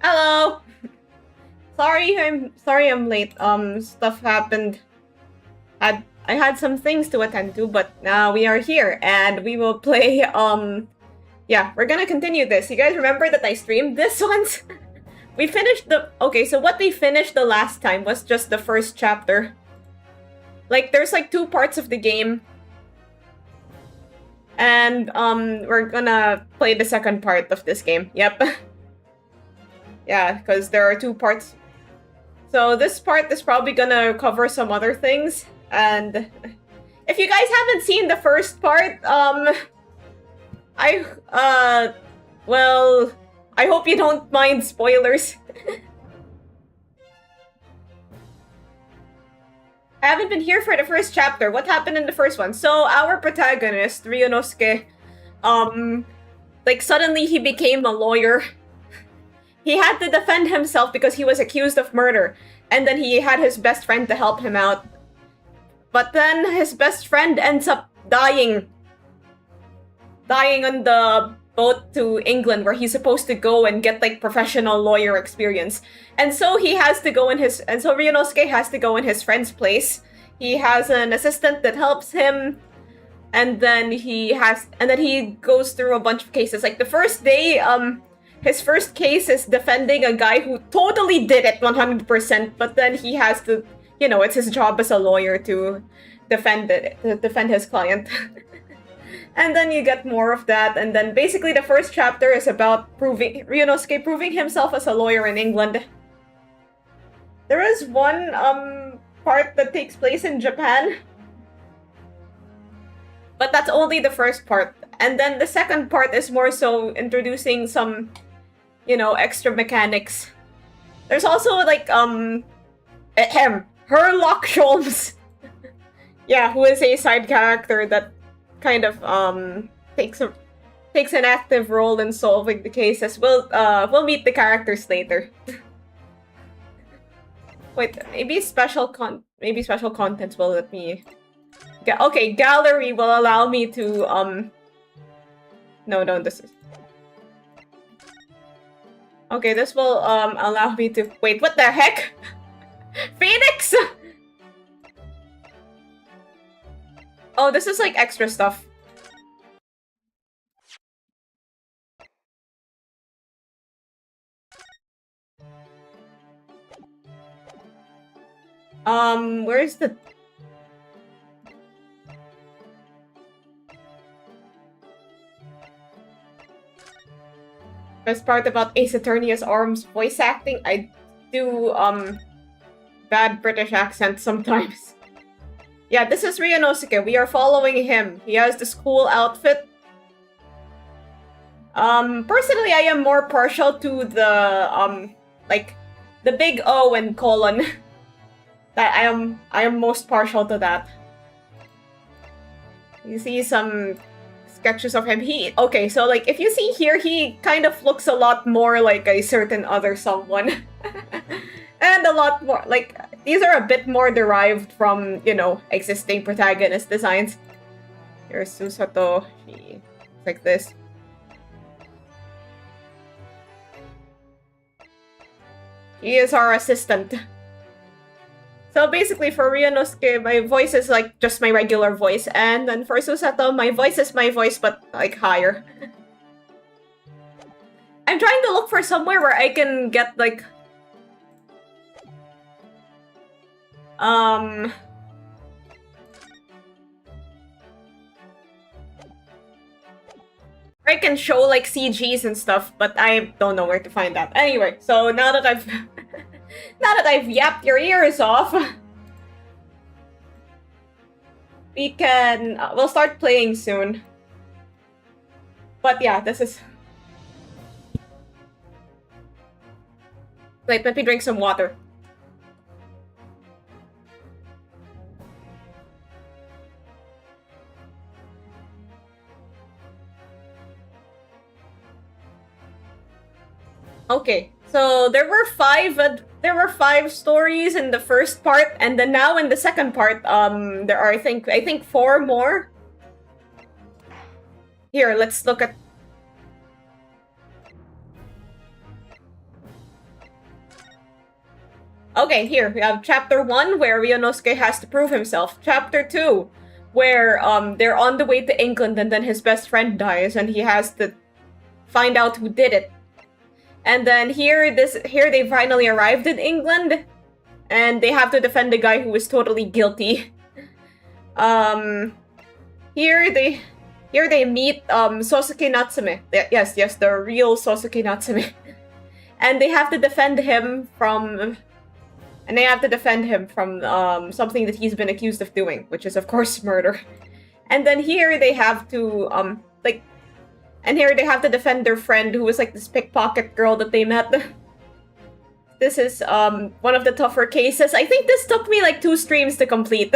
Hello. Sorry I'm late. Stuff happened. I had some things to attend to, but now we are here and we will play yeah, we're gonna continue this. You guys remember that I streamed this once? We finished the okay, so what we finished the last time was just the first chapter. Like there's like 2 parts of the game. And we're gonna play the second part of this game. Yep. Yeah, because there are 2 parts. So this part is probably gonna cover some other things. And if you guys haven't seen the first part, well, I hope you don't mind spoilers. I haven't been here for the first chapter. What happened in the first one? So our protagonist, Ryunosuke, like suddenly he became a lawyer. He had to defend himself because he was accused of murder. And then he had his best friend to help him out. But then his best friend ends up dying. Dying on the boat to England where he's supposed to go and get like professional lawyer experience. And so he has to go so Ryunosuke has to go in his friend's place. He has an assistant that helps him. And then he goes through a bunch of cases. Like the first day, his first case is defending a guy who totally did it 100%, but then he has to, you know, it's his job as a lawyer to defend his client. And then you get more of that, and then basically the first chapter is about Ryunosuke proving himself as a lawyer in England. There is one part that takes place in Japan. But that's only the first part. And then the second part is more so introducing some, you know, extra mechanics. There's also like Herlock Sholmes. Yeah, who is a side character that kind of takes an active role in solving the cases. We'll meet the characters later. Wait, maybe special contents will let me. Okay, gallery will allow me to no, this is. Okay, this will allow me to wait. What the heck? Phoenix. Oh, this is like extra stuff. Where's the... Best part about Ace Attorney's Arm's voice acting, I do, bad British accent sometimes. Yeah, this is Ryunosuke. We are following him. He has the school outfit. Personally, I am more partial to the, like, the big O and colon. That I am most partial to that. You see some sketches of him. Okay, so like if you see here, he kind of looks a lot more like a certain other someone. And a lot more, like, these are a bit more derived from, you know, existing protagonist designs. Here's Susato. She's like this. He is our assistant. So basically for Ryunosuke, my voice is like just my regular voice. And then for Susato, my voice is my voice, but like higher. I'm trying to look for somewhere where I can get like... where I can show like CGs and stuff, but I don't know where to find that. Anyway, so now that I've... now that I've yapped your ears off, we can... we'll start playing soon. But yeah, this is... Wait, let me drink some water. Okay, so there were five stories in the first part, and then now in the second part, there are I think 4 more. Here, let's look at Okay, here we have chapter 1 where Ryunosuke has to prove himself. Chapter 2 where they're on the way to England and then his best friend dies and he has to find out who did it. And then here they finally arrived in England and they have to defend the guy who was totally guilty. Here they meet Sosuke Natsume. Yes, the real Sosuke Natsume. And they have to defend him from something that he's been accused of doing, which is of course murder. And then here they have to defend their friend who was like this pickpocket girl that they met. This is one of the tougher cases. I think this took me like 2 streams to complete.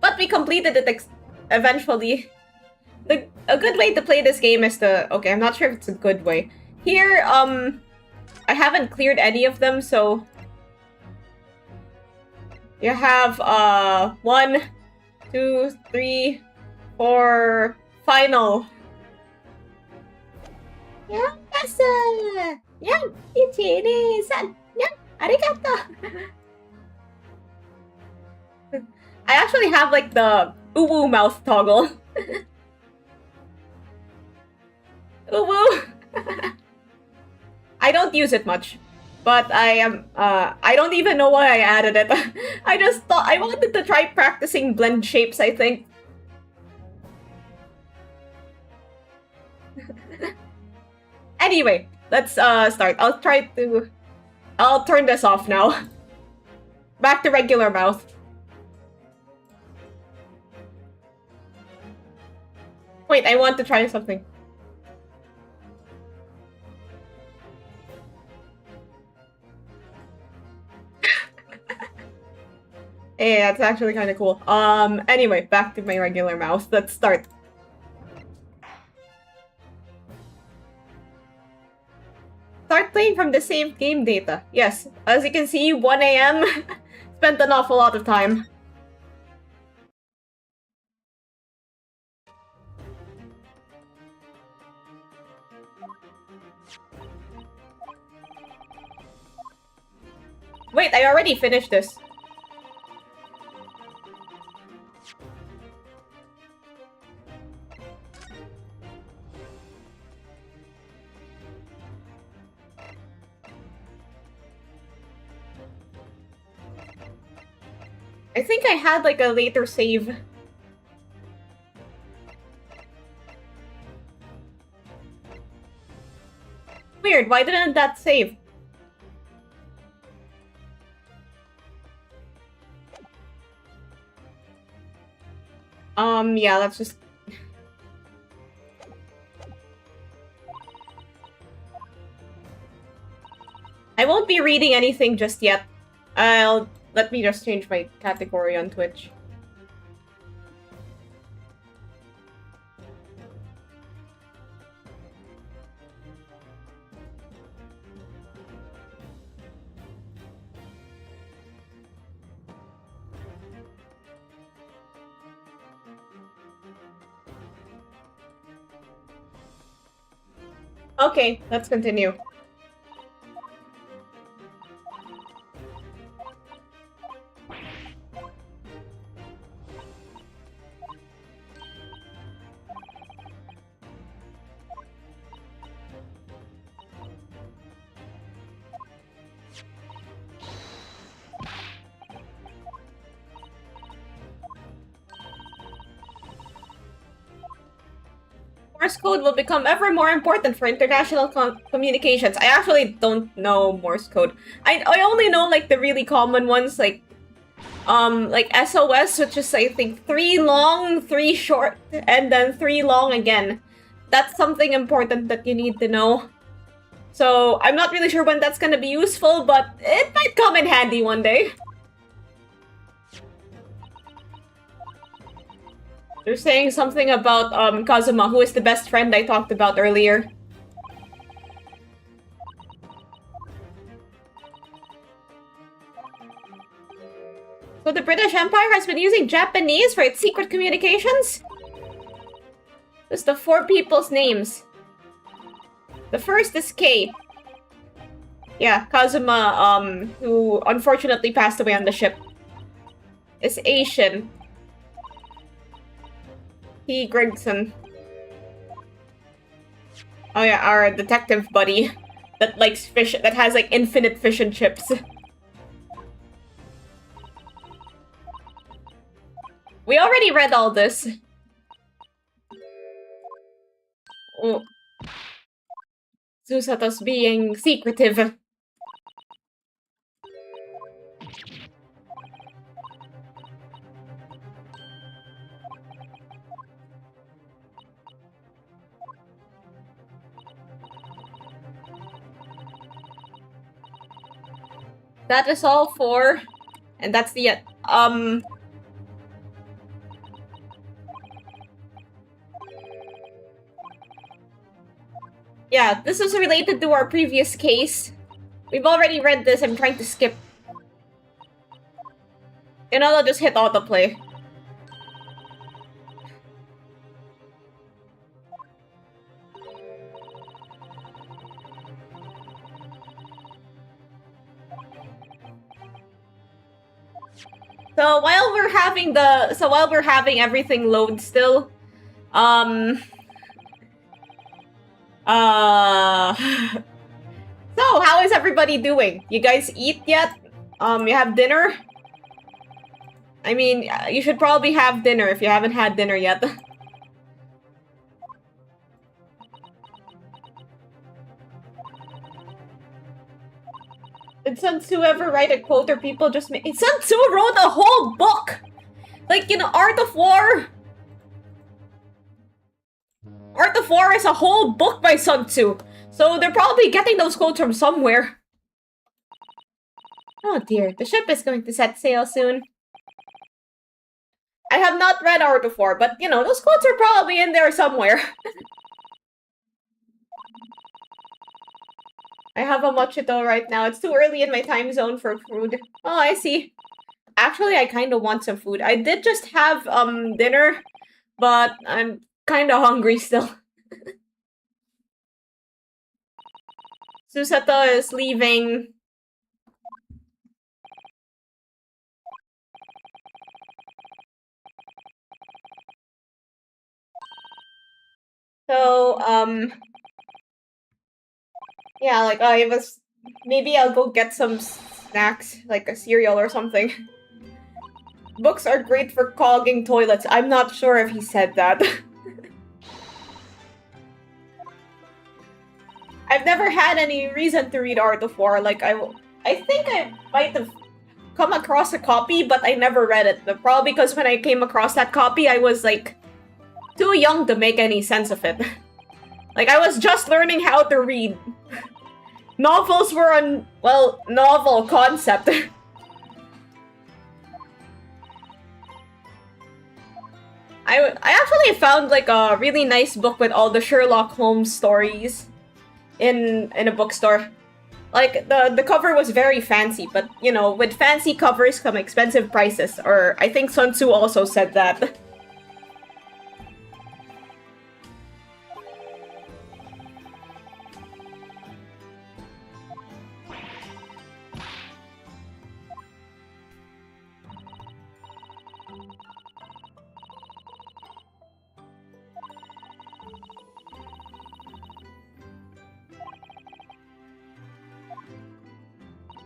But we completed it eventually. A good way to play this game is to... Okay, I'm not sure if it's a good way. Here, I haven't cleared any of them, so... You have, 1, 2, 3, 4... Final. Yeah, yeah, ichiri-san. Yeah, arigato. I actually have like the uwu mouth toggle. Uwu. I don't use it much, but I don't even know why I added it. I just thought I wanted to try practicing blend shapes, I think. Anyway, let's start. I'll turn this off now. Back to regular mouth. Wait, I want to try something. Yeah, it's actually kind of cool. Anyway, back to my regular mouth. Let's start. Start playing from the saved game data. Yes, as you can see, 1 AM. Spent an awful lot of time. Wait, I already finished this. I think I had like a later save. Weird, why didn't that save? Yeah, let's just... I won't be reading anything just yet. Let me just change my category on Twitch. Okay, let's continue. Morse code will become ever more important for international communications. I actually don't know Morse code. I only know like the really common ones like SOS, which is I think 3 long, 3 short, and then 3 long again. That's something important that you need to know. So I'm not really sure when that's gonna be useful, but it might come in handy one day. They're saying something about Kazuma, who is the best friend I talked about earlier. So the British Empire has been using Japanese for its secret communications? Just the 4 people's names. The first is K. Yeah, Kazuma, who unfortunately passed away on the ship, is Asian. T. Gregson. Oh yeah, our detective buddy that likes fish, that has like infinite fish and chips. We already read all this. Oh. Susato's being secretive. That is all for... And that's the... Yeah, this is related to our previous case. We've already read this. I'm trying to skip. You know, I'll just hit autoplay. So while we're having everything load still, so how is everybody doing? You guys eat yet? You have dinner? I mean, you should probably have dinner if you haven't had dinner yet. Did Sun Tzu ever write a quote or people just make... Sun Tzu wrote a whole book! Like, you know, Art of War! Art of War is a whole book by Sun Tzu. So they're probably getting those quotes from somewhere. Oh dear, the ship is going to set sail soon. I have not read Art of War, but, you know, those quotes are probably in there somewhere. I have a mochito right now. It's too early in my time zone for food. Oh, I see. Actually, I kind of want some food. I did just have, dinner, but I'm kind of hungry still. Susato is leaving. So, yeah, like, I was... Maybe I'll go get some snacks, like a cereal or something. Books are great for clogging toilets. I'm not sure if he said that. I've never had any reason to read Art of War. Like, I think I might have come across a copy, but I never read it. But probably because when I came across that copy, I was, like, too young to make any sense of it. Like, I was just learning how to read. Novels were on, well, novel concept. I actually found, like, a really nice book with all the Sherlock Holmes stories in a bookstore. Like, the cover was very fancy, but, you know, with fancy covers come expensive prices. Or, I think Sun Tzu also said that.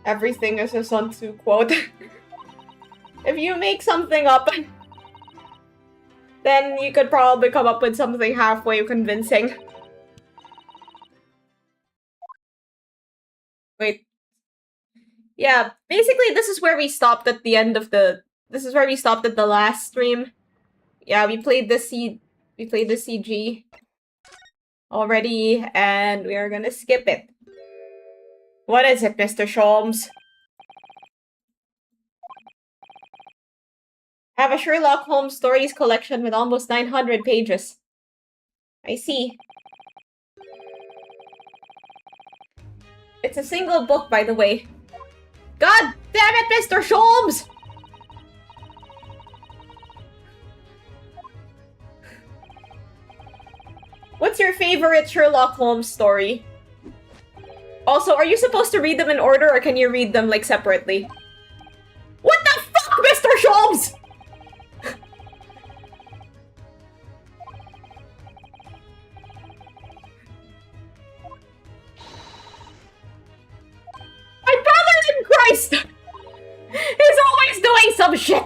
Everything is a Sun Tzu quote. If you make something up, then you could probably come up with something halfway convincing. Wait. Yeah, basically this is where we stopped at the end of the... This is where we stopped at the last stream. Yeah, we played the CG already, and we are gonna skip it. What is it, Mr. Sholmes? I have a Sherlock Holmes stories collection with almost 900 pages. I see. It's a single book, by the way. God damn it, Mr. Sholmes! What's your favorite Sherlock Holmes story? Also, are you supposed to read them in order, or can you read them, like, separately? What the fuck, Mr. Sholmes?! My brother in Christ! He's always doing some shit!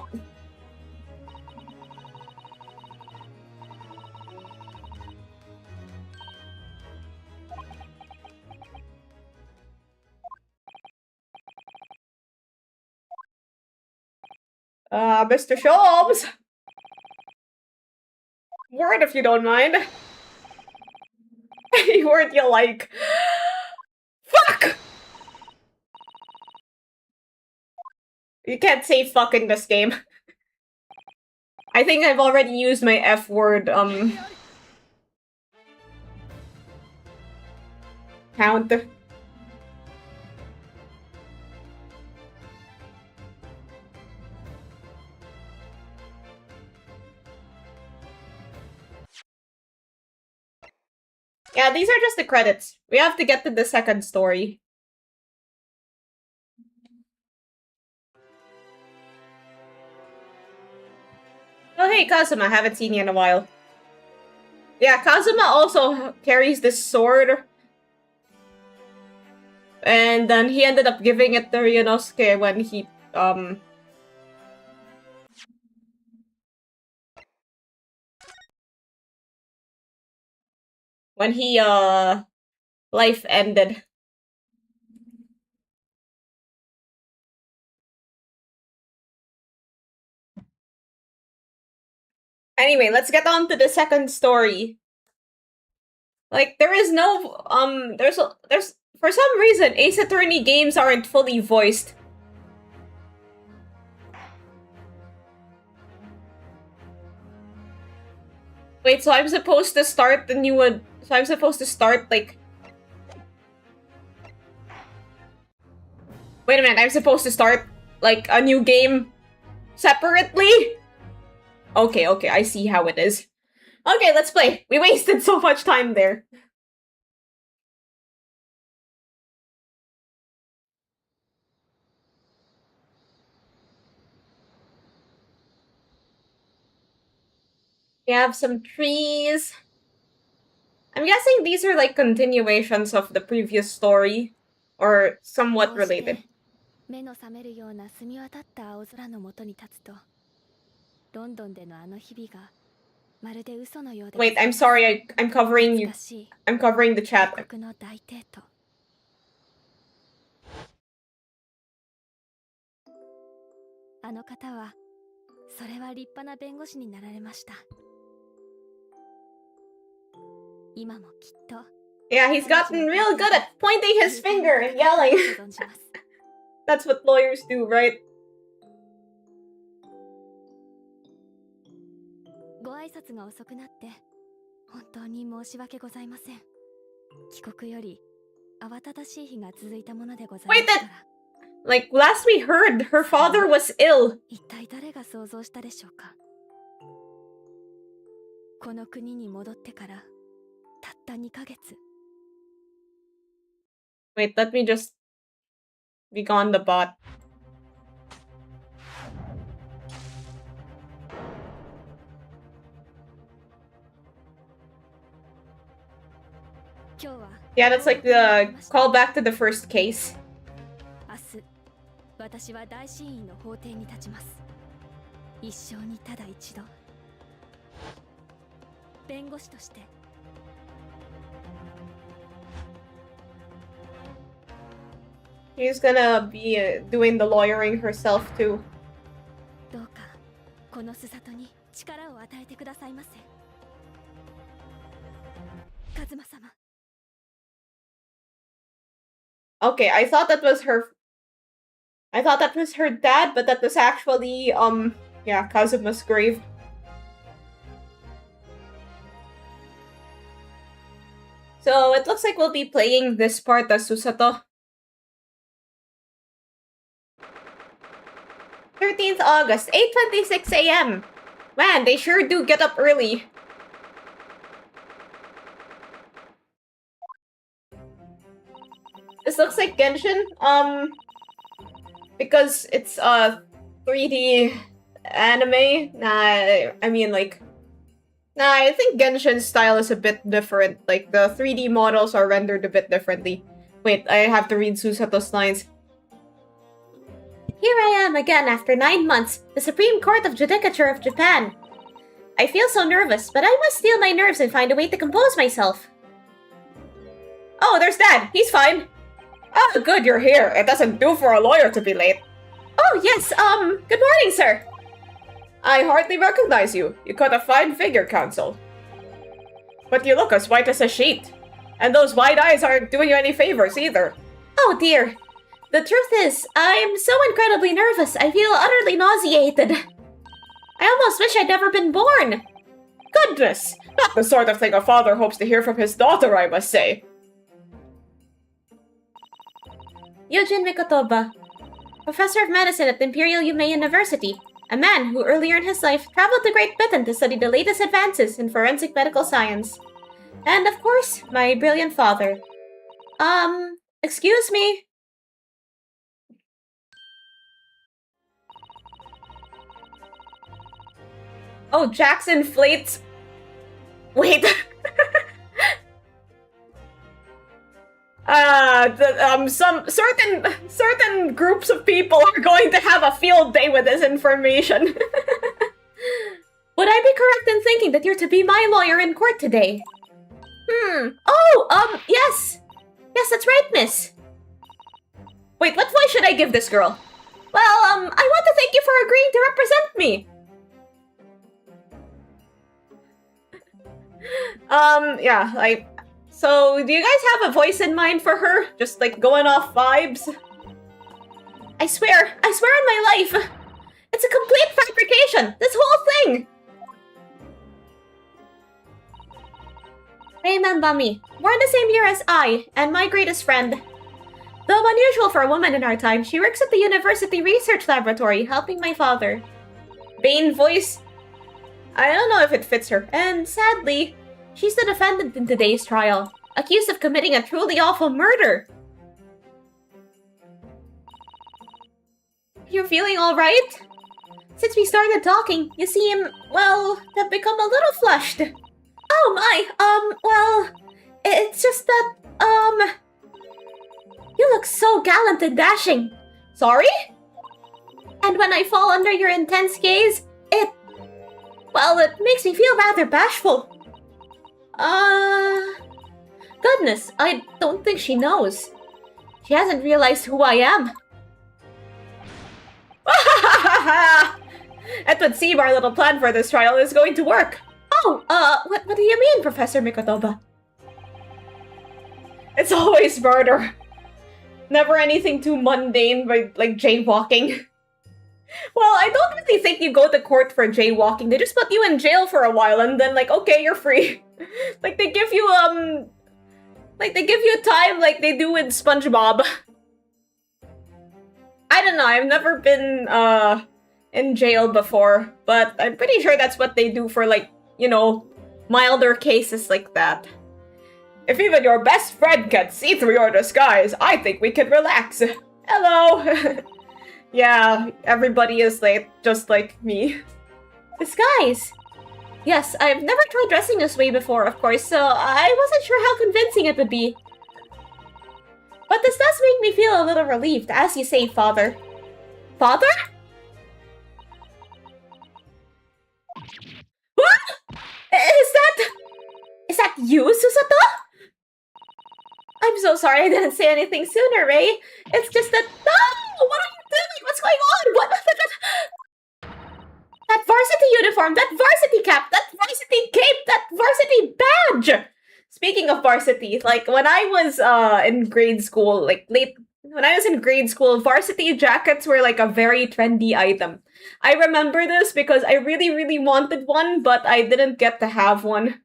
Mr. Sholmes? Word if you don't mind. Any word you like. Fuck! You can't say fuck in this game. I think I've already used my F word, count. Yeah, these are just the credits. We have to get to the second story. Oh hey, Kazuma, haven't seen you in a while. Yeah, Kazuma also carries this sword. And then he ended up giving it to Ryunosuke when he, when he, life ended. Anyway, let's get on to the second story. Like, there is no, there's, for some reason, Ace Attorney games aren't fully voiced. Wait, so I'm supposed to start the new one, so I'm supposed to start, like... Wait a minute, I'm supposed to start, like, a new game separately? Okay, okay, I see how it is. Okay, let's play. We wasted so much time there. We have some trees. I'm guessing these are like continuations of the previous story, or somewhat related. Wait, I'm sorry, I'm covering you. I'm covering the chat. Yeah, he's gotten real good at pointing his finger and yelling. That's what lawyers do, right? Wait, that... Like, last we heard, her father was ill. Wait, let me just be gone the bot. Yeah, that's like the callback to the first case. She's gonna be doing the lawyering herself too. Okay, I thought that was her... I thought that was her dad, but that was actually, yeah, Kazuma's grave. So, it looks like we'll be playing this part as Susato. 13th August, 8:26 a.m. Man, they sure do get up early. This looks like Genshin. Because it's a 3D anime. Nah, I mean like, nah, I think Genshin's style is a bit different. Like the 3D models are rendered a bit differently. Wait, I have to read Susato's lines. Here I am again after 9 months, the Supreme Court of Judicature of Japan. I feel so nervous, but I must steel my nerves and find a way to compose myself. Oh, there's Dad. He's fine. Oh, good, you're here. It doesn't do for a lawyer to be late. Oh, yes, good morning, sir. I hardly recognize you. You cut a fine figure, Counsel. But you look as white as a sheet. And those wide eyes aren't doing you any favors either. Oh, dear. The truth is, I'm so incredibly nervous, I feel utterly nauseated. I almost wish I'd never been born. Goodness, not the sort of thing a father hopes to hear from his daughter, I must say. Yujin Mikotoba, professor of medicine at the Imperial Yume University, a man who earlier in his life traveled to Great Britain to study the latest advances in forensic medical science. And of course, my brilliant father. Excuse me? Oh, Jackson inflates. Wait. Some certain groups of people are going to have a field day with this information. Would I be correct in thinking that you're to be my lawyer in court today? Oh, yes. Yes, that's right, miss. Wait, what voice should I give this girl? Well, I want to thank you for agreeing to represent me. Yeah, like, so do you guys have a voice in mind for her? Just like going off vibes? I swear on my life, it's a complete fabrication, this whole thing! Raymond Bami, born the same year as I, and my greatest friend. Though unusual for a woman in our time, she works at the University Research Laboratory, helping my father. Bane voice? I don't know if it fits her, and sadly, she's the defendant in today's trial, accused of committing a truly awful murder. You're feeling alright? Since we started talking, you seem, well, to have become a little flushed. Oh my, well, it's just that, you look so gallant and dashing. Sorry? And when I fall under your intense gaze, it makes me feel rather bashful. Goodness, I don't think she knows. She hasn't realized who I am. It would seem our little plan for this trial is going to work. Oh, what do you mean, Professor Mikotoba? It's always murder. Never anything too mundane, like jaywalking. Well, I don't really think you go to court for jaywalking. They just put you in jail for a while and then like, okay, you're free. Like they give you time like they do in SpongeBob. I don't know, I've never been in jail before, but I'm pretty sure that's what they do for like, you know, milder cases like that. If even your best friend can see through your disguise, I think we can relax. Hello! Yeah, everybody is like, just like me. Disguise? Yes, I've never tried dressing this way before, of course, so I wasn't sure how convincing it would be. But this does make me feel a little relieved, as you say, Father. Father? What? Is that you, Susato? I'm so sorry I didn't say anything sooner, Ray. It's just that... No! What are you doing? What's going on? What? That varsity uniform, that varsity cap, that varsity cape, that varsity badge! Speaking of varsity, like, when I was in grade school, varsity jackets were like a very trendy item. I remember this because I really, really wanted one, but I didn't get to have one.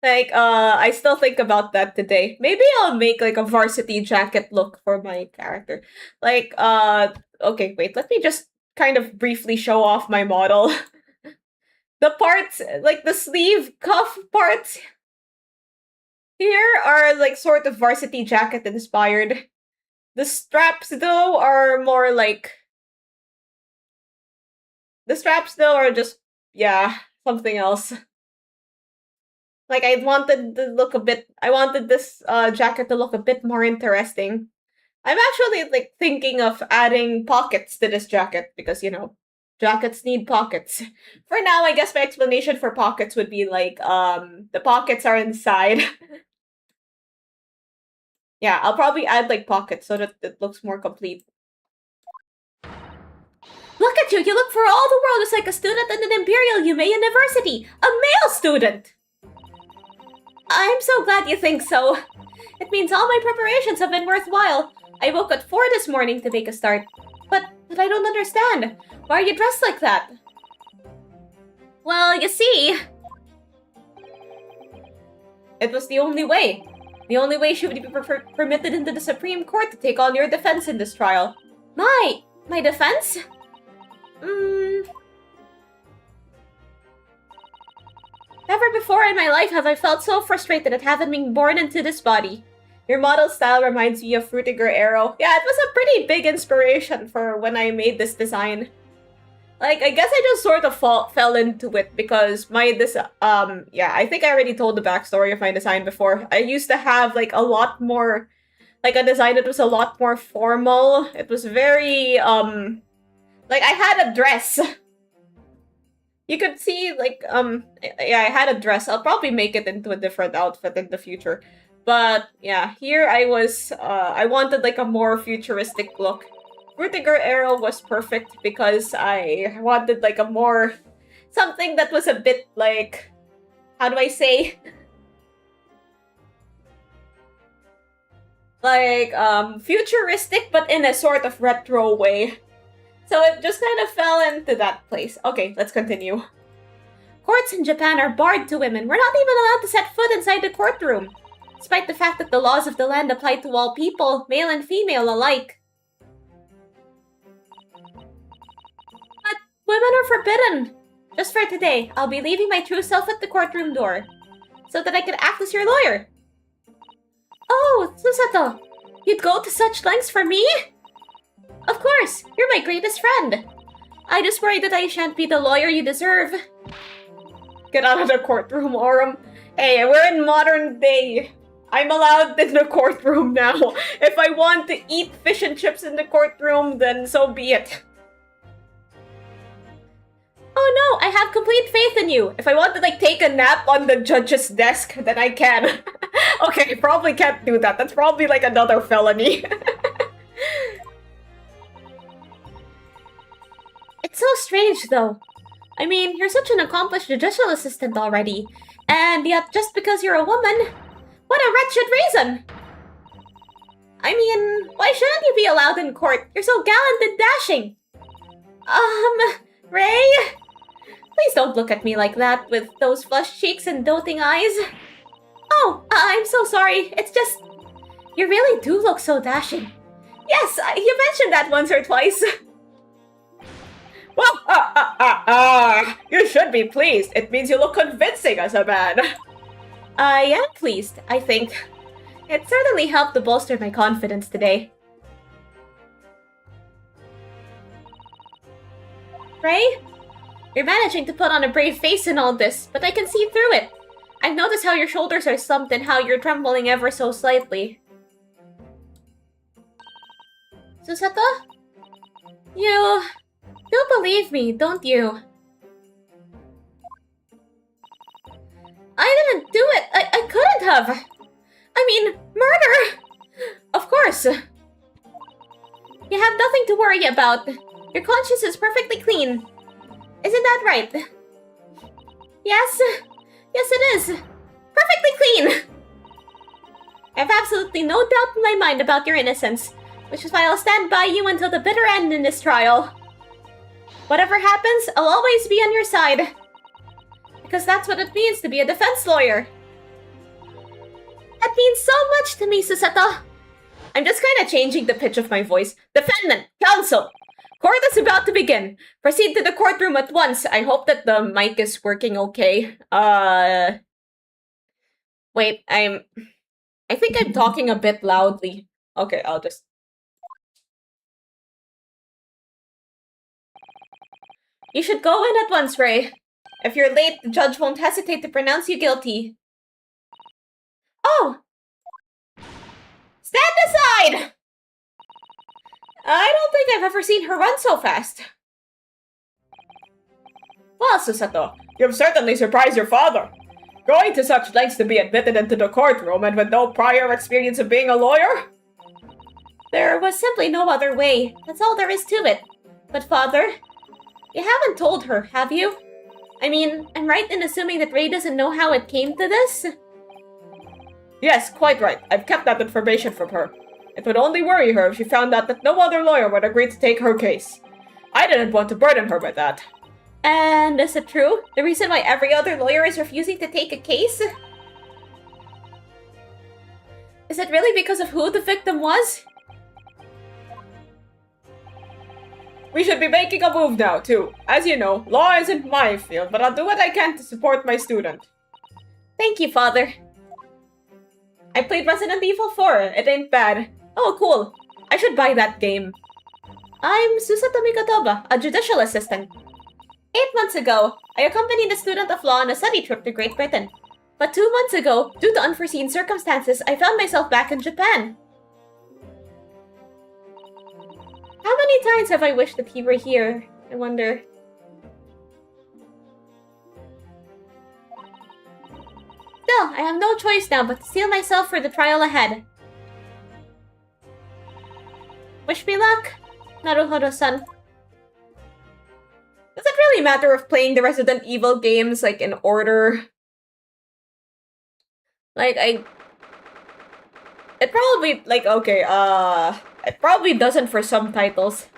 Like, I still think about that today. Maybe I'll make, like, a varsity jacket look for my character. Like, okay, wait, let me just kind of briefly show off my model. The parts, like, the sleeve cuff parts. Here are like sort of varsity jacket inspired. The straps though are more like the straps though are just yeah, something else. Like I wanted this jacket to look a bit more interesting. I'm actually like thinking of adding pockets to this jacket because jackets need pockets. For now, I guess my explanation for pockets would be like the pockets are inside. Yeah, I'll probably add like pockets so that it looks more complete. Look at you! You look for all the world as like a student at an Imperial Yume University! A male student! I'm so glad you think so. It means all my preparations have been worthwhile. I woke at 4 this morning to make a start. But I don't understand. Why are you dressed like that? Well, you see... It was the only way. The only way she would be permitted into the Supreme Court to take on your defense in this trial. My defense? Never before in my life have I felt so frustrated at having been born into this body. Your model style reminds me of Frutiger Arrow. Yeah, it was a pretty big inspiration for when I made this design. Like, I guess I just sort of fell into it because yeah, I think I already told the backstory of my design before. I used to have, like, a lot more, like, a design that was a lot more formal. It was very, like, I had a dress. You could see, like, yeah, I had a dress. I'll probably make it into a different outfit in the future. But, yeah, here I was, I wanted, like, a more futuristic look. Frutiger Arrow was perfect because I wanted, like, a more... something that was a bit, like... How do I say? Like, futuristic, but in a sort of retro way. So it just kind of fell into that place. Okay, let's continue. Courts in Japan are barred to women. We're not even allowed to set foot inside the courtroom, despite the fact that the laws of the land apply to all people, male and female alike. But women are forbidden. Just for today, I'll be leaving my true self at the courtroom door, so that I can act as your lawyer. Oh, Susato, you'd go to such lengths for me? Of course, you're my greatest friend. I just worry that I shan't be the lawyer you deserve. Get out of the courtroom, Aurum. Hey, we're in modern day. I'm allowed in the courtroom now. If I want to eat fish and chips in the courtroom, then so be it. Oh no, I have complete faith in you. If I want to, like, take a nap on the judge's desk, then I can. Okay, probably can't do that. That's probably, like, another felony. It's so strange, though. I mean, you're such an accomplished judicial assistant already. And yet, just because you're a woman, what a wretched reason! I mean, why shouldn't you be allowed in court? You're so gallant and dashing. Ray? Please don't look at me like that with those flushed cheeks and doting eyes. Oh, I'm so sorry. It's just... You really do look so dashing. Yes, you mentioned that once or twice. Well, you should be pleased. It means you look convincing as a man. I am pleased, I think. It certainly helped to bolster my confidence today. Ray? You're managing to put on a brave face in all this, but I can see through it. I've noticed how your shoulders are slumped and how you're trembling ever so slightly. Susato? You do believe me, don't you? I didn't do it! I couldn't have! I mean, murder! Of course! You have nothing to worry about. Your conscience is perfectly clean. Isn't that right? Yes? Yes, it is. Perfectly clean! I have absolutely no doubt in my mind about your innocence, which is why I'll stand by you until the bitter end in this trial. Whatever happens, I'll always be on your side. Because that's what it means to be a defense lawyer. That means so much to me, Susato. I'm just kind of changing the pitch of my voice. Defendant, counsel, court is about to begin. Proceed to the courtroom at once. I hope that the mic is working okay. Wait, I think I'm talking a bit loudly. Okay, I'll just... You should go in at once, Ray. If you're late, the judge won't hesitate to pronounce you guilty. Oh! Stand aside! I don't think I've ever seen her run so fast. Well, Susato, you've certainly surprised your father. Going to such lengths to be admitted into the courtroom and with no prior experience of being a lawyer? There was simply no other way. That's all there is to it. But father, you haven't told her, have you? I mean, I'm right in assuming that Ray doesn't know how it came to this? Yes, quite right. I've kept that information from her. It would only worry her if she found out that no other lawyer would agree to take her case. I didn't want to burden her with that. And is it true? The reason why every other lawyer is refusing to take a case? Is it really because of who the victim was? We should be making a move now, too. As you know, law isn't my field, but I'll do what I can to support my student. Thank you, Father. I played Resident Evil 4. It ain't bad. Oh, cool. I should buy that game. I'm Susato Mikotoba, a judicial assistant. 8 months ago, I accompanied a student of law on a study trip to Great Britain. But 2 months ago, due to unforeseen circumstances, I found myself back in Japan. How many times have I wished that he were here? I wonder. Still, I have no choice now but to steel myself for the trial ahead. Wish me luck, Naruhodo-san. Does it really matter if playing the Resident Evil games, like, in order? Like, it probably, like, okay, it probably doesn't for some titles.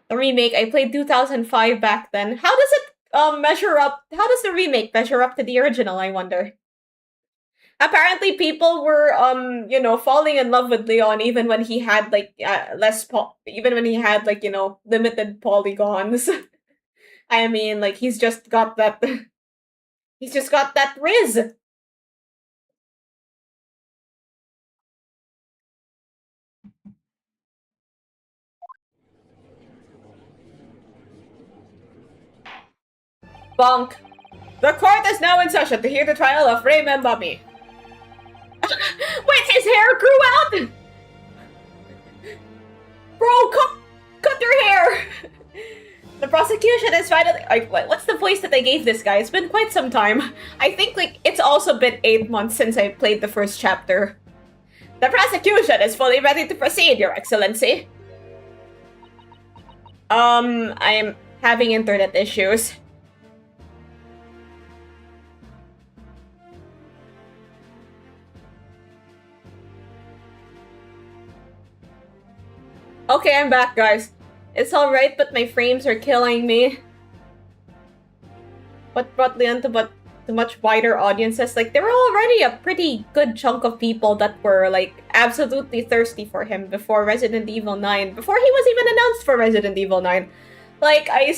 The remake, I played 2005 back then. How does it, measure up? How does the remake measure up to the original, I wonder? Apparently, people were, you know, falling in love with Leon even when he had, like, even when he had, like, you know, limited polygons. I mean, like, he's just got that riz. Bonk. The court is now in session to hear the trial of Raymond Bobby. Wait, his hair grew out? Bro, cut your hair! The prosecution is finally... what's the voice that I gave this guy? It's been quite some time. I think, like, it's also been 8 months since I played the first chapter. The prosecution is fully ready to proceed, Your Excellency. I'm having internet issues. Okay, I'm back, guys. It's alright, but my frames are killing me. What brought Leon to much wider audiences? Like, there were already a pretty good chunk of people that were, like, absolutely thirsty for him before Resident Evil 9. Before he was even announced for Resident Evil 9. Like, I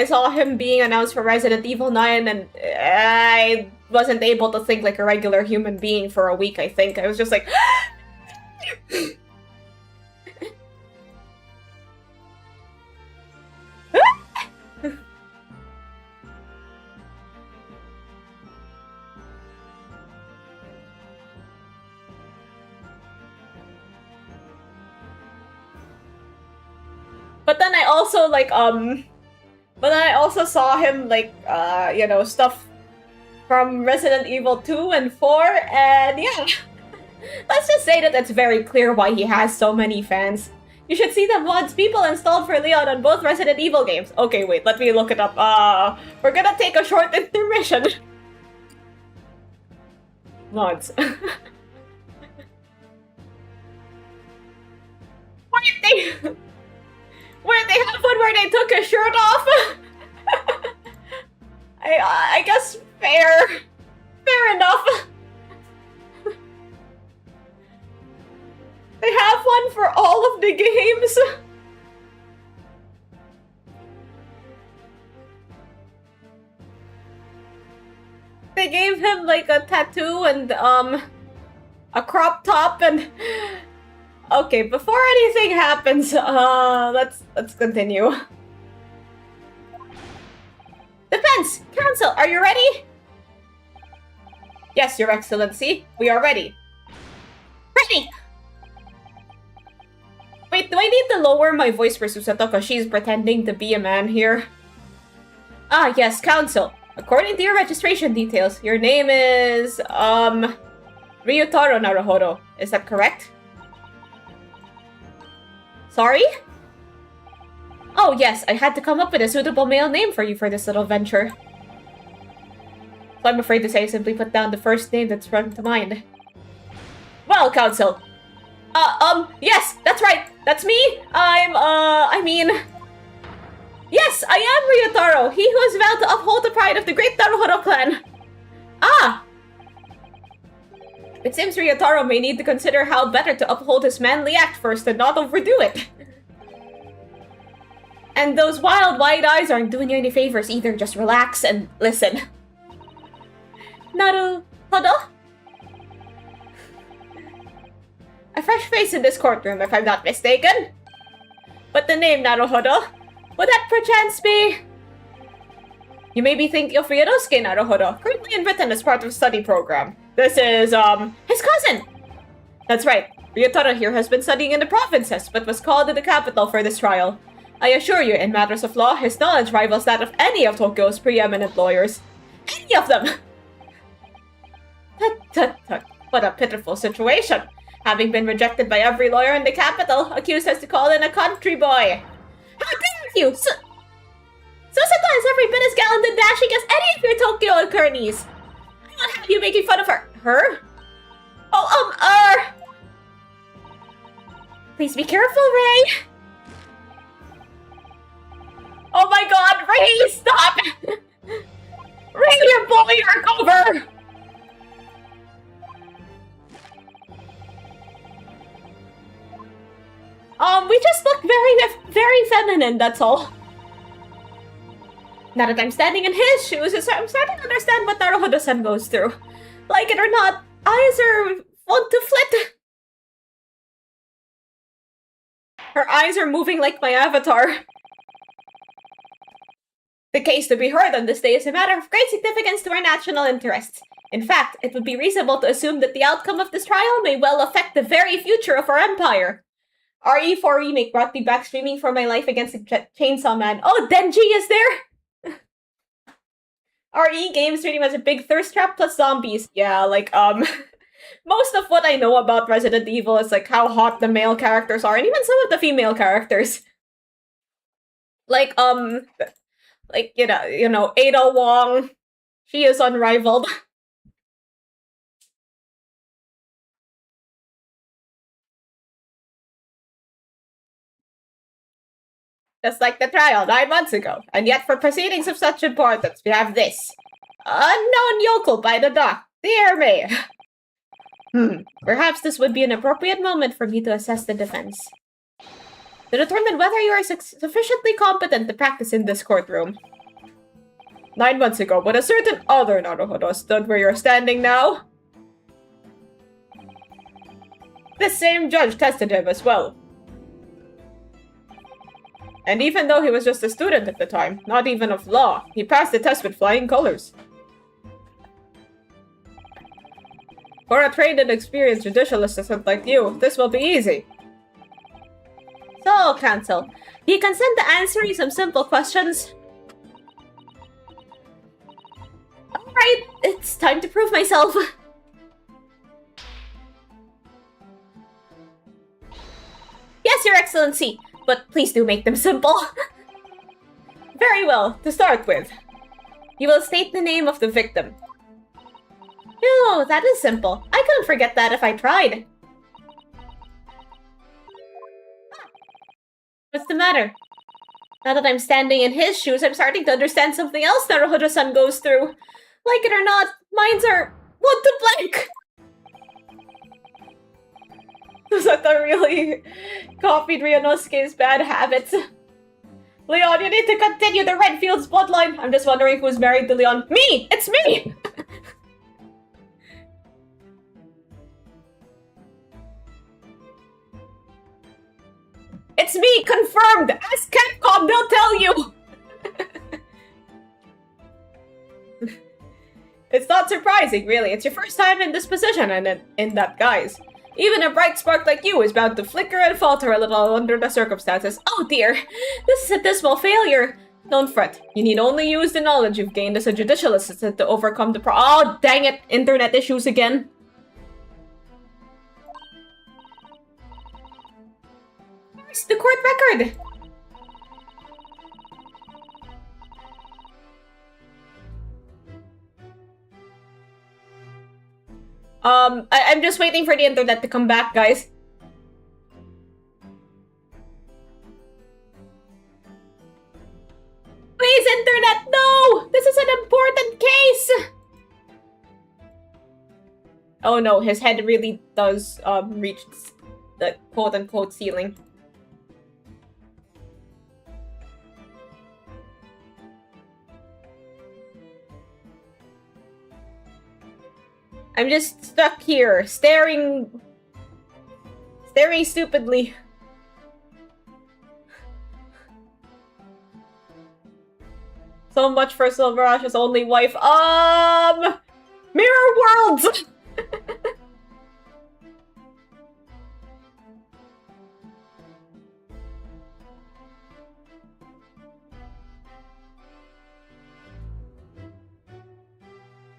saw him being announced for Resident Evil 9, and I wasn't able to think like a regular human being for a week, I think. I was just like... But then I also, like, but then I also saw him, like, you know, stuff from Resident Evil 2 and 4, and yeah. Let's just say that it's very clear why he has so many fans. You should see the mods people installed for Leon on both Resident Evil games. Okay, wait, let me look it up. We're gonna take a short intermission. Mods. Wait, they have one where they took his shirt off? I guess fair enough. They have one for all of the games. gave him like a tattoo and a crop top and okay, before anything happens, let's continue. Defense! Council, are you ready? Yes, Your Excellency. We are ready. Ready! Wait, do I need to lower my voice for Susato because she's pretending to be a man here? Ah, yes, Council. According to your registration details, your name is, Ryutaro Naruhodo. Is that correct? Sorry? Oh, yes, I had to come up with a suitable male name for you for this little venture. So I'm afraid to say I simply put down the first name that's sprung to mind. Well, Council. Yes, that's right. That's me. Yes, I am Ryutaro, he who has vowed to uphold the pride of the great Naruhodo clan. Ah! It seems Ryutaro may need to consider how better to uphold his manly act first and not overdo it. And those wild, wide eyes aren't doing you any favors either. Just relax and listen. Naruhodo? A fresh face in this courtroom, if I'm not mistaken. But the name Naruhodo, would that perchance be... You may be thinking of Ryunosuke Naruhodo, currently in Britain as part of a study program. This is, his cousin! That's right. Ryutaro here has been studying in the provinces, but was called to the capital for this trial. I assure you, in matters of law, his knowledge rivals that of any of Tokyo's preeminent lawyers. Any of them! Tut, tut, tut. What a pitiful situation. Having been rejected by every lawyer in the capital, accused us to call in a country boy. How dare you! Susato is every bit as gallant and dashing as any of your Tokyo attorneys. I won't have you making fun of her. Her? Oh, Please be careful, Ray. Oh my god, Ray, stop! Ray, you're blowing her cover! We just look very feminine, that's all. Now that I'm standing in his shoes, I'm starting to understand what Naruhodo-san goes through. Like it or not, eyes are want to flit. Her eyes are moving like my avatar. The case to be heard on this day is a matter of great significance to our national interests. In fact, it would be reasonable to assume that the outcome of this trial may well affect the very future of our empire. RE4 Remake brought me back streaming for my life against the Chainsaw Man. Oh, Denji is there? RE games treating as a big thirst trap plus zombies. Yeah, like, most of what I know about Resident Evil is, like, how hot the male characters are, and even some of the female characters. Like, you know, Ada Wong. She is unrivaled. Just like the trial 9 months ago. And yet for proceedings of such importance, we have this. Unknown yokel by the dock. Dear me. Perhaps this would be an appropriate moment for me to assess the defense. To determine whether you are sufficiently competent to practice in this courtroom. 9 months ago, when a certain other Naruhodo stood where you're standing now, this same judge tested him as well. And even though he was just a student at the time, not even of law, he passed the test with flying colors. For a trained and experienced judicial assistant like you, this will be easy. So, Council, do you consent to answering some simple questions? Alright, it's time to prove myself. Yes, Your Excellency, but please do make them simple. Very well, to start with. You will state the name of the victim. Oh, that is simple. I couldn't forget that if I tried. What's the matter? Now that I'm standing in his shoes, I'm starting to understand something else Naruhodo-san goes through. Like it or not, minds are what to blank. Susato really copied Ryunosuke's bad habits. Leon, you need to continue the Redfields bloodline. I'm just wondering who's married to Leon. Me! It's me! It's me, confirmed! Ask Capcom, they'll tell you! It's not surprising, really. It's your first time in this position and in that guise. Even a bright spark like you is bound to flicker and falter a little under the circumstances. Oh dear, this is a dismal failure. Don't fret. You need only use the knowledge you've gained as a judicial assistant to overcome the Oh, dang it! Internet issues again. Where's the court record? I'm just waiting for the internet to come back, guys. Please, internet, no! This is an important case! Oh no, his head really does, reach the quote-unquote ceiling. I'm just stuck here, staring stupidly. So much for Silverash's only wife. Mirror Worlds!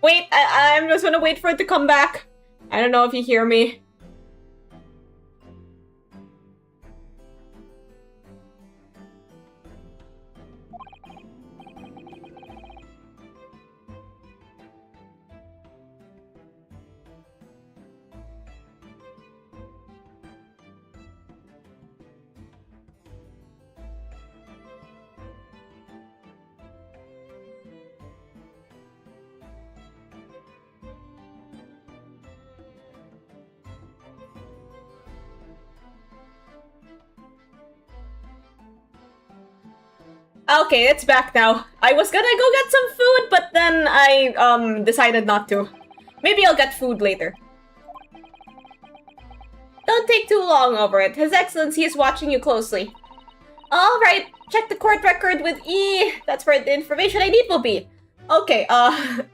Wait, I'm just gonna wait for it to come back. I don't know if you hear me. Okay, it's back now. I was gonna go get some food, but then I, decided not to. Maybe I'll get food later. Don't take too long over it. His Excellency is watching you closely. Alright, check the court record with E. That's where the information I need will be. Okay, I'm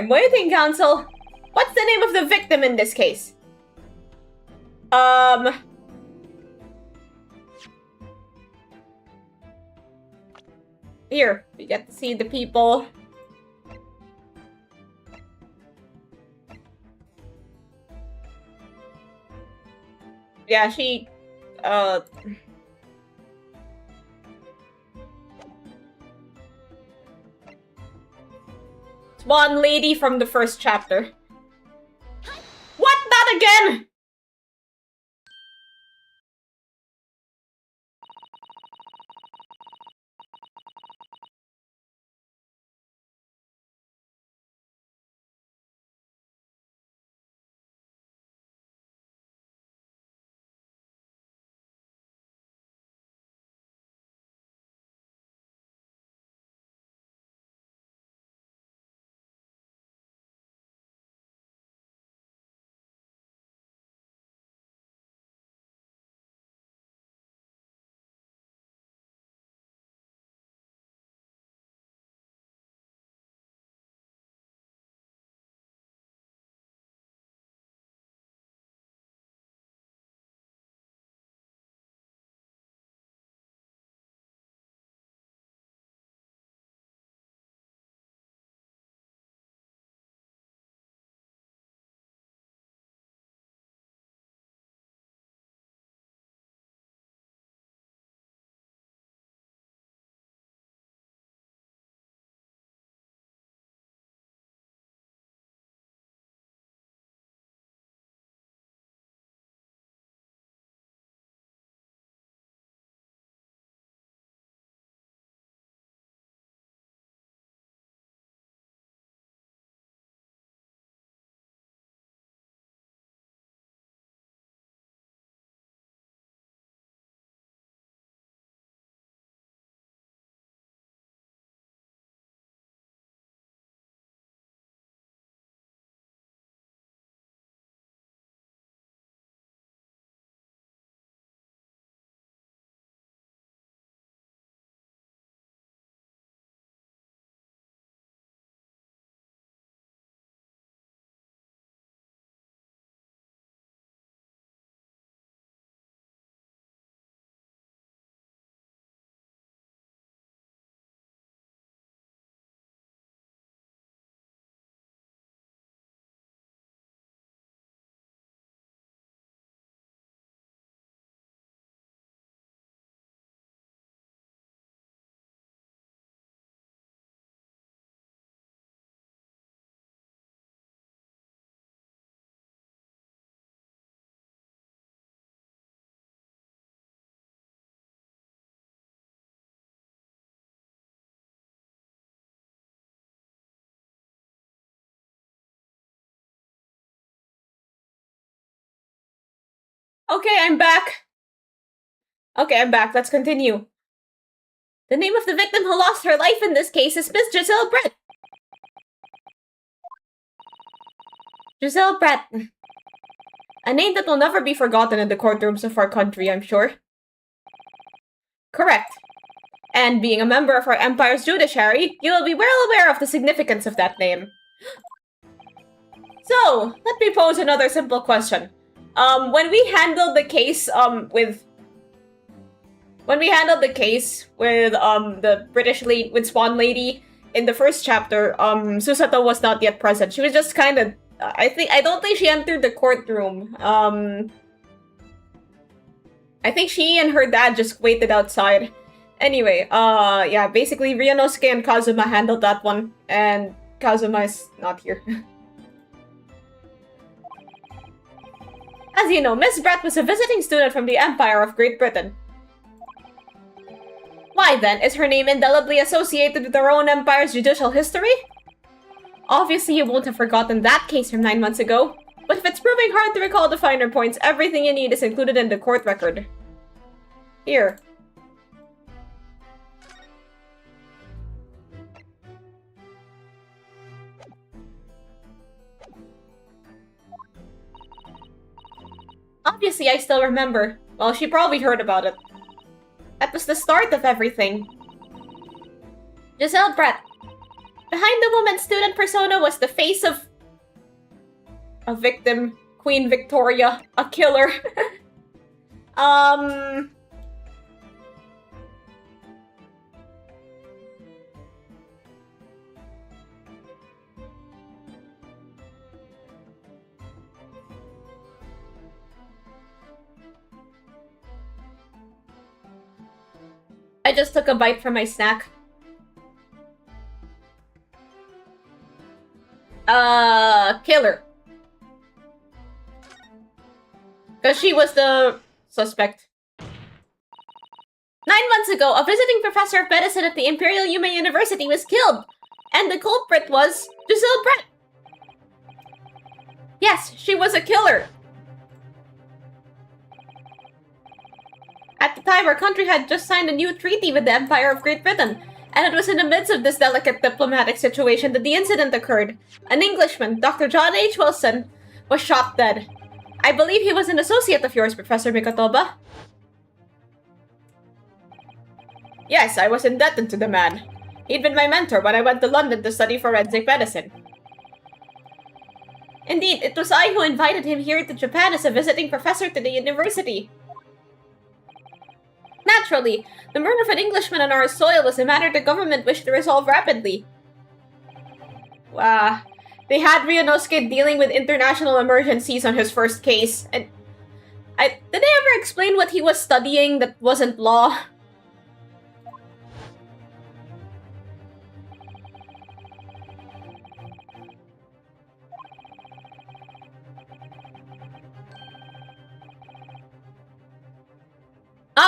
waiting, Counsel. What's the name of the victim in this case? Here, we get to see the people. Yeah, she, Swan lady from the first chapter. What? Not again! Okay, I'm back. Okay, I'm back. Let's continue. The name of the victim who lost her life in this case is Miss Giselle Brett. Giselle Brett. A name that will never be forgotten in the courtrooms of our country, I'm sure. Correct. And being a member of our empire's judiciary, you will be well aware of the significance of that name. So, let me pose another simple question. When we handled the case, with the with Swan Lady in the first chapter, Susato was not yet present. She was just kind of, I don't think she entered the courtroom. I think she and her dad just waited outside. Anyway, yeah, basically Ryunosuke and Kazuma handled that one, and Kazuma is not here. As you know, Miss Brett was a visiting student from the Empire of Great Britain. Why then, is her name indelibly associated with our own empire's judicial history? Obviously, you won't have forgotten that case from 9 months ago. But if it's proving hard to recall the finer points, everything you need is included in the court record. Here. Obviously, I still remember. Well, she probably heard about it. That was the start of everything. Giselle Brett. Behind the woman student persona was the face of a victim, Queen Victoria, a killer. I just took a bite from my snack. Killer. Because she was the suspect. 9 months ago, a visiting professor of medicine at the Imperial Yume University was killed. And the culprit was Giselle Brett. Yes, she was a killer. At the time, our country had just signed a new treaty with the Empire of Great Britain, and it was in the midst of this delicate diplomatic situation that the incident occurred. An Englishman, Dr. John H. Wilson, was shot dead. I believe he was an associate of yours, Professor Mikotoba. Yes, I was indebted to the man. He'd been my mentor when I went to London to study forensic medicine. Indeed, it was I who invited him here to Japan as a visiting professor to the university. Naturally, the murder of an Englishman on our soil was a matter the government wished to resolve rapidly. They had Ryunosuke dealing with international emergencies on his first case, and did they ever explain what he was studying that wasn't law?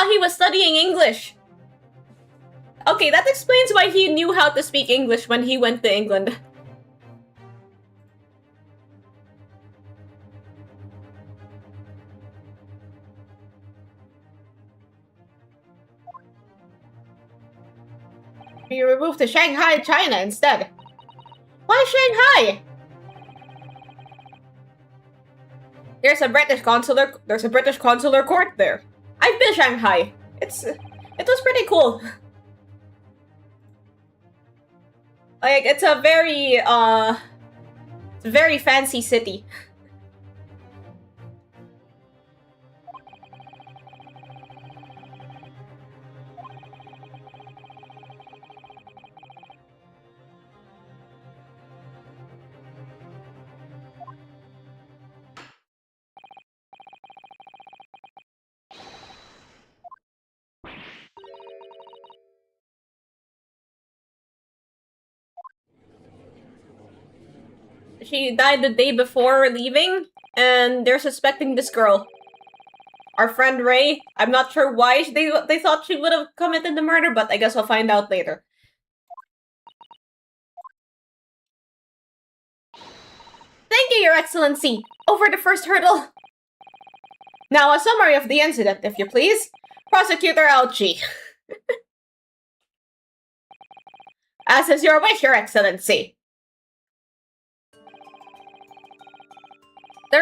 He was studying English. Okay, that explains why he knew how to speak English when he went to England. He removed to Shanghai, China instead. Why Shanghai? There's a British consular court there. I've been to Shanghai. It was pretty cool. Like, it's a very fancy city. She died the day before leaving, and they're suspecting this girl. Our friend Ray, I'm not sure why they thought she would have committed the murder, but I guess we'll find out later. Thank you, Your Excellency! Over the first hurdle! Now, a summary of the incident, if you please. Prosecutor Alchi. As is your wish, Your Excellency. The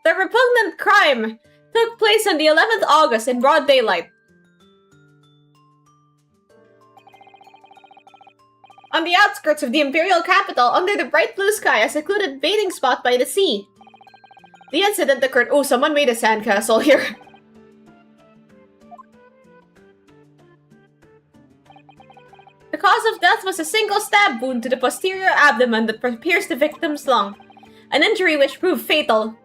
repugnant crime took place on the 11th August in broad daylight. On the outskirts of the imperial capital, under the bright blue sky, a secluded bathing spot by the sea. The incident occurred— oh, someone made a sandcastle here. The cause of death was a single stab wound to the posterior abdomen that pierced the victim's lung, an injury which proved fatal.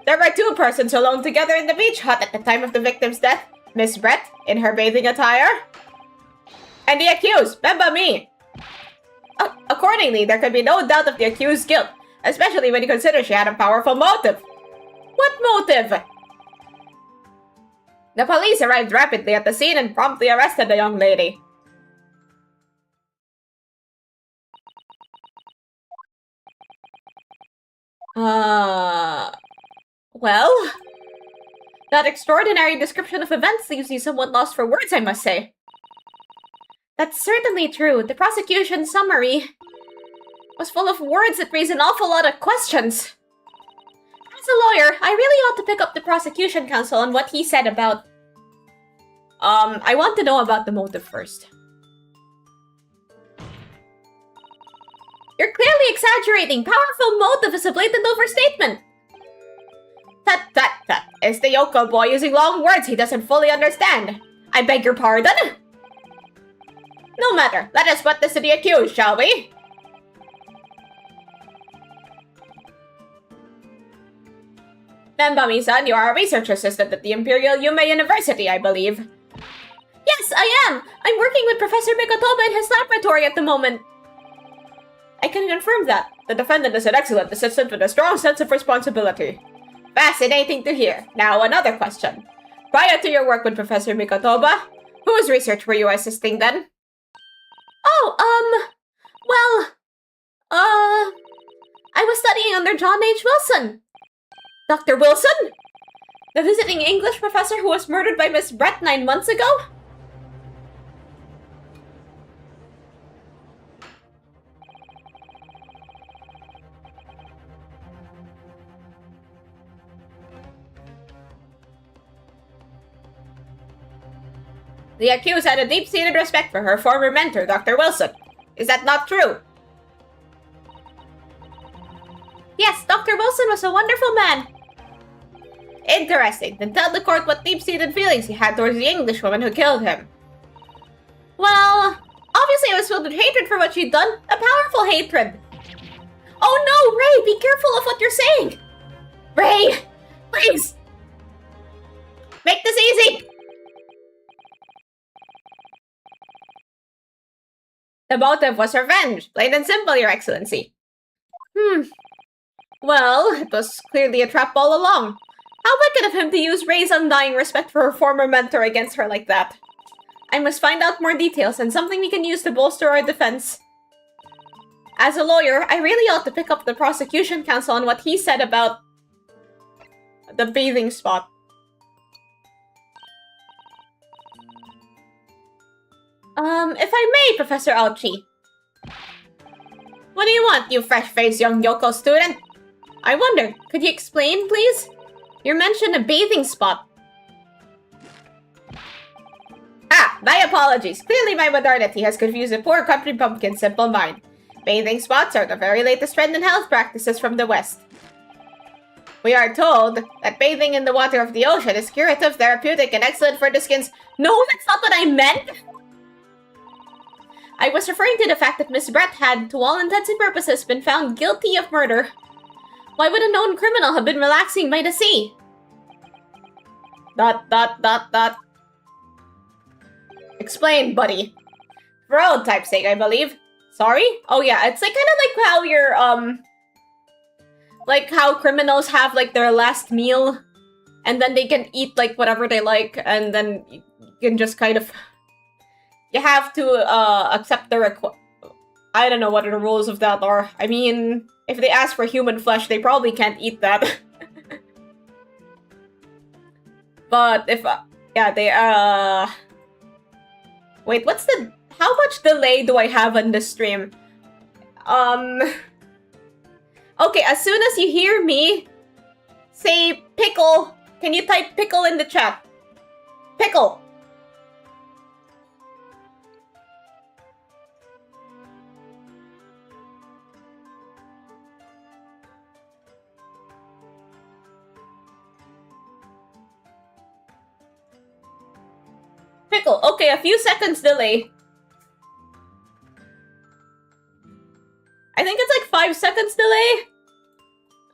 There were two persons alone together in the beach hut at the time of the victim's death. Miss Brett, in her bathing attire, and the accused, Bemba Me. Accordingly, there could be no doubt of the accused's guilt, especially when you consider she had a powerful motive. What motive? The police arrived rapidly at the scene and promptly arrested the young lady. Well, that extraordinary description of events leaves you somewhat lost for words, I must say. That's certainly true. The prosecution summary was full of words that raise an awful lot of questions. As a lawyer, I really ought to pick up the prosecution counsel on what he said about... I want to know about the motive first. You're clearly exaggerating. Powerful motive is a blatant overstatement. That is the Yoko boy using long words he doesn't fully understand. I beg your pardon? No matter. Let us put this to the accused, shall we? Nembami-san, you are a research assistant at the Imperial Yume University, I believe. Yes, I am! I'm working with Professor Mikotoba in his laboratory at the moment. I can confirm that. The defendant is an excellent assistant with a strong sense of responsibility. Fascinating to hear. Now, another question. Prior to your work with Professor Mikotoba, whose research were you assisting then? I was studying under John H. Wilson. Dr. Wilson? The visiting English professor who was murdered by Miss Brett 9 months ago? The accused had a deep-seated respect for her former mentor, Dr. Wilson. Is that not true? Yes, Dr. Wilson was a wonderful man. Interesting. Then tell the court what deep-seated feelings he had towards the Englishwoman who killed him. Well, obviously I was filled with hatred for what she'd done. A powerful hatred. Oh no, Ray, be careful of what you're saying. Ray, please. Make this easy. The motive was revenge, plain and simple, Your Excellency. Well, it was clearly a trap all along. How wicked of him to use Ray's undying respect for her former mentor against her like that. I must find out more details and something we can use to bolster our defense. As a lawyer, I really ought to pick up the prosecution counsel on what he said about the bathing spot. If I may, Professor Alchi. What do you want, you fresh-faced young Yoko student? I wonder, could you explain, please? You mentioned a bathing spot. Ah, my apologies. Clearly my modernity has confused a poor country bumpkin's simple mind. Bathing spots are the very latest trend in health practices from the West. We are told that bathing in the water of the ocean is curative, therapeutic, and excellent for the skin's— No, that's not what I meant! I was referring to the fact that Miss Brett had, to all intents and purposes, been found guilty of murder. Why would a known criminal have been relaxing by the sea? ... Explain, buddy. For old type's sake, I believe. Sorry? Oh yeah, it's like kind of like how you're, like how criminals have like their last meal, and then they can eat like whatever they like, and then you can just kind of... You have to accept the I don't know what the rules of that are. I mean, if they ask for human flesh, they probably can't eat that. But if, yeah, they, wait, what's the, how much delay do I have on the stream? Okay, as soon as you hear me say pickle, can you type pickle in the chat? Pickle. Pickle. Okay, a few seconds delay. I think it's like 5 seconds delay.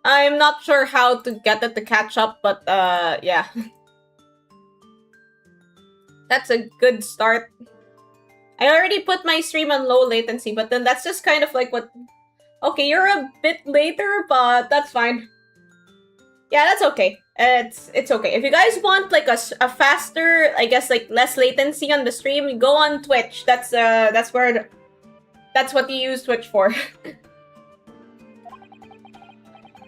I'm not sure how to get it to catch up, but yeah. That's a good start. I already put my stream on low latency, but then that's just kind of like what... Okay, you're a bit later, but that's fine. Yeah, that's okay. It's okay. If you guys want like a faster, I guess like less latency on the stream, go on Twitch. That's where that's what you use Twitch for.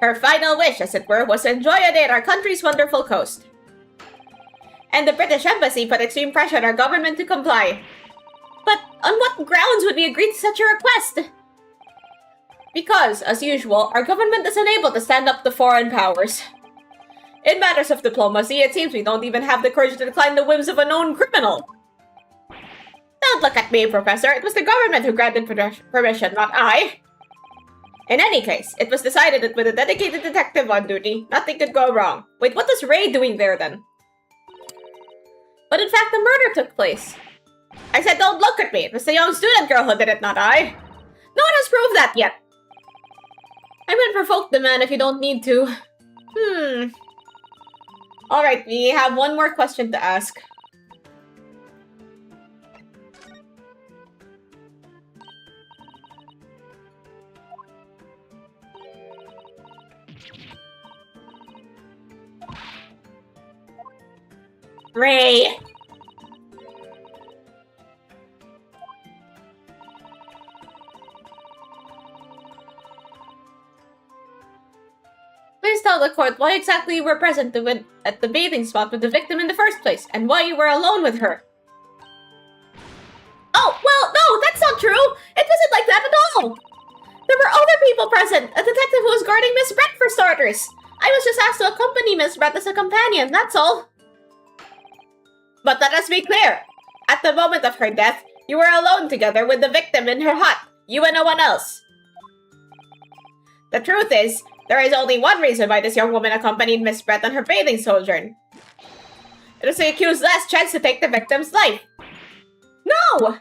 Her final wish, as it were, was to enjoy a day at our country's wonderful coast. And the British Embassy put extreme pressure on our government to comply. But on what grounds would we agree to such a request? Because, as usual, our government is unable to stand up to foreign powers. In matters of diplomacy, it seems we don't even have the courage to decline the whims of a known criminal. Don't look at me, Professor. It was the government who granted permission, not I. In any case, it was decided that with a dedicated detective on duty, nothing could go wrong. Wait, what is Ray doing there then? But in fact, the murder took place. I said don't look at me. It was the young student girl who did it, not I. No one has proved that yet. I wouldn't provoke the man if you don't need to. Alright, we have one more question to ask. Ray! Please tell the court why exactly you were present at the bathing spot with the victim in the first place, and why you were alone with her. Oh, well, no, that's not true! It wasn't like that at all! There were other people present, a detective who was guarding Miss Brett for starters. I was just asked to accompany Miss Brett as a companion, that's all. But let us be clear. At the moment of her death, you were alone together with the victim in her hut, you and no one else. The truth is, there is only one reason why this young woman accompanied Miss Brett on her bathing sojourn. It was the accused's last chance to take the victim's life. No!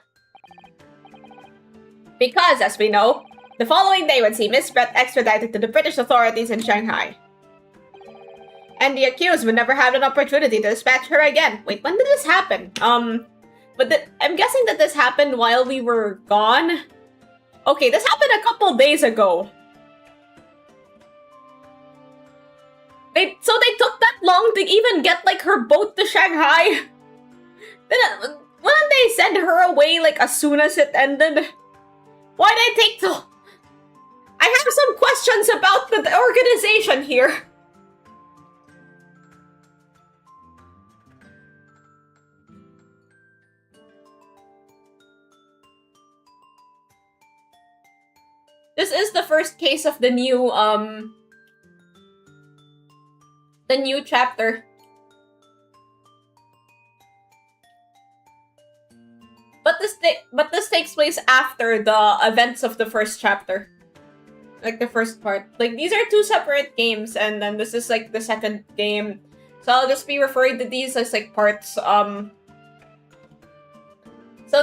Because, as we know, the following day would see Miss Brett extradited to the British authorities in Shanghai. And the accused would never have an opportunity to dispatch her again. Wait, when did this happen? I'm guessing that this happened while we were gone. Okay, this happened a couple days ago. So they took that long to even get, like, her boat to Shanghai? Wouldn't they send her away, like, as soon as it ended? Why did it take so... I have some questions about the organization here. This is the first case of the new chapter. But this takes place after the events of the first chapter. Like the first part. Like these are two separate games, and then this is like the second game. So I'll just be referring to these as like parts. So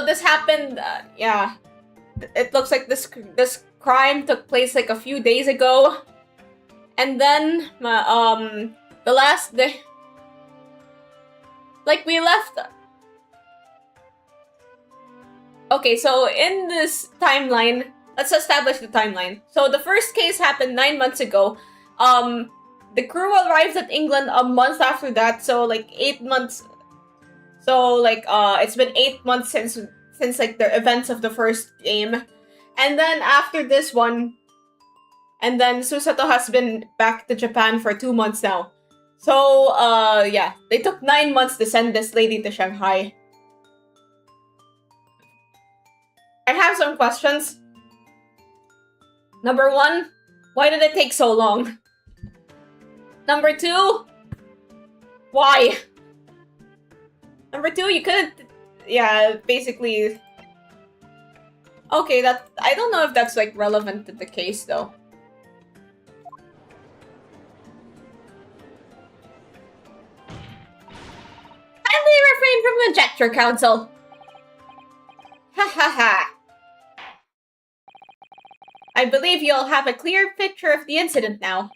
this happened, yeah. It looks like this crime took place like a few days ago. And then, the last day... Like, we left... Okay, so in this timeline, let's establish the timeline. So the first case happened 9 months ago. The crew arrived at England a month after that, so like 8 months... So, like, it's been 8 months since like, the events of the first game. And then after this one, and then Susato has been back to Japan for 2 months now. So, yeah, they took 9 months to send this lady to Shanghai. I have some questions. Number 1, why did it take so long? Number 2, why? Number 2, you couldn't... Yeah, basically... Okay, that... I don't know if that's, like, relevant to the case, though. Kindly refrain from conjecture, Counsel. Ha ha ha. I believe you'll have a clear picture of the incident now.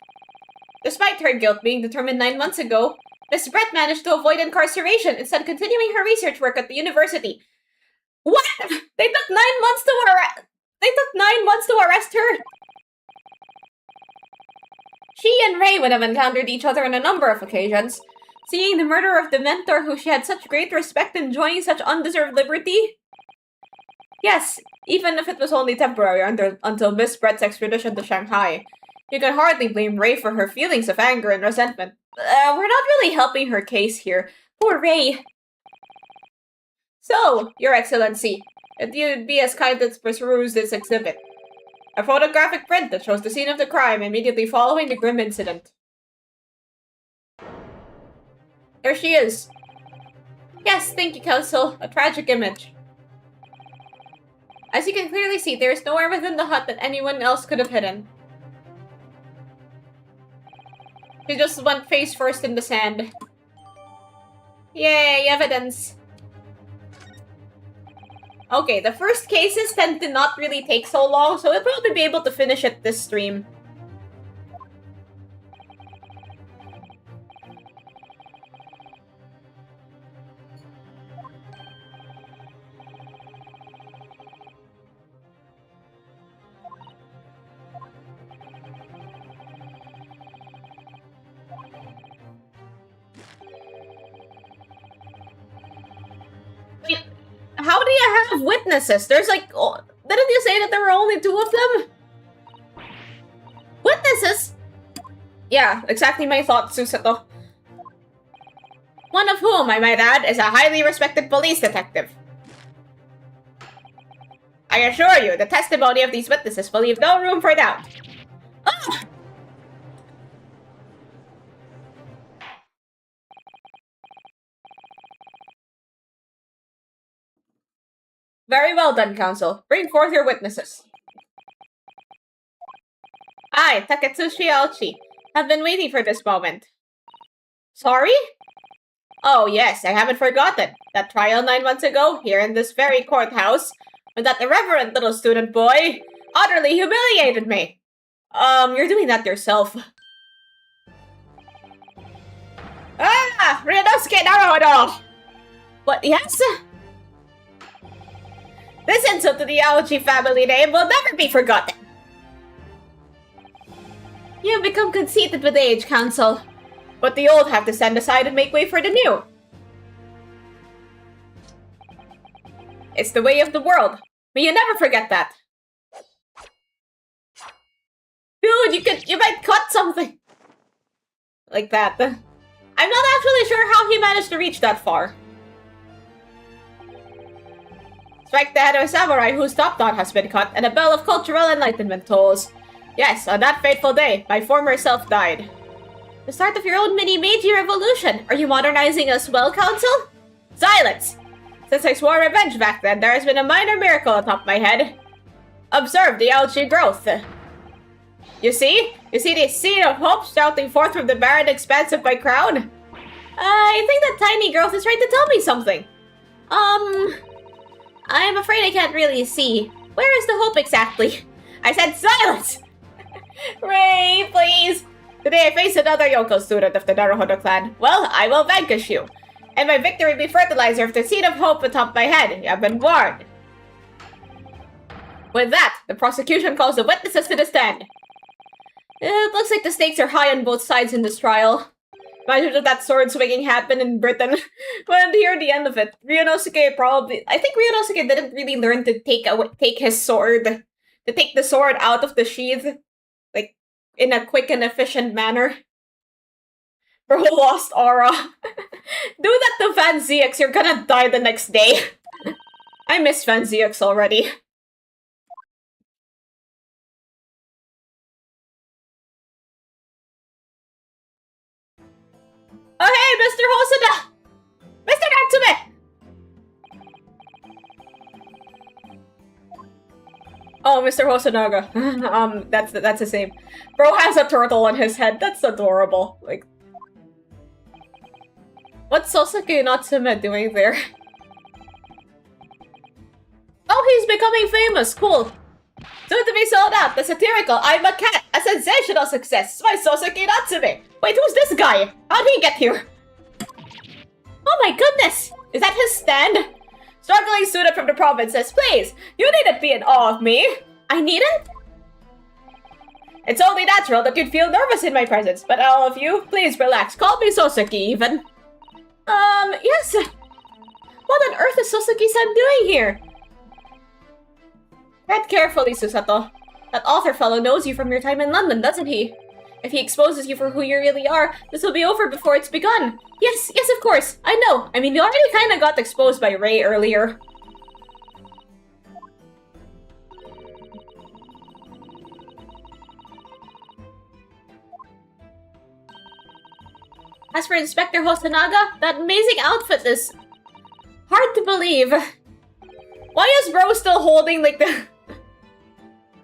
Despite her guilt being determined 9 months ago, Miss Brett managed to avoid incarceration, instead continuing her research work at the university. What? They took 9 months to arrest... They took 9 months to arrest her? She and Ray would have encountered each other on a number of occasions. Seeing the murder of the mentor who she had such great respect enjoying such undeserved liberty? Yes, even if it was only temporary until Miss Brett's extradition to Shanghai. You can hardly blame Ray for her feelings of anger and resentment. We're not really helping her case here. Poor Ray. So, Your Excellency, if you'd be as kind as peruse this exhibit. A photographic print that shows the scene of the crime immediately following the grim incident. There she is. Yes, thank you, Counsel. A tragic image. As you can clearly see, there is nowhere within the hut that anyone else could have hidden. She just went face first in the sand. Yay, evidence. Okay, the first cases tend to not really take so long, so we'll probably be able to finish it this stream. How do you have witnesses? There's like... Oh, didn't you say that there were only 2 of them? Witnesses? Yeah, exactly my thoughts, Susato. One of whom, I might add, is a highly respected police detective. I assure you, the testimony of these witnesses will leave no room for doubt. Ah! Very well done, Counsel. Bring forth your witnesses. I, Taketsushi Aochi, have been waiting for this moment. Sorry? Oh yes, I haven't forgotten. That trial 9 months ago, here in this very courthouse, when that irreverent little student boy utterly humiliated me. You're doing that yourself. Ah! Ryunosuke Naruhodo! What, yes? This insult to the Aochi family name will never be forgotten. You have become conceited with age, Counsel. But the old have to stand aside and make way for the new. It's the way of the world. May you never forget that. Dude, you might cut something. Like that. I'm not actually sure how he managed to reach that far. Strike the head of a samurai whose top knot has been cut, and a bell of cultural enlightenment tolls. Yes, on that fateful day, my former self died. The start of your own mini Meiji revolution. Are you modernizing as well, Counsel? Silence! Since I swore revenge back then, there has been a minor miracle atop my head. Observe the Aochi growth. You see? You see the seed of hope sprouting forth from the barren expanse of my crown? I think that tiny growth is trying to tell me something. I'm afraid I can't really see. Where is the hope exactly? I said silence! Ray, please! Today I face another Yoko student of the Naruhodo clan. Well, I will vanquish you. And my victory be fertilizer of the seed of hope atop my head. You have been warned. With that, the prosecution calls the witnesses to the stand. It looks like the stakes are high on both sides in this trial. Imagine if that sword swinging happened in Britain. But hear the end of it. Ryunosuke probably... I think Ryunosuke didn't really learn to take his sword to take the sword out of the sheath, like, in a quick and efficient manner. Bro lost aura. Do that to Van Zix, you're gonna die the next day. I miss Van Zix already. Oh hey, Mr. Hosoda! Mr. Natsume! Oh, Mr. Hosonaga. That's the same. Bro has a turtle on his head. That's adorable. Like, what's Sasuke Natsume doing there? Oh, he's becoming famous. Cool. Soon to be sold out. The satirical I'm a Cat. A sensational success. My Sasuke Natsume. Wait, who's this guy? How'd he get here? Oh my goodness. Is that his stand? Struggling student from the province says, please, you needn't be in awe of me. I needn't? It's only natural that you'd feel nervous in my presence, but all of you, please relax. Call me Sasuke, even. Yes. What on earth is Sasuke-san doing here? Tread carefully, Susato. That author fellow knows you from your time in London, doesn't he? If he exposes you for who you really are, this will be over before it's begun. Yes, of course. I know. I mean, you already kind of got exposed by Ray earlier. As for Inspector Hosonaga, that amazing outfit is hard to believe. Why is Bro still holding, like, the...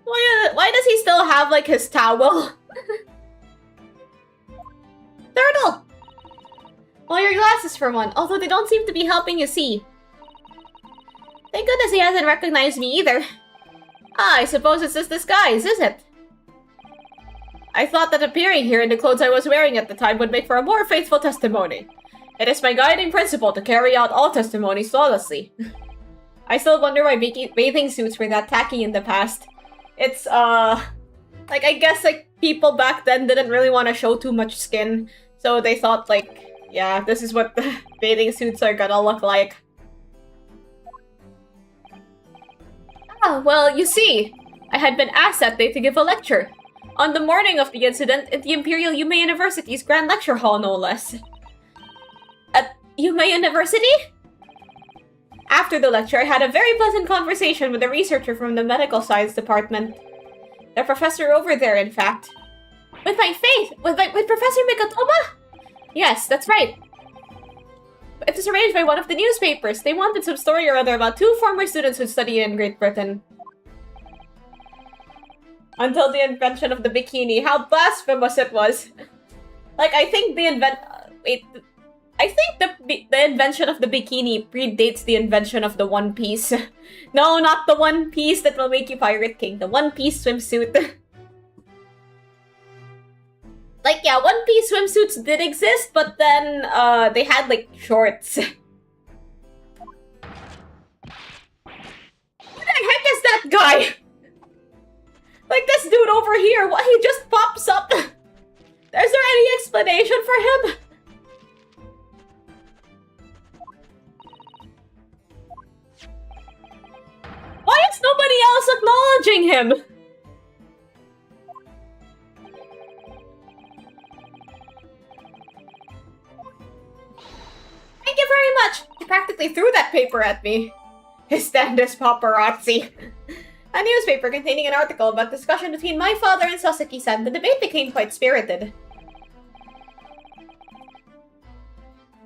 Why does he still have, like, his towel? Turtle! Well, your glasses for one, although they don't seem to be helping you see. Thank goodness he hasn't recognized me either. Ah, I suppose it's this disguise, is it? I thought that appearing here in the clothes I was wearing at the time would make for a more faithful testimony. It is my guiding principle to carry out all testimonies flawlessly. I still wonder why bathing suits were that tacky in the past. It's, like, I guess, like, people back then didn't really want to show too much skin. So they thought, like, yeah, this is what the bathing suits are gonna look like. Ah, well, you see, I had been asked that day to give a lecture. On the morning of the incident, at the Imperial Yume University's Grand Lecture Hall, no less. At Yume University? After the lecture, I had a very pleasant conversation with a researcher from the medical science department. The professor over there, in fact. With Professor Mikatoma? Yes, that's right. It was arranged by one of the newspapers. They wanted some story or other about two former students who studied in Great Britain. Until the invention of the bikini. How blasphemous it was. Like, I think the invention of the bikini predates the invention of the One Piece. No, not the One Piece that will make you Pirate King. The One Piece swimsuit. Like, yeah, One Piece swimsuits did exist, but then, they had, like, shorts. Who the heck is that guy? Like, this dude over here, why he just pops up? Is there any explanation for him? Why is nobody else acknowledging him? Thank you very much! He practically threw that paper at me. His stand is paparazzi. A newspaper containing an article about discussion between my father and Sasuke-san. The debate became quite spirited.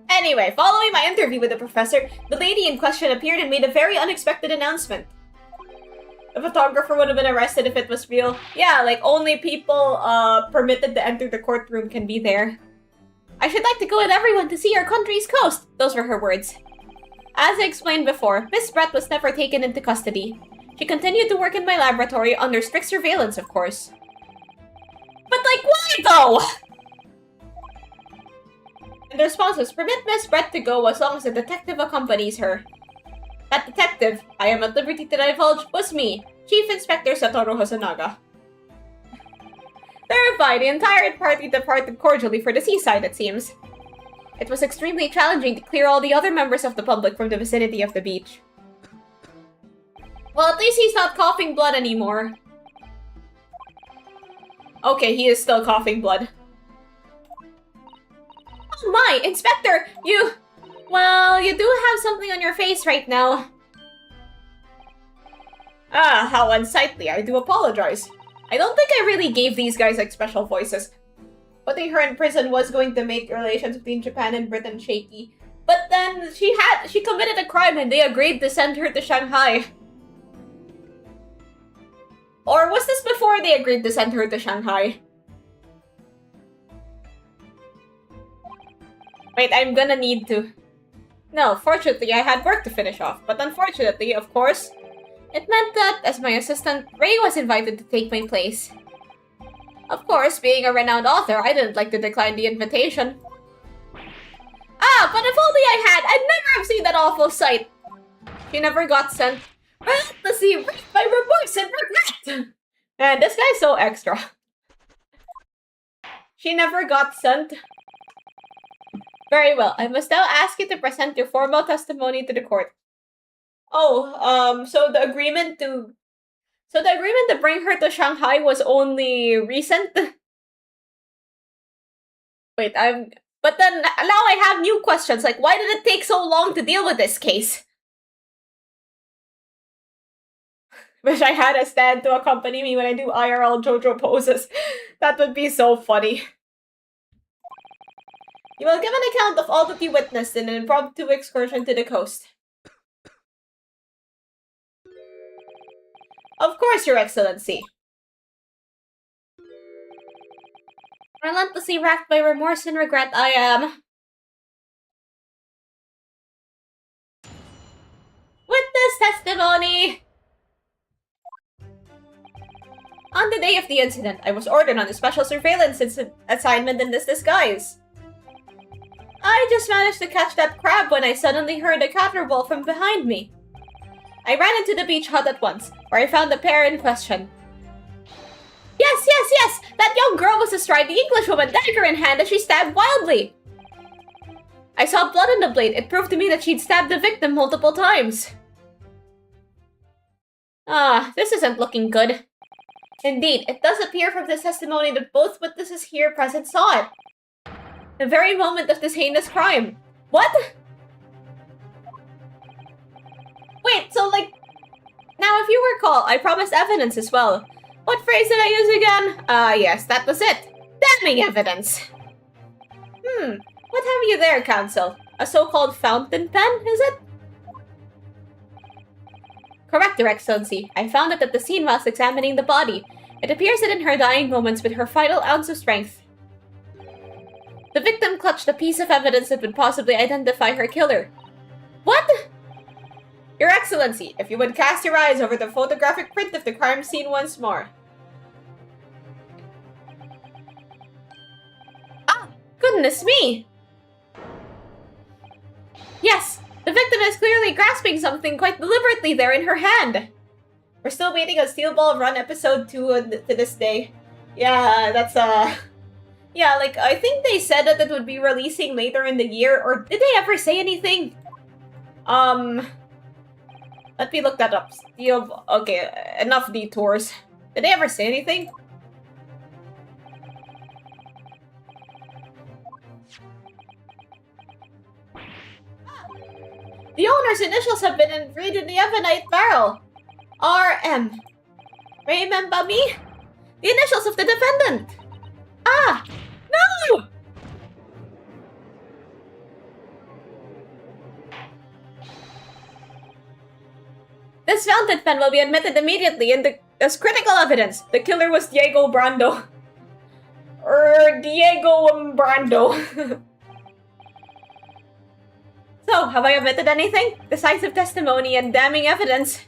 Anyway, following my interview with the professor, the lady in question appeared and made a very unexpected announcement. The photographer would have been arrested if it was real. Yeah, like, only people permitted to enter the courtroom can be there. I should like to go with everyone to see our country's coast. Those were her words. As I explained before, Miss Brett was never taken into custody. She continued to work in my laboratory under strict surveillance, of course. But, like, why, though? And the response was, permit Miss Brett to go as long as a detective accompanies her. That detective, I am at liberty to divulge, was me, Chief Inspector Satoru Hosonaga. Terrified, the entire party departed cordially for the seaside, it seems. It was extremely challenging to clear all the other members of the public from the vicinity of the beach. Well, at least he's not coughing blood anymore. Okay, he is still coughing blood. Oh my, Inspector! Well, you do have something on your face right now. Ah, how unsightly. I do apologize. I don't think I really gave these guys, like, special voices. Putting her in prison was going to make relations between Japan and Britain shaky. But then, she committed a crime and they agreed to send her to Shanghai. Or was this before they agreed to send her to Shanghai? Wait, I'm gonna need to... No, fortunately, I had work to finish off. But unfortunately, of course, it meant that, as my assistant, Ray was invited to take my place. Of course, being a renowned author, I didn't like to decline the invitation. Ah, but if only I had, I'd never have seen that awful sight. She never got sent. Relentlessly racked by remorse and regret. Man, this guy's so extra. She never got sent. Very well, I must now ask you to present your formal testimony to the court. Oh, so the agreement to bring her to Shanghai was only recent? Wait, but then, now I have new questions, like, why did it take so long to deal with this case? Wish I had a stand to accompany me when I do IRL JoJo poses. That would be so funny. You will give an account of all that you witnessed in an impromptu excursion to the coast. Of course, Your Excellency. Relentlessly racked by remorse and regret, I am. Witness testimony! On the day of the incident, I was ordered on a special surveillance assignment in this disguise. I just managed to catch that crab when I suddenly heard a caterpillar from behind me. I ran into the beach hut at once, where I found the pair in question. Yes! That young girl was astride the Englishwoman, dagger in hand, as she stabbed wildly. I saw blood on the blade. It proved to me that she'd stabbed the victim multiple times. Ah, this isn't looking good. Indeed, it does appear from this testimony that both witnesses here present saw it. The very moment of this heinous crime. What? Wait, so like... Now, if you recall, I promised evidence as well. What phrase did I use again? Yes, that was it. Damning evidence. What have you there, Counsel? A so-called fountain pen, is it? Correct, Your Excellency. I found it at the scene whilst examining the body. It appears that in her dying moments, with her final ounce of strength, the victim clutched a piece of evidence that would possibly identify her killer. What? Your Excellency, if you would cast your eyes over the photographic print of the crime scene once more. Ah, goodness me! Yes, the victim is clearly grasping something quite deliberately there in her hand. We're still waiting on Steel Ball Run episode 2 to this day. Yeah, that's yeah, like, I think they said that it would be releasing later in the year, or did they ever say anything? Let me look that up. Okay, enough detours. Did they ever say anything? The owner's initials have been engraved in the ebonite barrel. RM. Remember me? The initials of the defendant. Ah! No! This fountain pen will be admitted immediately as critical evidence. The killer was Diego Brando. Diego Brando. So, have I omitted anything? Decisive testimony and damning evidence.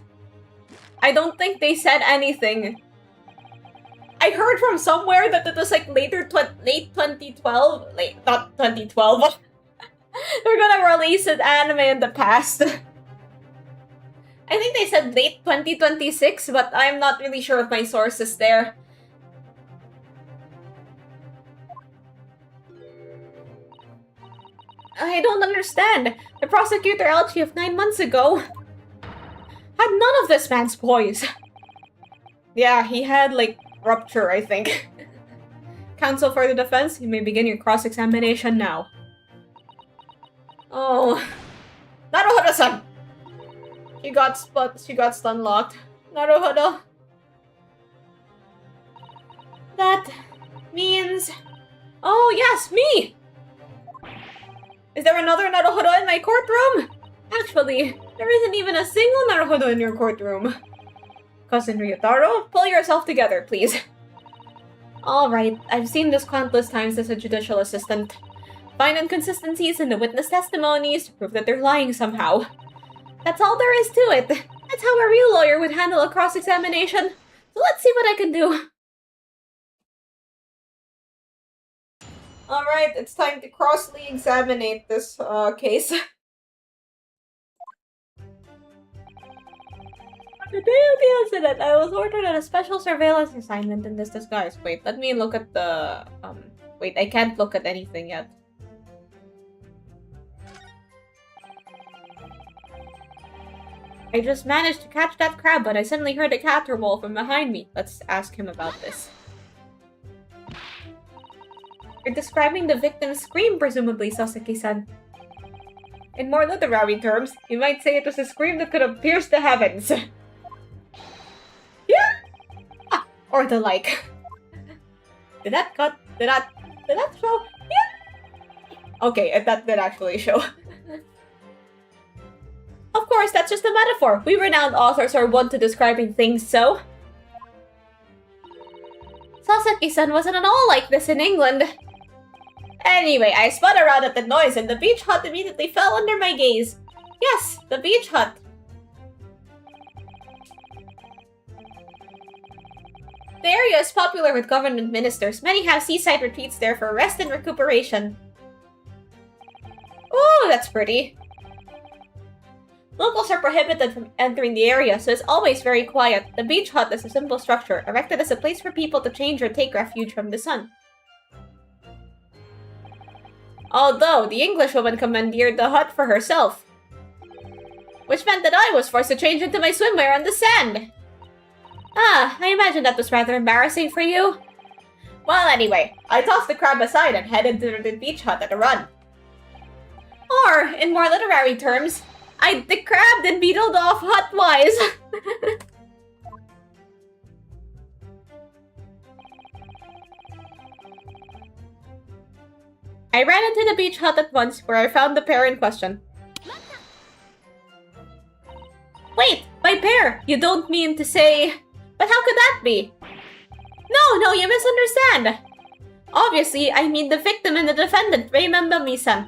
I don't think they said anything. I heard from somewhere that it was like late 2012. Not 2012. They're gonna release an anime in the past. I think they said late 2026, but I'm not really sure of my sources there. I don't understand. The prosecutor Elchie of 9 months ago had none of this man's poise. Yeah, he had, like, rupture, I think. counsel for the defense, you may begin your cross-examination now. Oh. Naruhodo-san! She got stun locked. Naruhodo. That means... Oh, yes, me! Is there another Naruhodo in my courtroom? Actually, there isn't even a single Naruhodo in your courtroom. Cousin Ryotaro, pull yourself together, please. Alright, I've seen this countless times as a judicial assistant. Find inconsistencies in the witness testimonies to prove that they're lying somehow. That's all there is to it. That's how a real lawyer would handle a cross-examination. So let's see what I can do. Alright, it's time to cross-examine this case. The day of the incident, I was ordered on a special surveillance assignment in this disguise. Wait, let me look at the... Wait, I can't look at anything yet. I just managed to catch that crab, but I suddenly heard a caterwaul from behind me. Let's ask him about this. You're describing the victim's scream, presumably, Sasaki-san. In more literary terms, you might say it was a scream that could have pierced the heavens. Yeah! Ah, or the like. Did that show? Yeah! Okay, that did actually show. Of course, that's just a metaphor. We renowned authors are wont to describing things so. Sasaki-san wasn't at all like this in England. Anyway, I spun around at the noise and the beach hut immediately fell under my gaze. Yes, the beach hut. The area is popular with government ministers. Many have seaside retreats there for rest and recuperation. Ooh, that's pretty. Locals are prohibited from entering the area, so it's always very quiet. The beach hut is a simple structure, erected as a place for people to change or take refuge from the sun. Although, the Englishwoman commandeered the hut for herself. Which meant that I was forced to change into my swimwear on the sand. Ah, I imagine that was rather embarrassing for you. Well, anyway, I tossed the crab aside and headed to the beach hut at a run. Or, in more literary terms, I decrabbed and beetled off hut-wise. I ran into the beach hut at once, where I found the pair in question. Wait, by pair, you don't mean to say... But how could that be? No, you misunderstand. Obviously, I mean the victim and the defendant, remember Misan.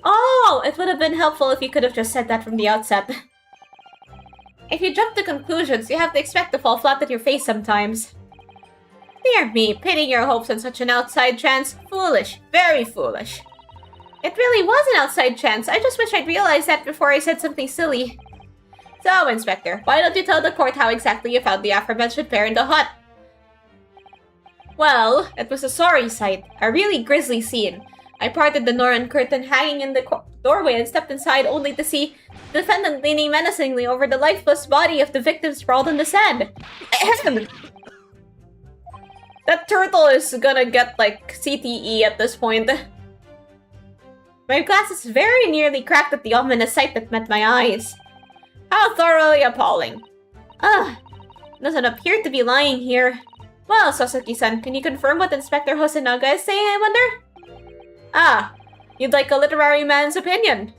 Oh, it would have been helpful if you could have just said that from the outset. If you jump to conclusions, you have to expect to fall flat at your face sometimes. Dear me, pitting your hopes on such an outside chance. Foolish. Very foolish. It really was an outside chance. I just wish I'd realized that before I said something silly. So, Inspector, why don't you tell the court how exactly you found the aforementioned pair in the hut? Well, it was a sorry sight. A really grisly scene. I parted the Norran curtain hanging in the doorway and stepped inside only to see the defendant leaning menacingly over the lifeless body of the victim sprawled in the sand. That turtle is gonna get, like, CTE at this point. My glasses very nearly cracked at the ominous sight that met my eyes. How thoroughly appalling. Doesn't appear to be lying here. Well, Sasaki-san, can you confirm what Inspector Hosonaga is saying, I wonder? Ah, you'd like a literary man's opinion.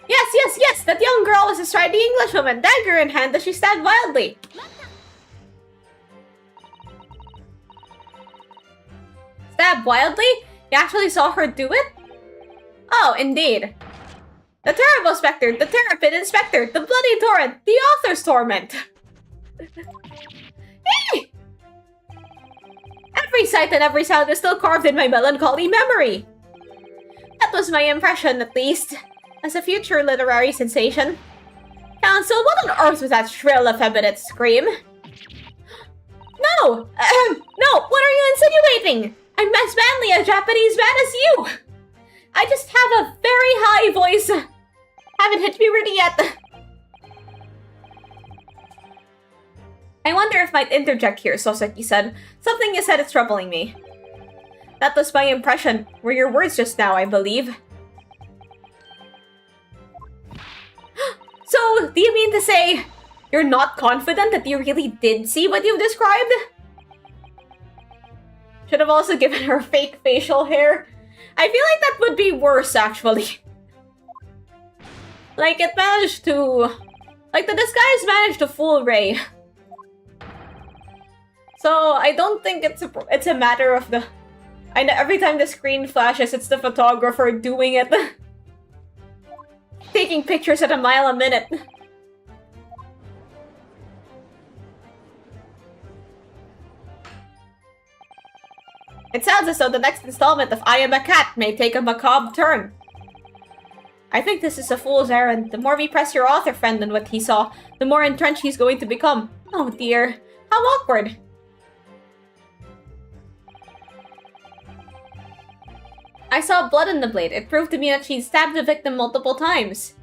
Yes, that young girl was astride the Englishwoman, dagger in hand as she stabbed wildly. Stabbed wildly? You actually saw her do it? Oh, indeed. The terrible spectre, the terrapin inspector, the bloody torrent, the author's torment. Hey! Every sight and every sound is still carved in my melancholy memory. That was my impression, at least. As a future literary sensation. Counsel, what on earth was that shrill, effeminate scream? No! No! What are you insinuating? I'm as manly a Japanese man as you! I just have a very high voice. Haven't hit puberty yet. I wonder if I might interject here, Soseki said. Something you said is troubling me. That was my impression. Were your words just now, I believe. So, do you mean to say you're not confident that you really did see what you've described? Should have also given her fake facial hair. I feel like that would be worse, actually. Like, it managed to... Like, the disguise managed to fool Ray. So, I don't think it's a matter of the... I know every time the screen flashes, it's the photographer doing it. Taking pictures at a mile a minute. It sounds as though the next installment of I Am a Cat may take a macabre turn. I think this is a fool's errand. The more we press your author friend on what he saw, the more entrenched he's going to become. Oh dear. How awkward. I saw blood in the blade. It proved to me that she'd stabbed the victim multiple times.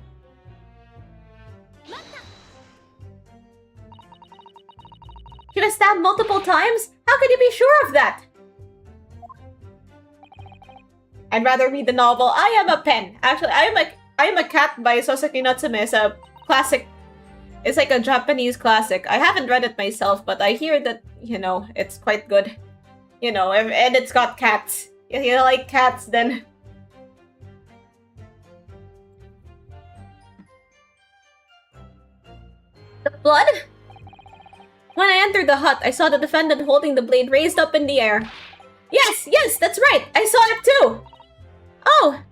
She was stabbed multiple times? How could you be sure of that? I'd rather read the novel I Am a Pen. Actually, I Am a Cat by Soseki Natsume is a classic. It's like a Japanese classic. I haven't read it myself, but I hear that, you know, it's quite good. You know, and it's got cats. If you like cats, then... The blood? When I entered the hut, I saw the defendant holding the blade raised up in the air. Yes, that's right! I saw it too! Oh!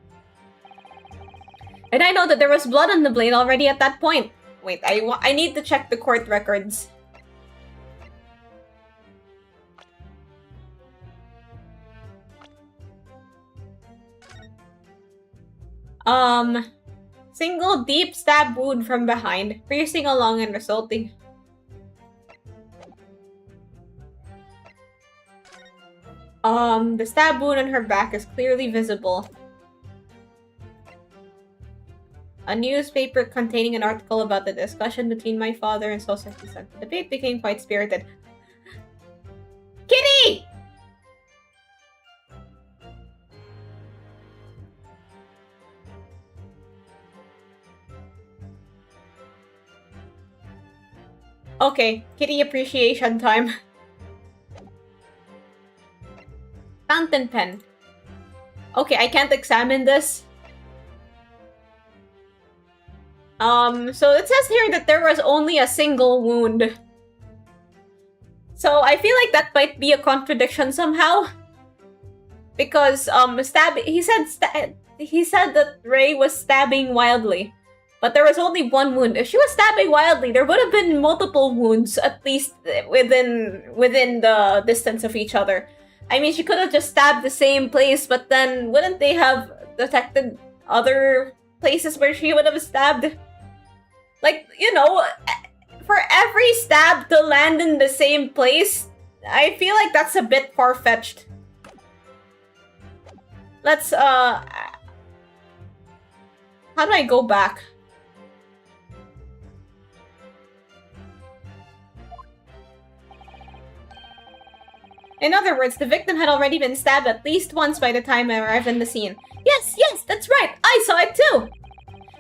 And I know that there was blood on the blade already at that point. Wait, I need to check the court records. Single deep stab wound from behind, piercing along and resulting. The stab wound on her back is clearly visible. A newspaper containing an article about the discussion between my father and Soseki-san. The debate became quite spirited. Kitty! Okay, kitty appreciation time. Fountain pen. Okay, I can't examine this. So it says here that there was only a single wound. So I feel like that might be a contradiction somehow. Because, he said that Ray was stabbing wildly. But there was only one wound. If she was stabbing wildly, there would have been multiple wounds, at least within the distance of each other. I mean, she could have just stabbed the same place, but then wouldn't they have detected other places where she would have stabbed? Like, you know, for every stab to land in the same place, I feel like that's a bit far-fetched. Let's, how do I go back? In other words, the victim had already been stabbed at least once by the time I arrived in the scene. Yes, that's right! I saw it too!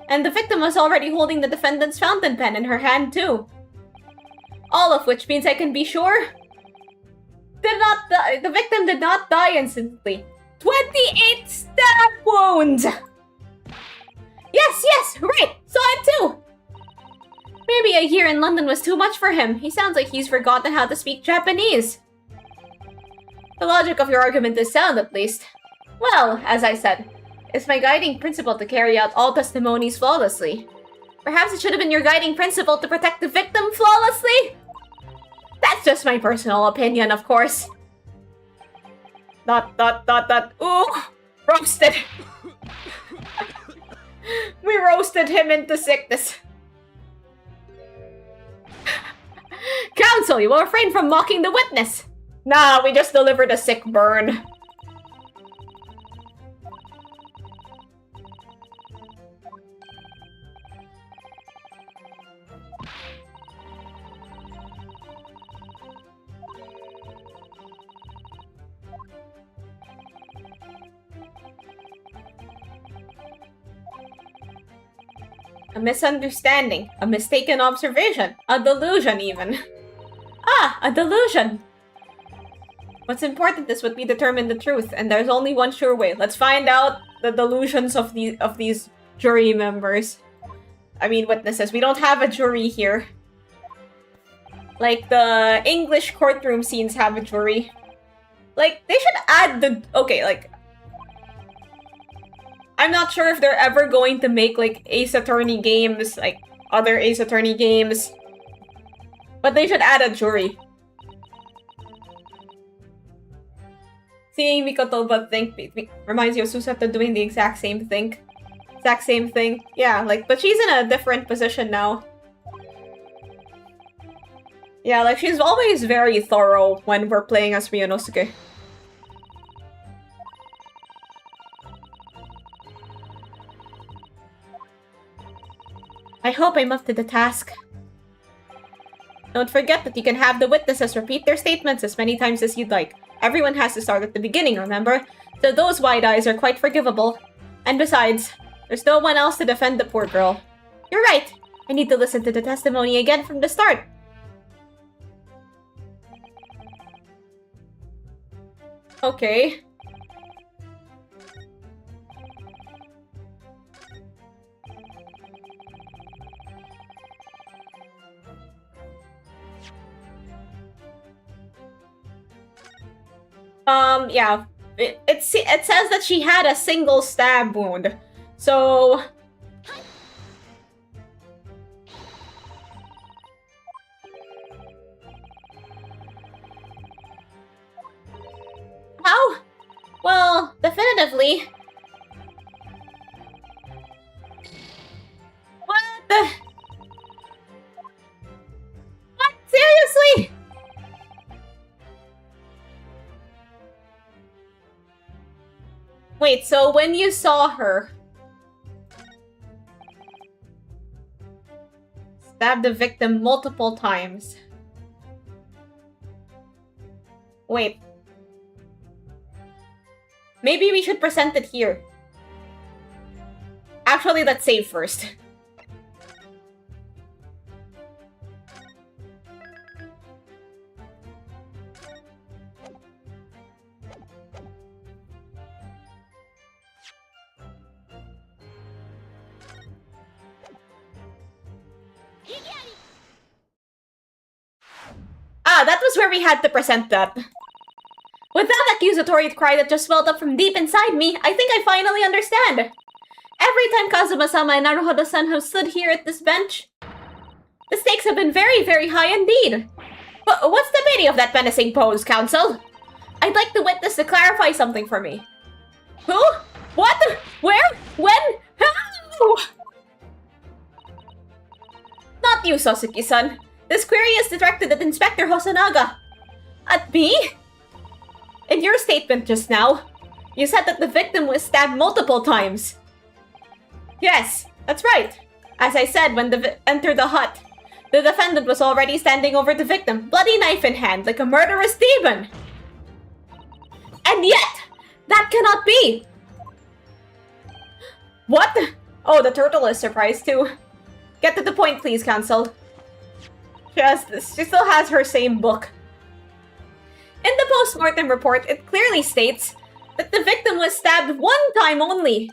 And the victim was already holding the defendant's fountain pen in her hand too. All of which means I can be sure... The victim did not die instantly. 28 stab wounds! Yes, right! Saw it too! Maybe a year in London was too much for him. He sounds like he's forgotten how to speak Japanese. The logic of your argument is sound, at least. Well, as I said, it's my guiding principle to carry out all testimonies flawlessly. Perhaps it should have been your guiding principle to protect the victim flawlessly? That's just my personal opinion, of course. ... Ooh! Roasted! We roasted him into sickness. Counsel, you will refrain from mocking the witness. Nah, we just delivered a sick burn. A misunderstanding, a mistaken observation, a delusion even. Ah, a delusion! What's important is what we determine the truth, and there's only one sure way. Let's find out the delusions of these jury members. I mean, witnesses. We don't have a jury here. Like, the English courtroom scenes have a jury. Like, they should add the... Okay, like... I'm not sure if they're ever going to make, like, Ace Attorney games, like, other Ace Attorney games. But they should add a jury. Seeing Mikotoba think reminds you of Susato doing the exact same thing. Exact same thing. Yeah, like, but she's in a different position now. Yeah, like, she's always very thorough when we're playing as Ryunosuke. I hope I'm up to the task. Don't forget that you can have the witnesses repeat their statements as many times as you'd like. Everyone has to start at the beginning, remember? So those wide eyes are quite forgivable. And besides, there's no one else to defend the poor girl. You're right. I need to listen to the testimony again from the start. Okay. Yeah. It says that she had a single stab wound. So... How? Well, definitively. What the... What? Seriously? Wait, so when you saw her... stab the victim multiple times... Wait. Maybe we should present it here. Actually, let's save first. Ah, that was where we had to present that. With that accusatory cry that just welled up from deep inside me, I think I finally understand. Every time Kazuma-sama and Naruhodo-san have stood here at this bench, the stakes have been very, very high indeed. But what's the meaning of that menacing pose, counsel? I'd like the witness to clarify something for me. Who? What? Where? When? How? Not you, Sasuke-san. This query is directed at Inspector Hosonaga. At me? In your statement just now, you said that the victim was stabbed multiple times. Yes, that's right. As I said when entered the hut, the defendant was already standing over the victim, bloody knife in hand, like a murderous demon. And yet, that cannot be. What? Oh, the turtle is surprised too. Get to the point, please, counsel. She still has her same book. In the post-mortem report, it clearly states that the victim was stabbed one time only.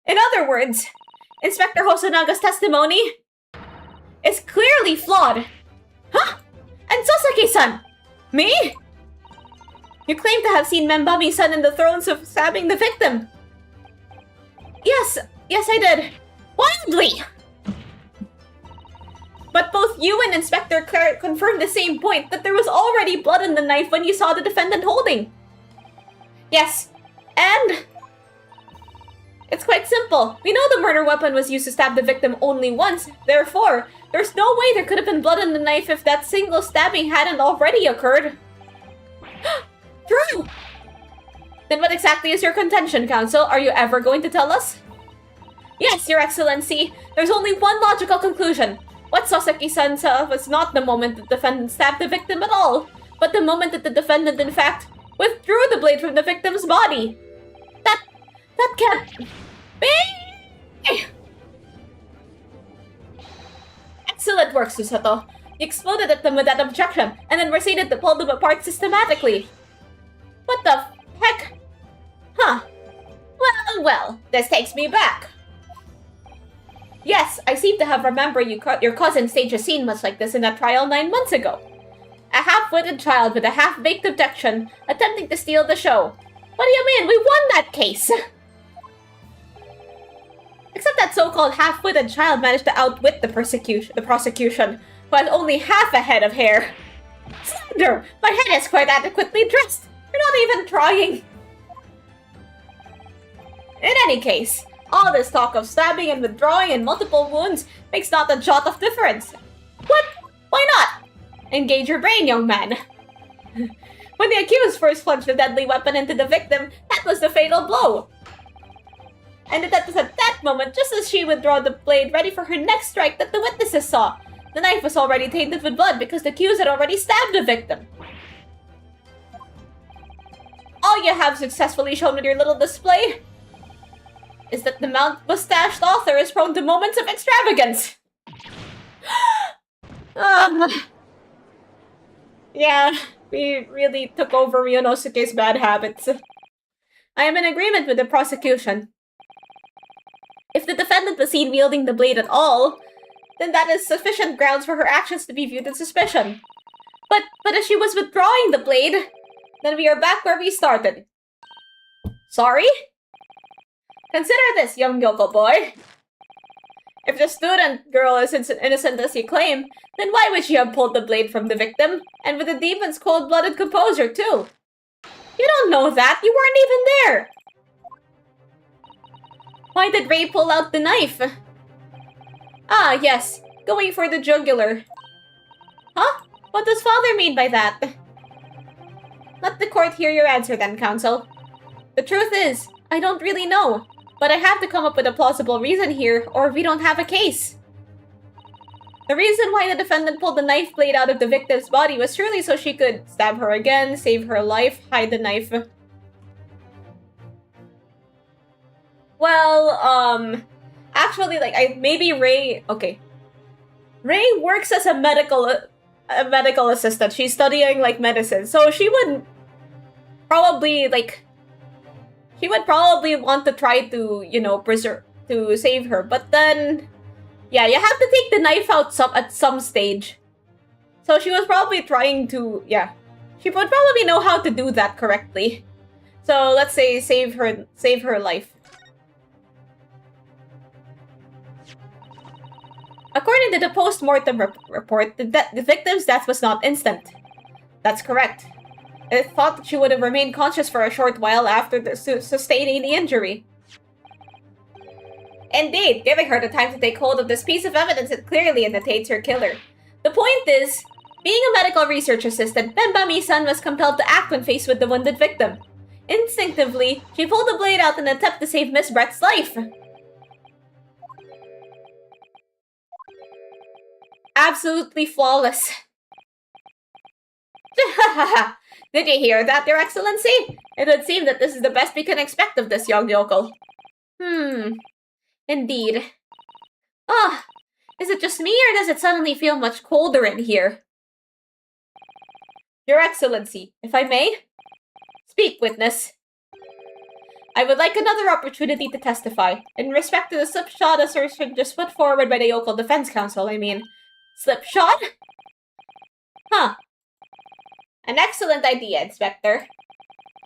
In other words, Inspector Hosanaga's testimony is clearly flawed. Huh? And Sasaki-san? Me? You claim to have seen Membami-san in the throes of stabbing the victim. Yes, I did. Wildly! But both you and Inspector Clare confirmed the same point, that there was already blood in the knife when you saw the defendant holding. Yes, and... it's quite simple. We know the murder weapon was used to stab the victim only once. Therefore, there's no way there could have been blood in the knife if that single stabbing hadn't already occurred. True! Then what exactly is your contention, counsel? Are you ever going to tell us? Yes, Your Excellency. There's only one logical conclusion. What Sasaki-san saw was not the moment the defendant stabbed the victim at all, but the moment that the defendant, in fact, withdrew the blade from the victim's body. That That can't be! Excellent work, Susato. You exploded at them with that objection, and then proceeded to pull them apart systematically. What the heck? Huh. Well, this takes me back. Yes, I seem to have remembered your cousin staged a scene much like this in a trial 9 months ago. A half-witted child with a half-baked objection attempting to steal the show. What do you mean? We won that case! Except that so-called half-witted child managed to outwit the prosecution, who had only half a head of hair. Slander! My head is quite adequately dressed! You're not even trying! In any case, all this talk of stabbing and withdrawing and multiple wounds makes not a jot of difference. What? Why not? Engage your brain, young man. When the accused first plunged the deadly weapon into the victim, that was the fatal blow. And that was at that moment, just as she would draw the blade ready for her next strike, that the witnesses saw. The knife was already tainted with blood because the accused had already stabbed the victim. All you have successfully shown with your little display is that the mustached author is prone to moments of extravagance. Yeah, we really took over Ryonosuke's bad habits. I am in agreement with the prosecution. If the defendant was seen wielding the blade at all, then that is sufficient grounds for her actions to be viewed in suspicion. But if she was withdrawing the blade, then we are back where we started. Sorry? Consider this, young Yoko boy. If the student girl is innocent as you claim, then why would she have pulled the blade from the victim? And with the demon's cold-blooded composure, too. You don't know that. You weren't even there. Why did Ray pull out the knife? Ah, yes. Going for the jugular. Huh? What does father mean by that? Let the court hear your answer then, counsel. The truth is, I don't really know. But I have to come up with a plausible reason here, or we don't have a case. The reason why the defendant pulled the knife blade out of the victim's body was surely so she could stab her again, save her life, hide the knife. Well, actually, maybe Ray. Okay, Ray works as a medical assistant. She's studying medicine, so she would probably He would probably want to try to, save her. But then, yeah, you have to take the knife out at some stage. So she was probably trying to, yeah. She would probably know how to do that correctly. So let's say save her life. According to the post-mortem report, the victim's death was not instant. That's correct. It thought that she would have remained conscious for a short while after sustaining the injury. Indeed, giving her the time to take hold of this piece of evidence, it clearly indicates her killer. The point is, being a medical research assistant, Bembami-san was compelled to act when faced with the wounded victim. Instinctively, she pulled the blade out in an attempt to save Miss Brett's life. Absolutely flawless. Did you hear that, Your Excellency? It would seem that this is the best we can expect of this young yokel. Indeed. Is it just me, or does it suddenly feel much colder in here? Your Excellency, if I may? Speak, witness. I would like another opportunity to testify. In respect to the slipshod assertion just put forward by the Yokel Defense Council, I mean. Slipshod? Huh. An excellent idea, Inspector.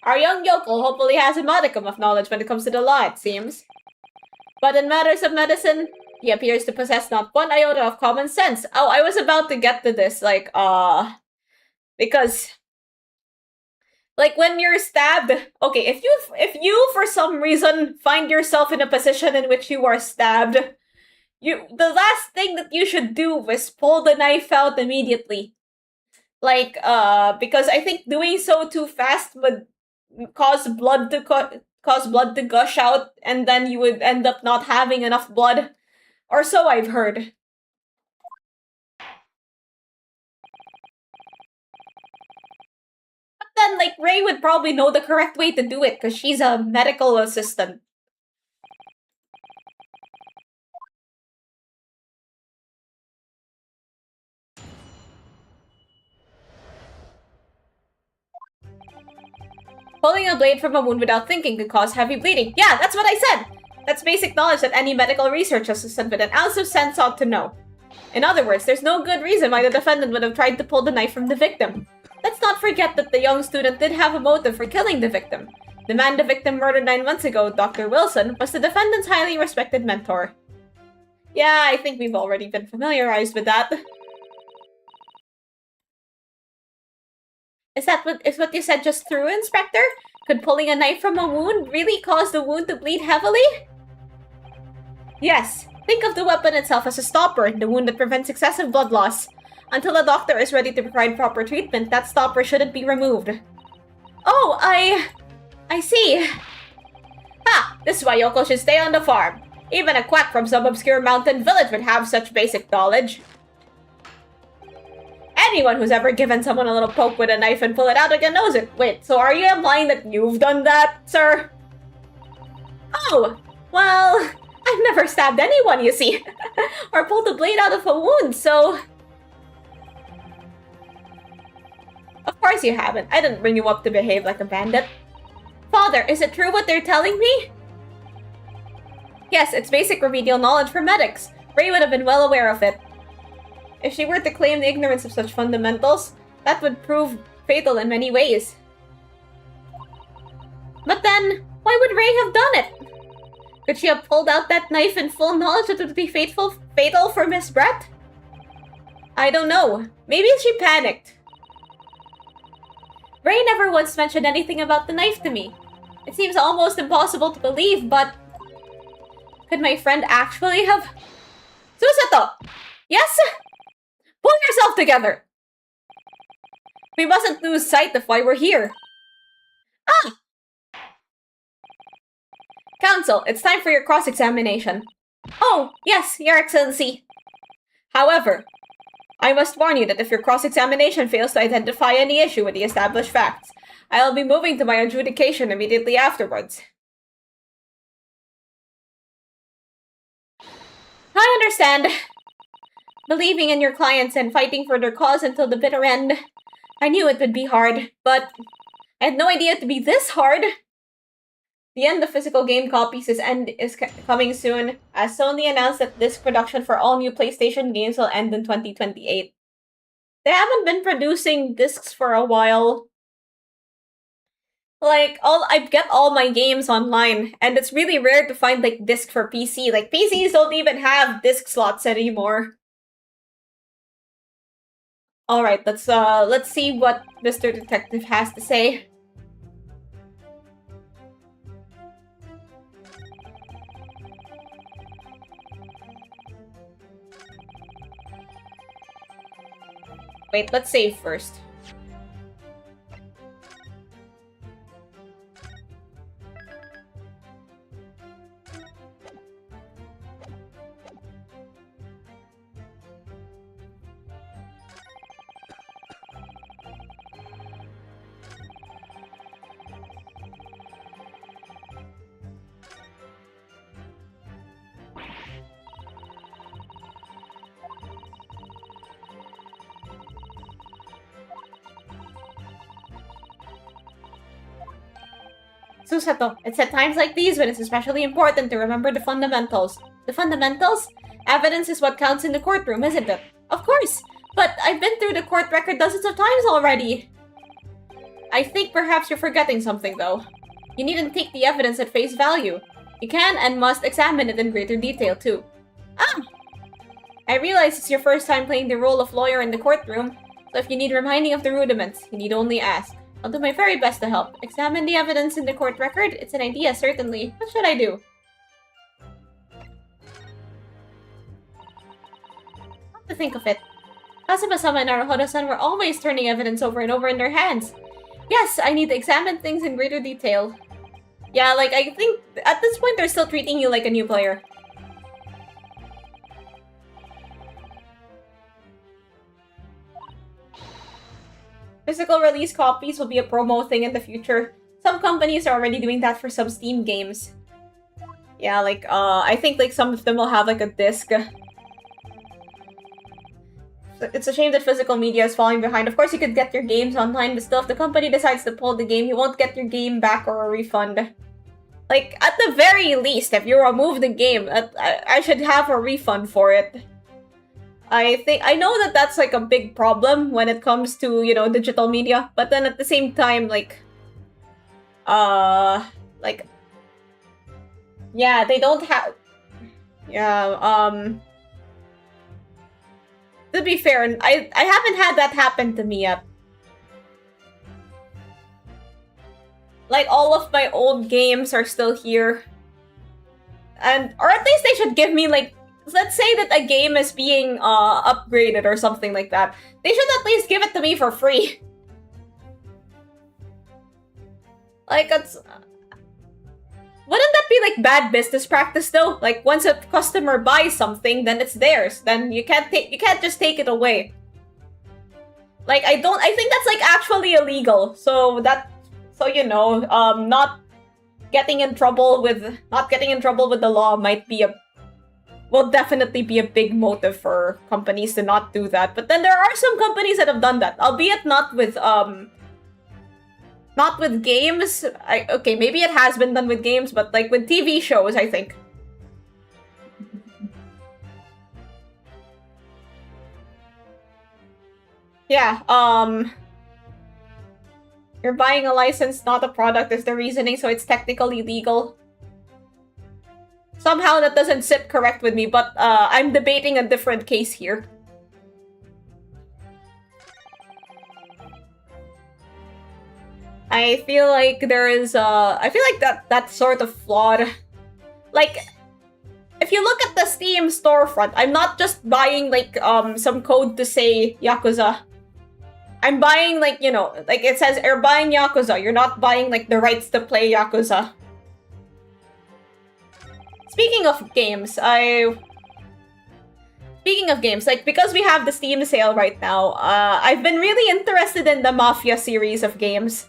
Our young yokel hopefully has a modicum of knowledge when it comes to the law, it seems. But in matters of medicine, he appears to possess not one iota of common sense. Oh, I was about to get to this, because, when you're stabbed, okay, if you for some reason find yourself in a position in which you are stabbed, the last thing that you should do is pull the knife out immediately. Because I think doing so too fast would cause blood to gush out, and then you would end up not having enough blood. Or so I've heard. But then, Ray would probably know the correct way to do it, because she's a medical assistant. Pulling a blade from a wound without thinking could cause heavy bleeding. Yeah, that's what I said! That's basic knowledge that any medical research assistant with an ounce of sense ought to know. In other words, there's no good reason why the defendant would have tried to pull the knife from the victim. Let's not forget that the young student did have a motive for killing the victim. The man the victim murdered 9 months ago, Dr. Wilson, was the defendant's highly respected mentor. Yeah, I think we've already been familiarized with that. Is what you said just true, Inspector? Could pulling a knife from a wound really cause the wound to bleed heavily? Yes. Think of the weapon itself as a stopper, the wound that prevents excessive blood loss. Until a doctor is ready to provide proper treatment, that stopper shouldn't be removed. Oh, I see. Ha! This is why Yoko should stay on the farm. Even a quack from some obscure mountain village would have such basic knowledge. Anyone who's ever given someone a little poke with a knife and pull it out again knows it. Wait, so are you implying that you've done that, sir? Oh, well, I've never stabbed anyone, you see. Or pulled the blade out of a wound, so... Of course you haven't. I didn't bring you up to behave like a bandit. Father, is it true what they're telling me? Yes, it's basic remedial knowledge for medics. Ray would have been well aware of it. If she were to claim the ignorance of such fundamentals, that would prove fatal in many ways. But then, why would Ray have done it? Could she have pulled out that knife in full knowledge that it would be fatal for Miss Brett? I don't know. Maybe she panicked. Ray never once mentioned anything about the knife to me. It seems almost impossible to believe, but... Could my friend actually have... Susato! Yes? Pull yourself together! We mustn't lose sight of why we're here. Ah! Counsel, it's time for your cross-examination. Oh, yes, Your Excellency. However, I must warn you that if your cross-examination fails to identify any issue with the established facts, I will be moving to my adjudication immediately afterwards. I understand. Believing in your clients and fighting for their cause until the bitter end. I knew it would be hard, but I had no idea it would be this hard. The end of physical game copies is coming soon, as Sony announced that disc production for all new PlayStation games will end in 2028. They haven't been producing discs for a while. Like, I get all my games online, and it's really rare to find, like, disc for PC. Like, PCs don't even have disc slots anymore. Alright, let's see what Mr. Detective has to say. Wait, let's save first. Susato, it's at times like these when it's especially important to remember the fundamentals. The fundamentals? Evidence is what counts in the courtroom, isn't it? Of course! But I've been through the court record dozens of times already! I think perhaps you're forgetting something, though. You needn't take the evidence at face value. You can and must examine it in greater detail, too. Ah! I realize it's your first time playing the role of lawyer in the courtroom, so if you need reminding of the rudiments, you need only ask. I'll do my very best to help. Examine the evidence in the court record? It's an idea, certainly. What should I do? Not to think of it. Kazuma-sama and Naruhodo-san were always turning evidence over and over in their hands. Yes, I need to examine things in greater detail. Yeah, like, I think at this point they're still treating you like a new player. Physical release copies will be a promo thing in the future. Some companies are already doing that for some Steam games. Yeah, like, I think, like, some of them will have, like, a disc. It's a shame that physical media is falling behind. Of course, you could get your games online, but still, if the company decides to pull the game, you won't get your game back or a refund. Like, at the very least, if you remove the game, I should have a refund for it. I know that that's like a big problem when it comes to, you know, digital media, but then at the same time, like, yeah, they don't have, yeah, to be fair, I haven't had that happen to me yet. Like, all of my old games are still here. And, or at least they should give me, like, let's say that a game is being, upgraded or something like that. They should at least give it to me for free. Like, it's... Wouldn't that be, like, bad business practice, though? Like, once a customer buys something, then it's theirs. Then you can't just take it away. Like, I think that's, like, actually illegal. So, you know, not getting in trouble with the law might be will definitely be a big motive for companies to not do that. But then there are some companies that have done that, albeit not with games. Okay, maybe it has been done with games, but like with TV shows, I think. Yeah, you're buying a license, not a product, is the reasoning, so it's technically legal. Somehow that doesn't sit correct with me, but I'm debating a different case here. I feel like there is I feel like that's sort of flawed. Like, if you look at the Steam storefront, I'm not just buying like some code to say Yakuza. I'm buying, like, you know, like it says you're buying Yakuza. You're not buying like the rights to play Yakuza. Speaking of games, like, because we have the Steam sale right now, I've been really interested in the Mafia series of games.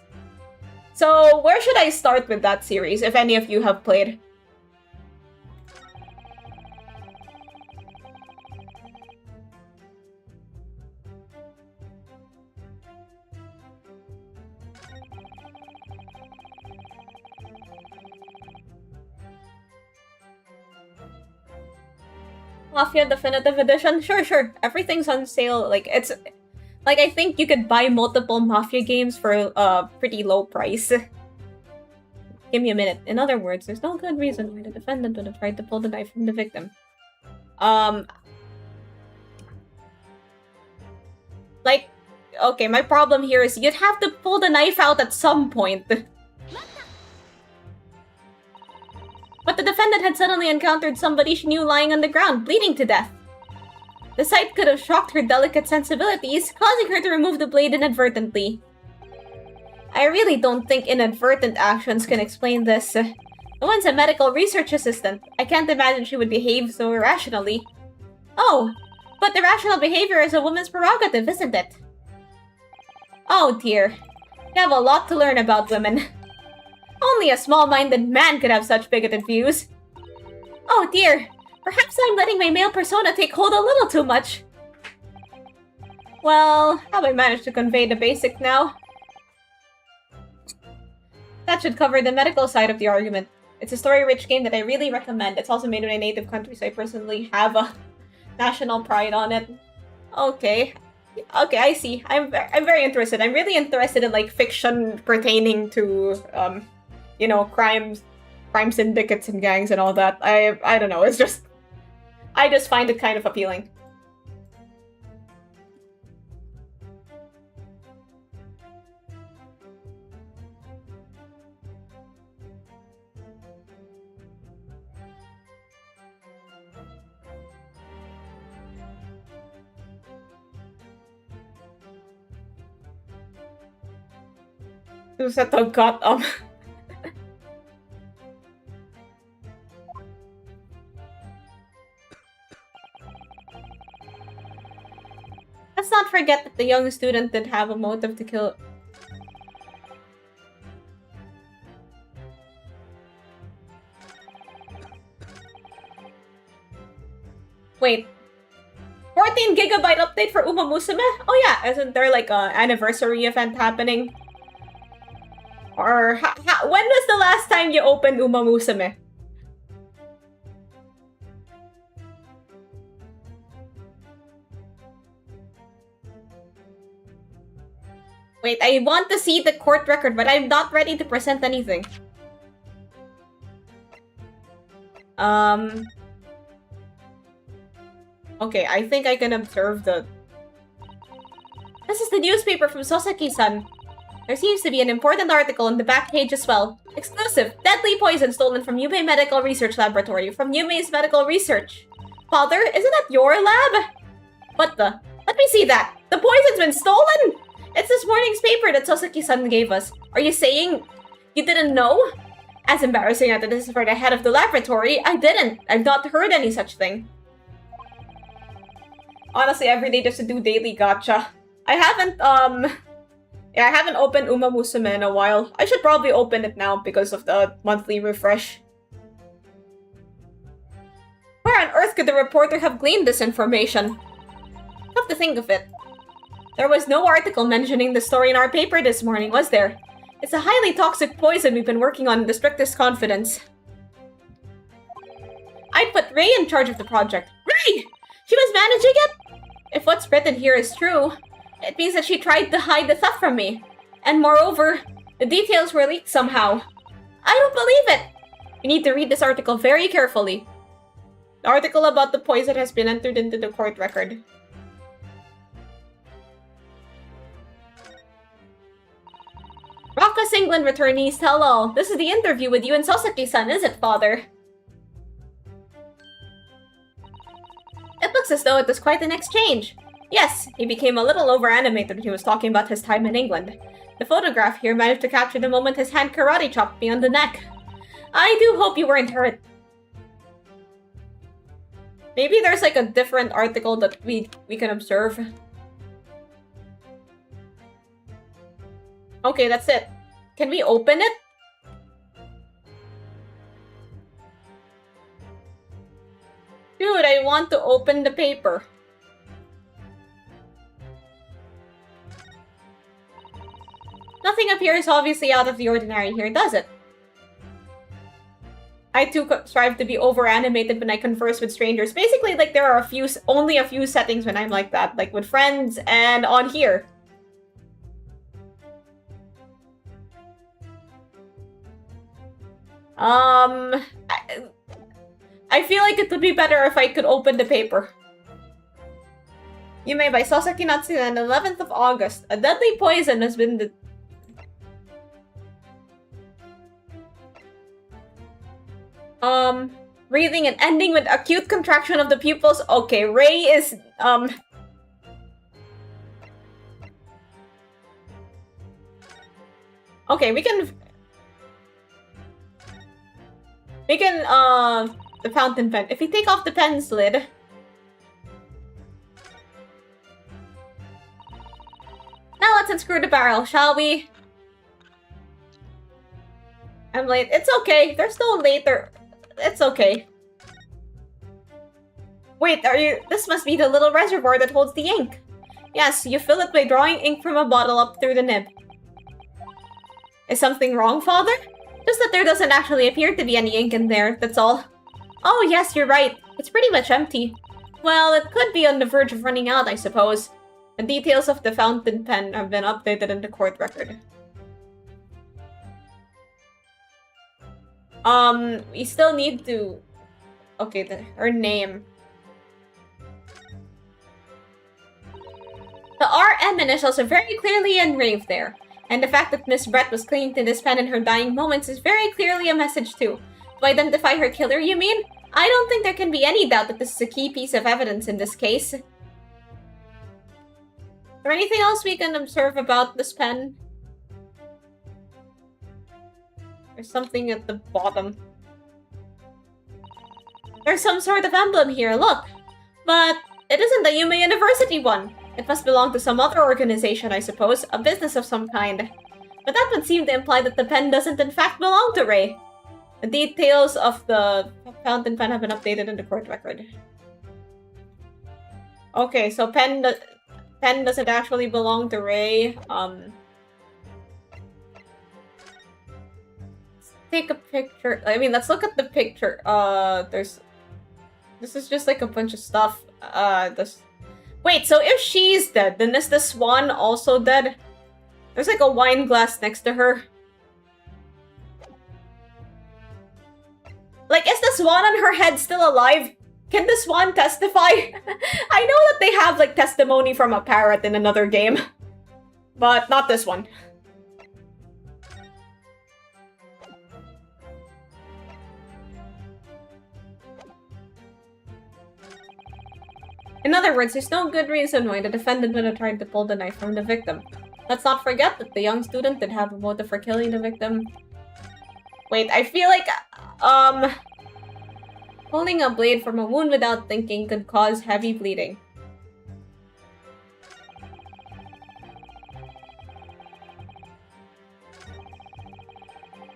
So, where should I start with that series, if any of you have played? Mafia Definitive Edition? Sure. Everything's on sale. Like, it's... Like, I think you could buy multiple Mafia games for a pretty low price. Give me a minute. In other words, there's no good reason why the defendant would have tried to pull the knife from the victim. Like, okay, my problem here is you'd have to pull the knife out at some point. But the defendant had suddenly encountered somebody she knew lying on the ground, bleeding to death. The sight could have shocked her delicate sensibilities, causing her to remove the blade inadvertently. I really don't think inadvertent actions can explain this. The one's a medical research assistant. I can't imagine she would behave so irrationally. Oh, but irrational behavior is a woman's prerogative, isn't it? Oh dear. You have a lot to learn about women. Only a small-minded man could have such bigoted views. Oh dear. Perhaps I'm letting my male persona take hold a little too much. Well, have I managed to convey the basic now? That should cover the medical side of the argument. It's a story-rich game that I really recommend. It's also made in my native country, so I personally have a national pride on it. Okay. Okay, I see. I'm very interested. I'm really interested in, like, fiction pertaining to, you know, crime syndicates and gangs and all that. I don't know, it's just... I just find it kind of appealing. Susato got Let's not forget that the young student did have a motive to kill. Wait. 14 14GB update for Uma Musume? Oh yeah, isn't there like a anniversary event happening? Or when was the last time you opened Uma Musume? Wait, I want to see the court record, but I'm not ready to present anything. Okay, I think I can observe the... This is the newspaper from Soseki-san. There seems to be an important article on the back page as well. Exclusive! Deadly poison stolen from Yume Medical Research Laboratory. From Yume's Medical Research. Father, isn't that your lab? What the? Let me see that! The poison's been stolen! It's this morning's paper that Soseki-san gave us. Are you saying you didn't know? As embarrassing as it is for the head of the laboratory, I didn't. I've not heard any such thing. Honestly, every day just to do daily gacha. I haven't opened Uma Musume in a while. I should probably open it now because of the monthly refresh. Where on earth could the reporter have gleaned this information? Come to think of it. There was no article mentioning the story in our paper this morning, was there? It's a highly toxic poison we've been working on in the strictest confidence. I'd put Ray in charge of the project. Ray! She was managing it? If what's written here is true, it means that she tried to hide the theft from me. And moreover, the details were leaked somehow. I don't believe it! You need to read this article very carefully. The article about the poison has been entered into the court record. Rockus England returnees tell all. This is the interview with you and Soseki-san, is it, father? It looks as though it was quite an exchange. Yes, he became a little over-animated when he was talking about his time in England. The photograph here managed to capture the moment his hand karate chopped me on the neck. I do hope you weren't hurt. Maybe there's like a different article that we can observe. Okay, that's it. Can we open it? Dude, I want to open the paper. Nothing appears obviously out of the ordinary here, does it? I too strive to be over-animated when I converse with strangers. Basically, like, there are only a few settings when I'm like that. Like, with friends and on here. I feel like it would be better if I could open the paper. Yume by Soseki Natsu on the 11th of August. A deadly poison has been breathing and ending with acute contraction of the pupils. Okay, Ray is, okay, we can, the fountain pen. If we take off the pen's lid... Now let's unscrew the barrel, shall we? I'm late. It's okay. There's no later. It's okay. Wait, this must be the little reservoir that holds the ink. Yes, you fill it by drawing ink from a bottle up through the nib. Is something wrong, father? Just that there doesn't actually appear to be any ink in there, that's all. Oh yes, you're right. It's pretty much empty. Well, it could be on the verge of running out, I suppose. The details of the fountain pen have been updated in the court record. We still need to... Okay, her name. The RM initials are very clearly engraved there. And the fact that Miss Brett was clinging to this pen in her dying moments is very clearly a message too. To identify her killer, you mean? I don't think there can be any doubt that this is a key piece of evidence in this case. Is there anything else we can observe about this pen? There's something at the bottom. There's some sort of emblem here, look! But it isn't the Yume University one. It must belong to some other organization, I suppose. A business of some kind. But that would seem to imply that the pen doesn't in fact belong to Ray. The details of the fountain pen have been updated in the court record. Okay, so pen doesn't actually belong to Ray. Let's take a picture. I mean, let's look at the picture. This is just like a bunch of stuff. Wait, so if she's dead, then is the swan also dead? There's like a wine glass next to her. Like, is the swan on her head still alive? Can the swan testify? I know that they have, like, testimony from a parrot in another game. But not this one. In other words, there's no good reason why the defendant would have tried to pull the knife from the victim. Let's not forget that the young student did have a motive for killing the victim. Wait, I feel like, pulling a blade from a wound without thinking could cause heavy bleeding.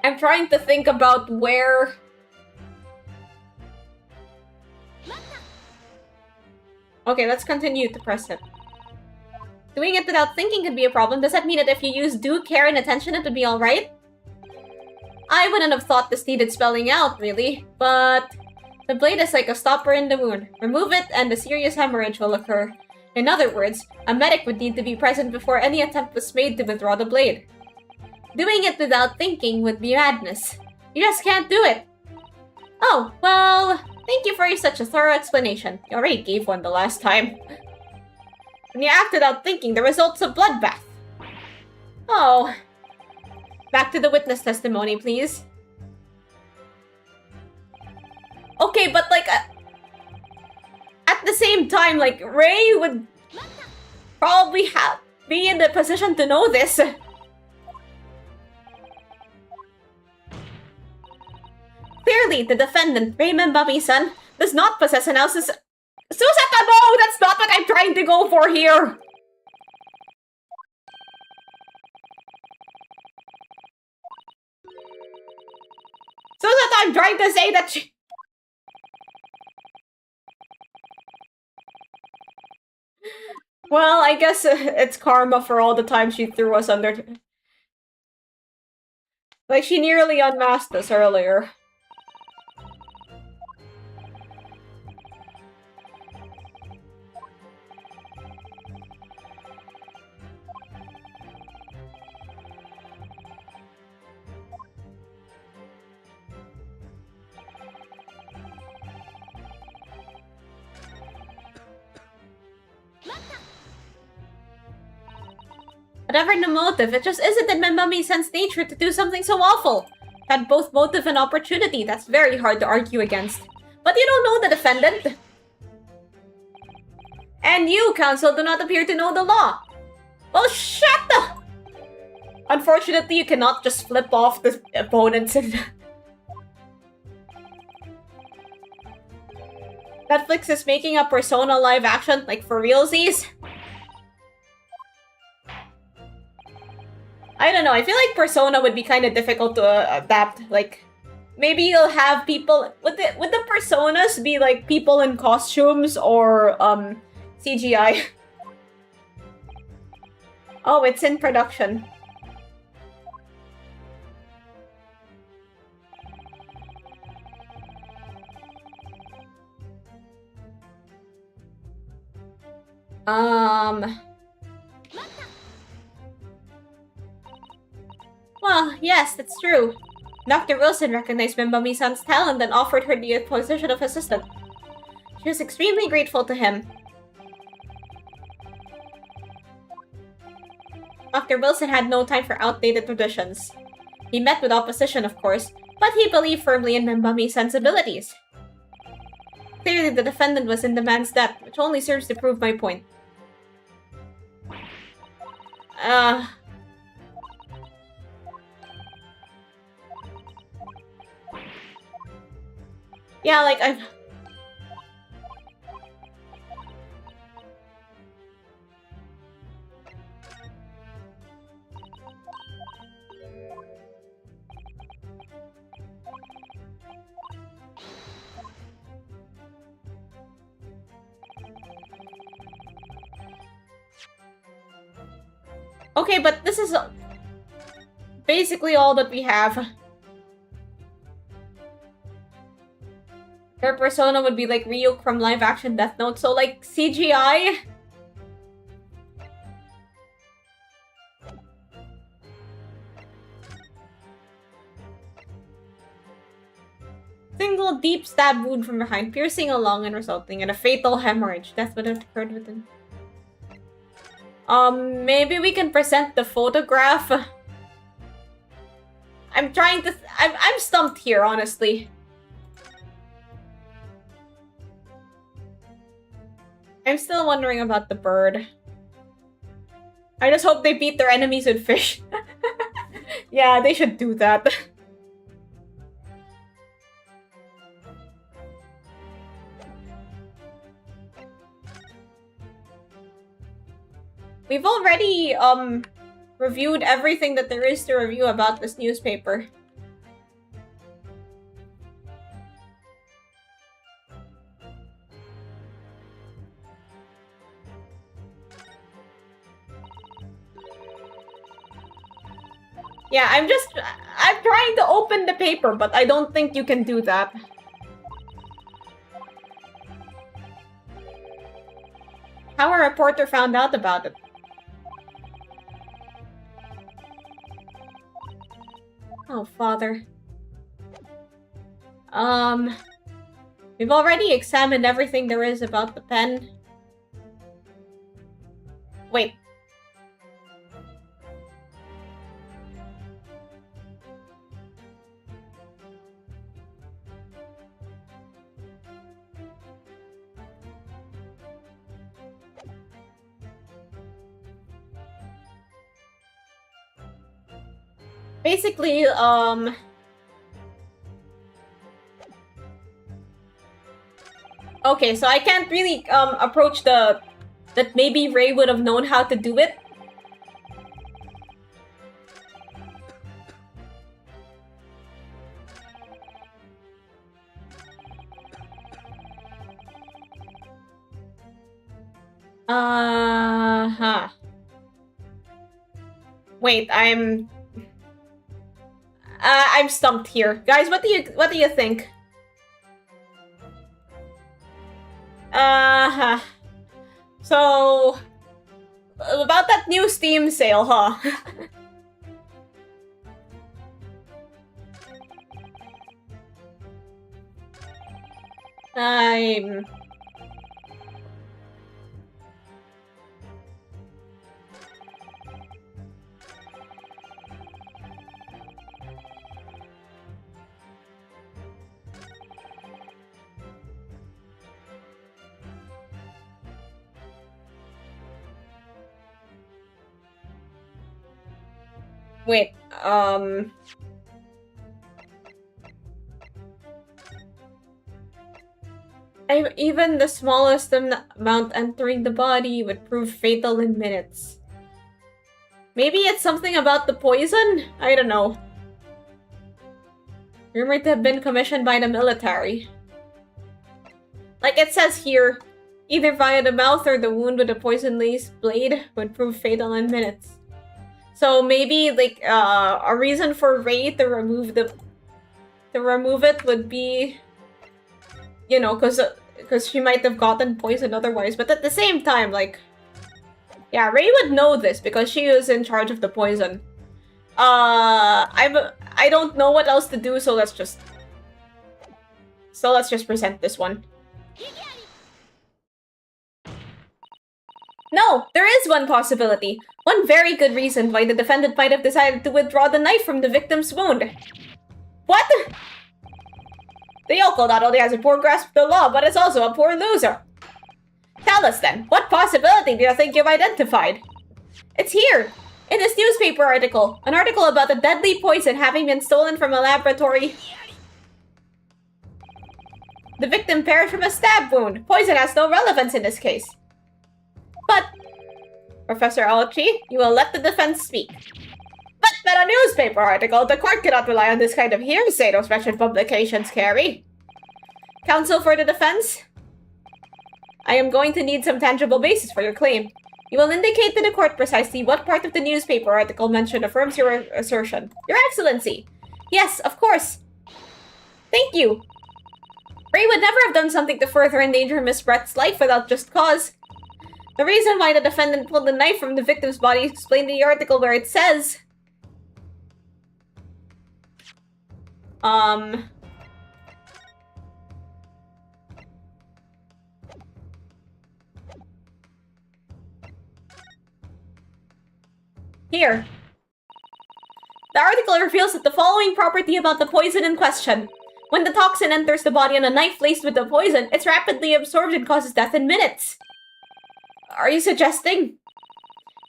I'm trying to think about where... Okay, let's continue to press it. Doing it without thinking could be a problem. Does that mean that if you use due care and attention, it would be alright? I wouldn't have thought this needed spelling out, really. But the blade is like a stopper in the wound. Remove it and a serious hemorrhage will occur. In other words, a medic would need to be present before any attempt was made to withdraw the blade. Doing it without thinking would be madness. You just can't do it. Oh, well, thank you for such a thorough explanation. You already gave one the last time. When you act without thinking, the result's a bloodbath. Oh. Back to the witness testimony, please. Okay, but like, at the same time, like, Ray would probably be in the position to know this. Clearly, the defendant, Raymond Bami-san, does not possess an ounce's... Susata, no! That's not what I'm trying to go for here! Susata, I'm trying to say that she... Well, I guess it's karma for all the time she threw us under... Like, she nearly unmasked us earlier. Whatever the motive, it just isn't in Memami-san's nature to do something so awful. Had both motive and opportunity, that's very hard to argue against. But you don't know the defendant. And you, counsel, do not appear to know the law. Well, shut the... Unfortunately, you cannot just flip off the opponents and... Netflix is making a Persona live action, like for realsies. I don't know, I feel like Persona would be kind of difficult to adapt. Like, maybe you'll have people... Would the Personas be like people in costumes or CGI? Oh, it's in production. Well, yes, that's true. Dr. Wilson recognized Membami-san's talent and offered her the position of assistant. She was extremely grateful to him. Dr. Wilson had no time for outdated traditions. He met with opposition, of course, but he believed firmly in Membami-san's abilities. Clearly, the defendant was in the man's debt, which only serves to prove my point. Yeah, like, I've... Okay, but this is basically all that we have. Their persona would be like Ryuk from live action Death Note, so like CGI. Single deep stab wound from behind, piercing a lung and resulting in a fatal hemorrhage. Death would have occurred within. Maybe we can present the photograph. I'm trying to. I'm stumped here, honestly. I'm still wondering about the bird. I just hope they beat their enemies with fish. Yeah, they should do that. We've already, reviewed everything that there is to review about this newspaper. Yeah, I'm trying to open the paper, but I don't think you can do that. How a reporter found out about it. Oh, father. We've already examined everything there is about the pen. Wait. Basically, okay, so I can't really, approach that maybe Ray would have known how to do it. Wait, I'm stumped here. Guys, what do you think? So about that new Steam sale, huh? Wait, even the smallest amount entering the body would prove fatal in minutes. Maybe it's something about the poison? I don't know. Rumored to have been commissioned by the military. Like it says here, either via the mouth or the wound with a poison-laced blade would prove fatal in minutes. So maybe like a reason for Ray to remove it would be, you know, because she might have gotten poisoned otherwise. But at the same time, like, yeah, Ray would know this because she was in charge of the poison. I don't know what else to do, so let's just present this one. No, there is one possibility. One very good reason why the defendant might have decided to withdraw the knife from the victim's wound. What? The yokel not only has a poor grasp of the law, but is also a poor loser. Tell us then, what possibility do you think you've identified? It's here, in this newspaper article. An article about a deadly poison having been stolen from a laboratory. The victim perished from a stab wound. Poison has no relevance in this case. But, Professor Aochi, you will let the defense speak. But a newspaper article, the court cannot rely on this kind of hearsay those wretched publications carry. Counsel for the defense? I am going to need some tangible basis for your claim. You will indicate to the court precisely what part of the newspaper article mentioned affirms your assertion. Your Excellency! Yes, of course! Thank you! Ray would never have done something to further endanger Miss Brett's life without just cause. The reason why the defendant pulled the knife from the victim's body is explained in the article where it says... Here. The article reveals that the following property about the poison in question. When the toxin enters the body on a knife laced with the poison, it's rapidly absorbed and causes death in minutes. Are you suggesting?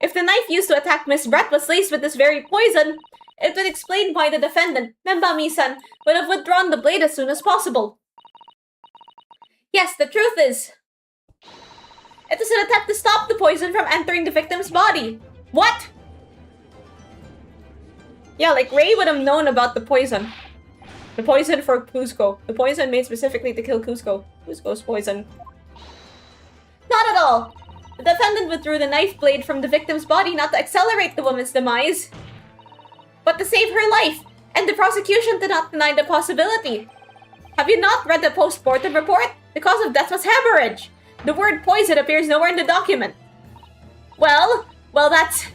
If the knife used to attack Miss Brett was laced with this very poison, it would explain why the defendant, Membami-san, would have withdrawn the blade as soon as possible. Yes, the truth is... it was an attempt to stop the poison from entering the victim's body. What? Yeah, like Ray would have known about the poison. The poison for Cusco. The poison made specifically to kill Cusco. Cusco's poison. Not at all! The defendant withdrew the knife blade from the victim's body not to accelerate the woman's demise, but to save her life, and the prosecution did not deny the possibility. Have you not read the post-mortem report? The cause of death was hemorrhage. The word poison appears nowhere in the document. Well, that's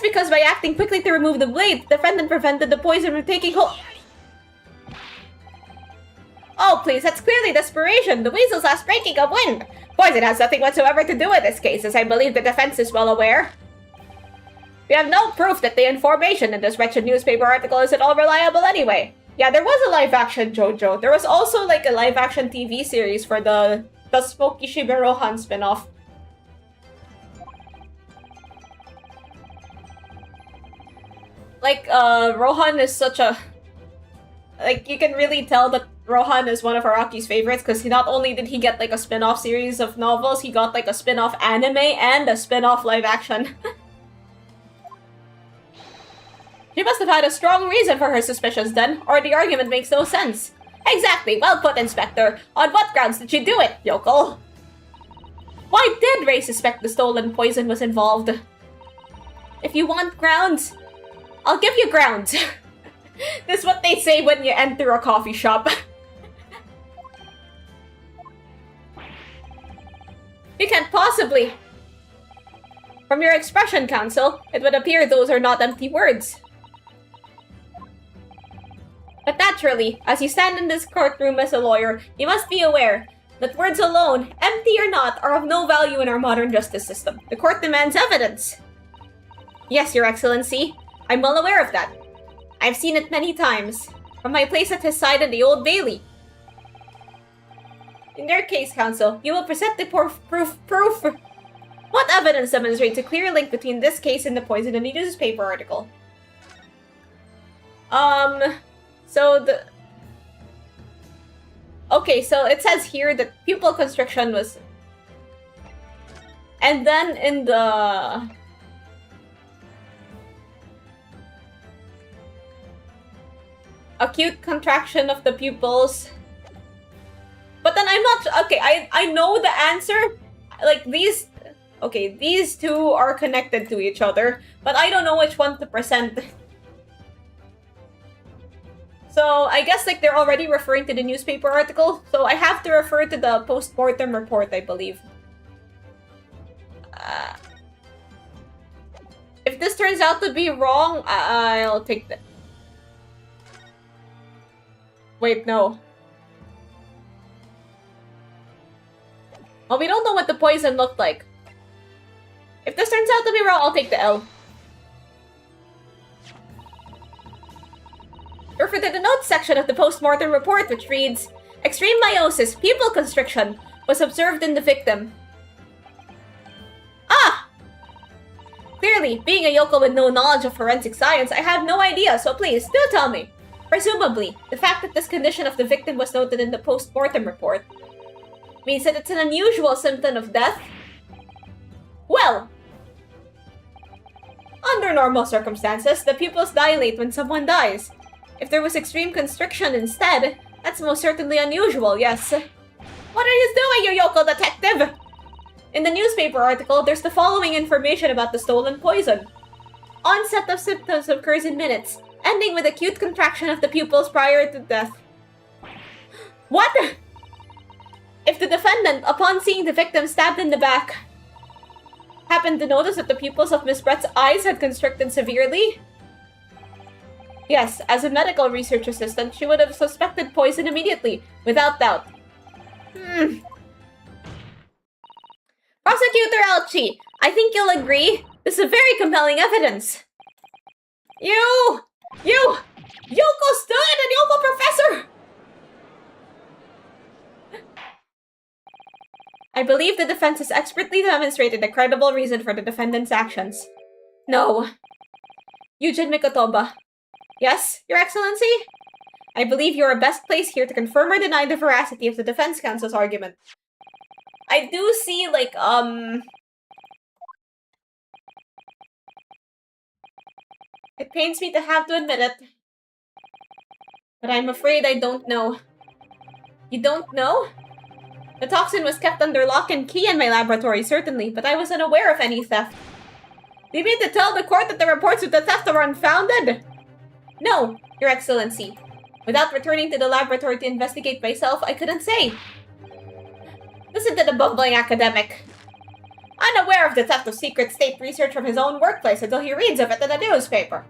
because by acting quickly to remove the blade, the defendant prevented the poison from taking hold. Oh, please, that's clearly desperation. The weasel's last breaking of wind. Poison has nothing whatsoever to do with this case, as I believe the defense is well aware. We have no proof that the information in this wretched newspaper article is at all reliable anyway. Yeah, there was a live-action JoJo. There was also, like, a live-action TV series for the Smoky Shiba Rohan spin-off. Like, Rohan is such a... like, you can really tell that Rohan is one of Araki's favorites because not only did he get, like, a spin-off series of novels, he got, like, a spin-off anime and a spin-off live-action. She must have had a strong reason for her suspicions then, or the argument makes no sense. Exactly, well put, Inspector. On what grounds did she do it, yokel? Why did Ray suspect the stolen poison was involved? If you want grounds, I'll give you grounds. This is what they say when you enter a coffee shop. You can't possibly. From your expression, Counsel, it would appear those are not empty words. But naturally, as you stand in this courtroom as a lawyer, you must be aware that words alone, empty or not, are of no value in our modern justice system. The court demands evidence. Yes, Your Excellency. I'm well aware of that. I've seen it many times, from my place at his side in the Old Bailey. In your case, Counsel, you will present the proof. What evidence demonstrates a clear link between this case and the poison in the newspaper article? Okay, so it says here that pupil constriction was... and then in the... acute contraction of the pupils. But then I'm not... okay, I know the answer. Like, these... okay, these two are connected to each other, but I don't know which one to present. So, I guess, like, they're already referring to the newspaper article, so I have to refer to the post-mortem report, I believe. If this turns out to be wrong, I'll take the... wait, no. Well, we don't know what the poison looked like. If this turns out to be wrong, I'll take the L. Refer to the notes section of the post-mortem report, which reads, extreme meiosis, pupil constriction, was observed in the victim. Ah! Clearly, being a yokel with no knowledge of forensic science, I have no idea, so please, do tell me. Presumably, the fact that this condition of the victim was noted in the post-mortem report means that it's an unusual symptom of death? Well, under normal circumstances, the pupils dilate when someone dies. If there was extreme constriction instead, that's most certainly unusual, yes. What are you doing, you yokel detective? In the newspaper article, there's the following information about the stolen poison. Onset of symptoms occurs in minutes, ending with acute contraction of the pupils prior to death. What? If the defendant, upon seeing the victim stabbed in the back, happened to notice that the pupils of Miss Brett's eyes had constricted severely? Yes, as a medical research assistant, she would have suspected poison immediately, without doubt. Prosecutor Elchi, I think you'll agree. This is very compelling evidence. You! Yoko student and Yoko professor! I believe the defense has expertly demonstrated a credible reason for the defendant's actions. No. Yujin Mikotoba. Yes, Your Excellency? I believe you are best placed here to confirm or deny the veracity of the defense counsel's argument. I do see, like, it pains me to have to admit it, but I'm afraid I don't know. You don't know? The toxin was kept under lock and key in my laboratory, certainly, but I was unaware of any theft. Do you mean to tell the court that the reports of the theft are unfounded? No, Your Excellency. Without returning to the laboratory to investigate myself, I couldn't say. Listen to the bumbling academic. Unaware of the theft of secret state research from his own workplace until he reads of it in a newspaper.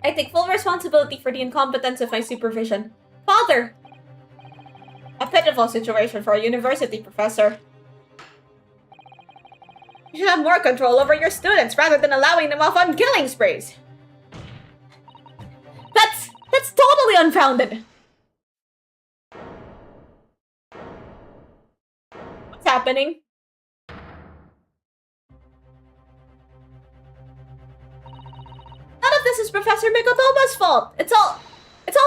I take full responsibility for the incompetence of my supervision. Father! A pitiful situation for a university professor. You should have more control over your students rather than allowing them off on killing sprees. That's totally unfounded. What's happening? None of this is Professor Mikotoba's fault. It's all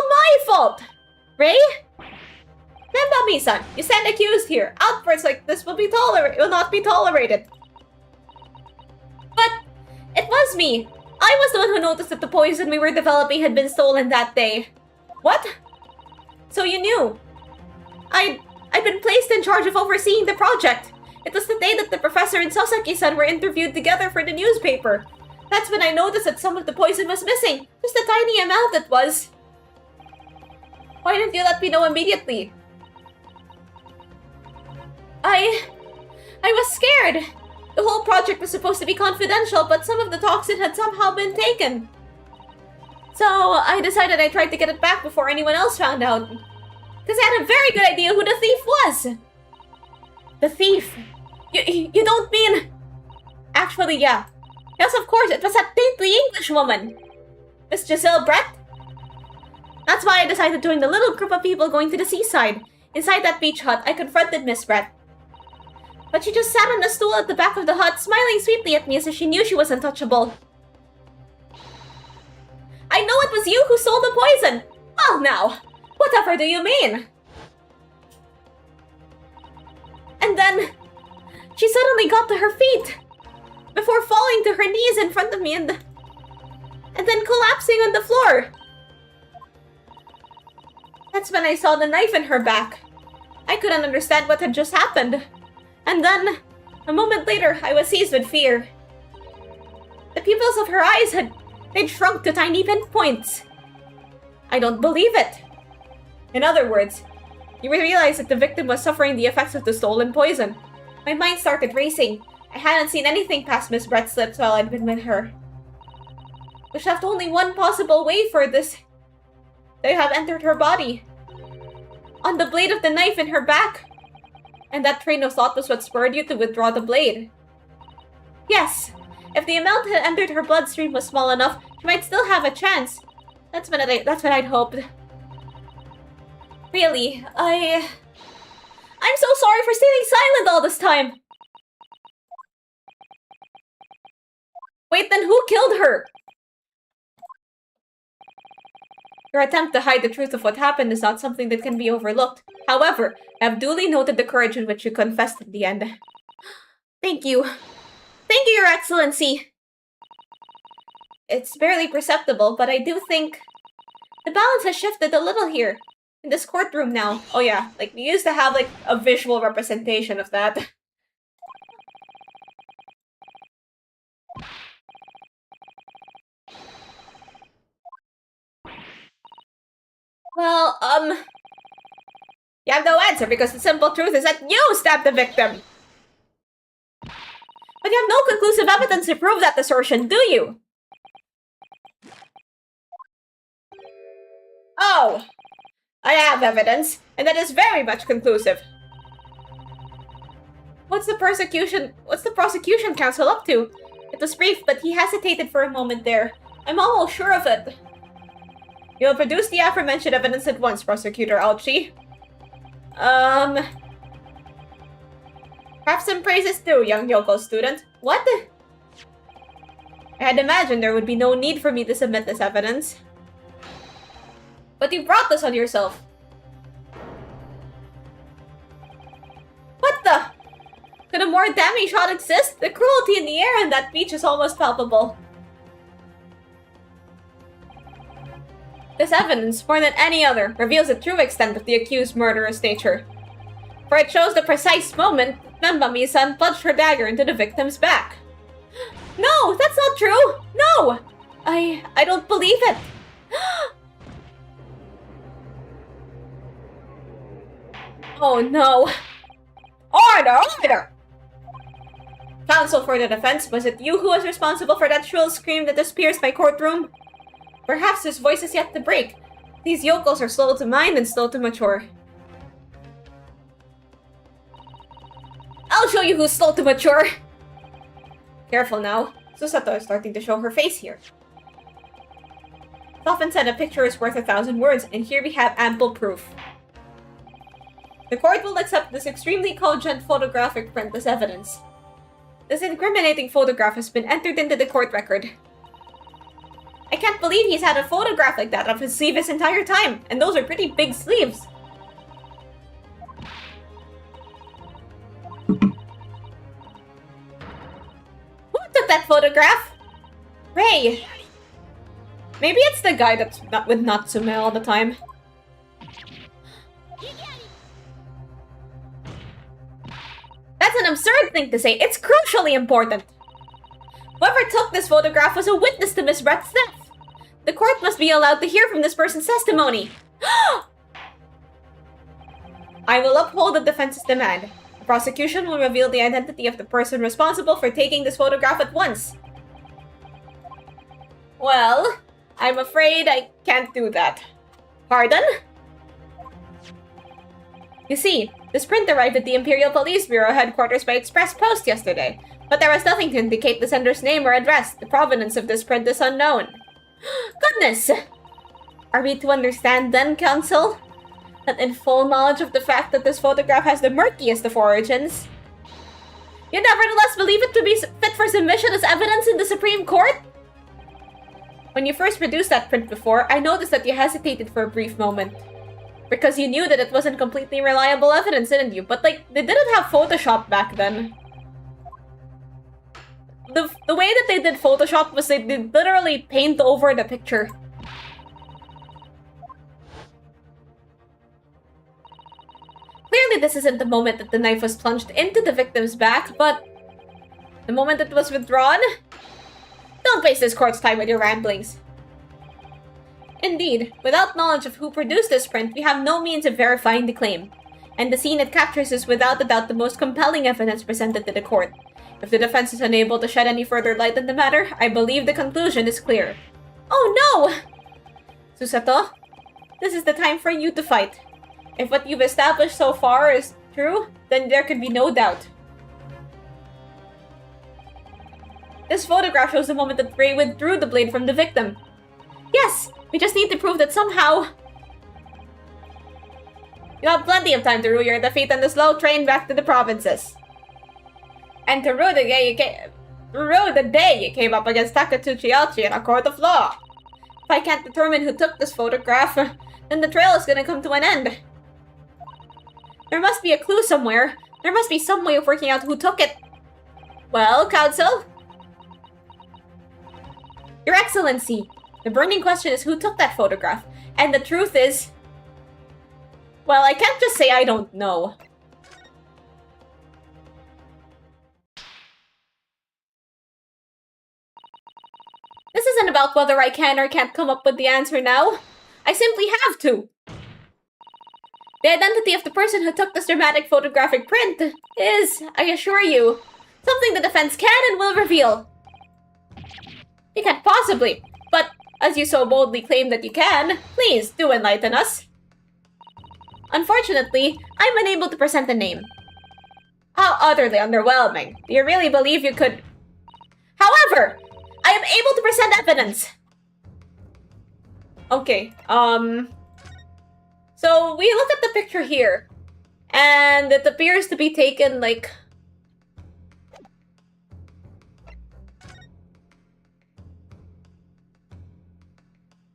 my fault. Ray? Nembami-san, you stand accused here. Outbursts like this will not be tolerated. But it was me. I was the one who noticed that the poison we were developing had been stolen that day. What? So you knew? I'd been placed in charge of overseeing the project. It was the day that the professor and Sasaki-san were interviewed together for the newspaper. That's when I noticed that some of the poison was missing. Just a tiny amount it was. Why didn't you let me know immediately? I was scared. The whole project was supposed to be confidential, but some of the toxin had somehow been taken. So I decided I tried to get it back before anyone else found out. Because I had a very good idea who the thief was. The thief? You don't mean... Actually, yeah. Yes, of course, it was that dainty English woman. Miss Giselle Brett? That's why I decided to join the little group of people going to the seaside. Inside that beach hut, I confronted Miss Brett. But she just sat on a stool at the back of the hut, smiling sweetly at me as if she knew she was untouchable. I know it was you who stole the poison! Well now, whatever do you mean? And then, she suddenly got to her feet, before falling to her knees in front of me and then collapsing on the floor. That's when I saw the knife in her back. I couldn't understand what had just happened. And then, a moment later, I was seized with fear. The pupils of her eyes they'd shrunk to tiny pinpoints. I don't believe it. In other words, you realize that the victim was suffering the effects of the stolen poison. My mind started racing. I hadn't seen anything past Miss Brett's lips while I'd been with her. Which left only one possible way for this to have entered her body. On the blade of the knife in her back. And that train of thought was what spurred you to withdraw the blade. Yes, if the amount that entered her bloodstream was small enough, she might still have a chance. That's what I'd hoped. Really, I'm so sorry for staying silent all this time. Wait, then who killed her? Your attempt to hide the truth of what happened is not something that can be overlooked. However, I have duly noted the courage with which you confessed at the end. Thank you. Thank you, Your Excellency. It's barely perceptible, but I do think the balance has shifted a little here. in this courtroom now. Oh yeah, like we used to have like a visual representation of that. Well, you have no answer because the simple truth is that you stabbed the victim. But you have no conclusive evidence to prove that assertion, do you? Oh, I have evidence, and that is very much conclusive. What's the prosecution counsel up to? It was brief, but he hesitated for a moment there. I'm almost sure of it. You'll produce the aforementioned evidence at once, Prosecutor Alchi. Perhaps some praises too, young Yoko student. What? I had imagined there would be no need for me to submit this evidence. But you brought this on yourself. What the? Could a more damning shot exist? The cruelty in the air in that beach is almost palpable. This evidence, more than any other, reveals the true extent of the accused murderous nature. For it shows the precise moment Membami-san plunged her dagger into the victim's back. No, that's not true! No! I don't believe it! Oh no. Order! Order! Counsel for the defense, was it you who was responsible for that shrill scream that has pierced my courtroom? Perhaps his voice is yet to break. These yokels are slow to mind and slow to mature. I'll show you who's slow to mature! Careful now. Susato is starting to show her face here. It's often said a picture is worth 1,000 words, and here we have ample proof. The court will accept this extremely cogent photographic print as evidence. This incriminating photograph has been entered into the court record. I can't believe he's had a photograph like that of his sleeve his entire time, and those are pretty big sleeves. Who took that photograph? Ray. Maybe it's the guy that's not with Natsume all the time. That's an absurd thing to say. It's crucially important. Whoever took this photograph was a witness to Miss Brett's death. The court must be allowed to hear from this person's testimony. I will uphold the defense's demand. The prosecution will reveal the identity of the person responsible for taking this photograph at once. Well, I'm afraid I can't do that. Pardon? You see, this print arrived at the Imperial Police Bureau headquarters by express post yesterday, but there was nothing to indicate the sender's name or address. The provenance of this print is unknown. Goodness! Are we to understand then, Counsel, that in full knowledge of the fact that this photograph has the murkiest of origins, you nevertheless believe it to be fit for submission as evidence in the Supreme Court? When you first produced that print before, I noticed that you hesitated for a brief moment. Because you knew that it wasn't completely reliable evidence, didn't you? But, like, they didn't have Photoshop back then. The way that they did Photoshop was they did literally paint over the picture. Clearly this isn't the moment that the knife was plunged into the victim's back, but the moment it was withdrawn? Don't waste this court's time with your ramblings. Indeed, without knowledge of who produced this print, we have no means of verifying the claim. And the scene it captures is without a doubt the most compelling evidence presented to the court. If the defense is unable to shed any further light on the matter, I believe the conclusion is clear. Oh no! Susato, this is the time for you to fight. If what you've established so far is true, then there could be no doubt. This photograph shows the moment that Ray withdrew the blade from the victim. Yes! We just need to prove that somehow... You have plenty of time to rue your defeat on the slow train back to the provinces. And to rue the day you came up against Takatsuchi Alchi in a court of law. If I can't determine who took this photograph, then the trail is gonna come to an end. There must be a clue somewhere. There must be some way of working out who took it. Well, Counsel? Your Excellency, the burning question is who took that photograph. And the truth is... Well, I can't just say I don't know. This isn't about whether I can or can't come up with the answer now. I simply have to. The identity of the person who took this dramatic photographic print is, I assure you, something the defense can and will reveal. You can't possibly, but as you so boldly claim that you can, please do enlighten us. Unfortunately, I'm unable to present a name. How utterly underwhelming. Do you really believe you could... However, I am able to present evidence. Okay, so we look at the picture here, and it appears to be taken, like...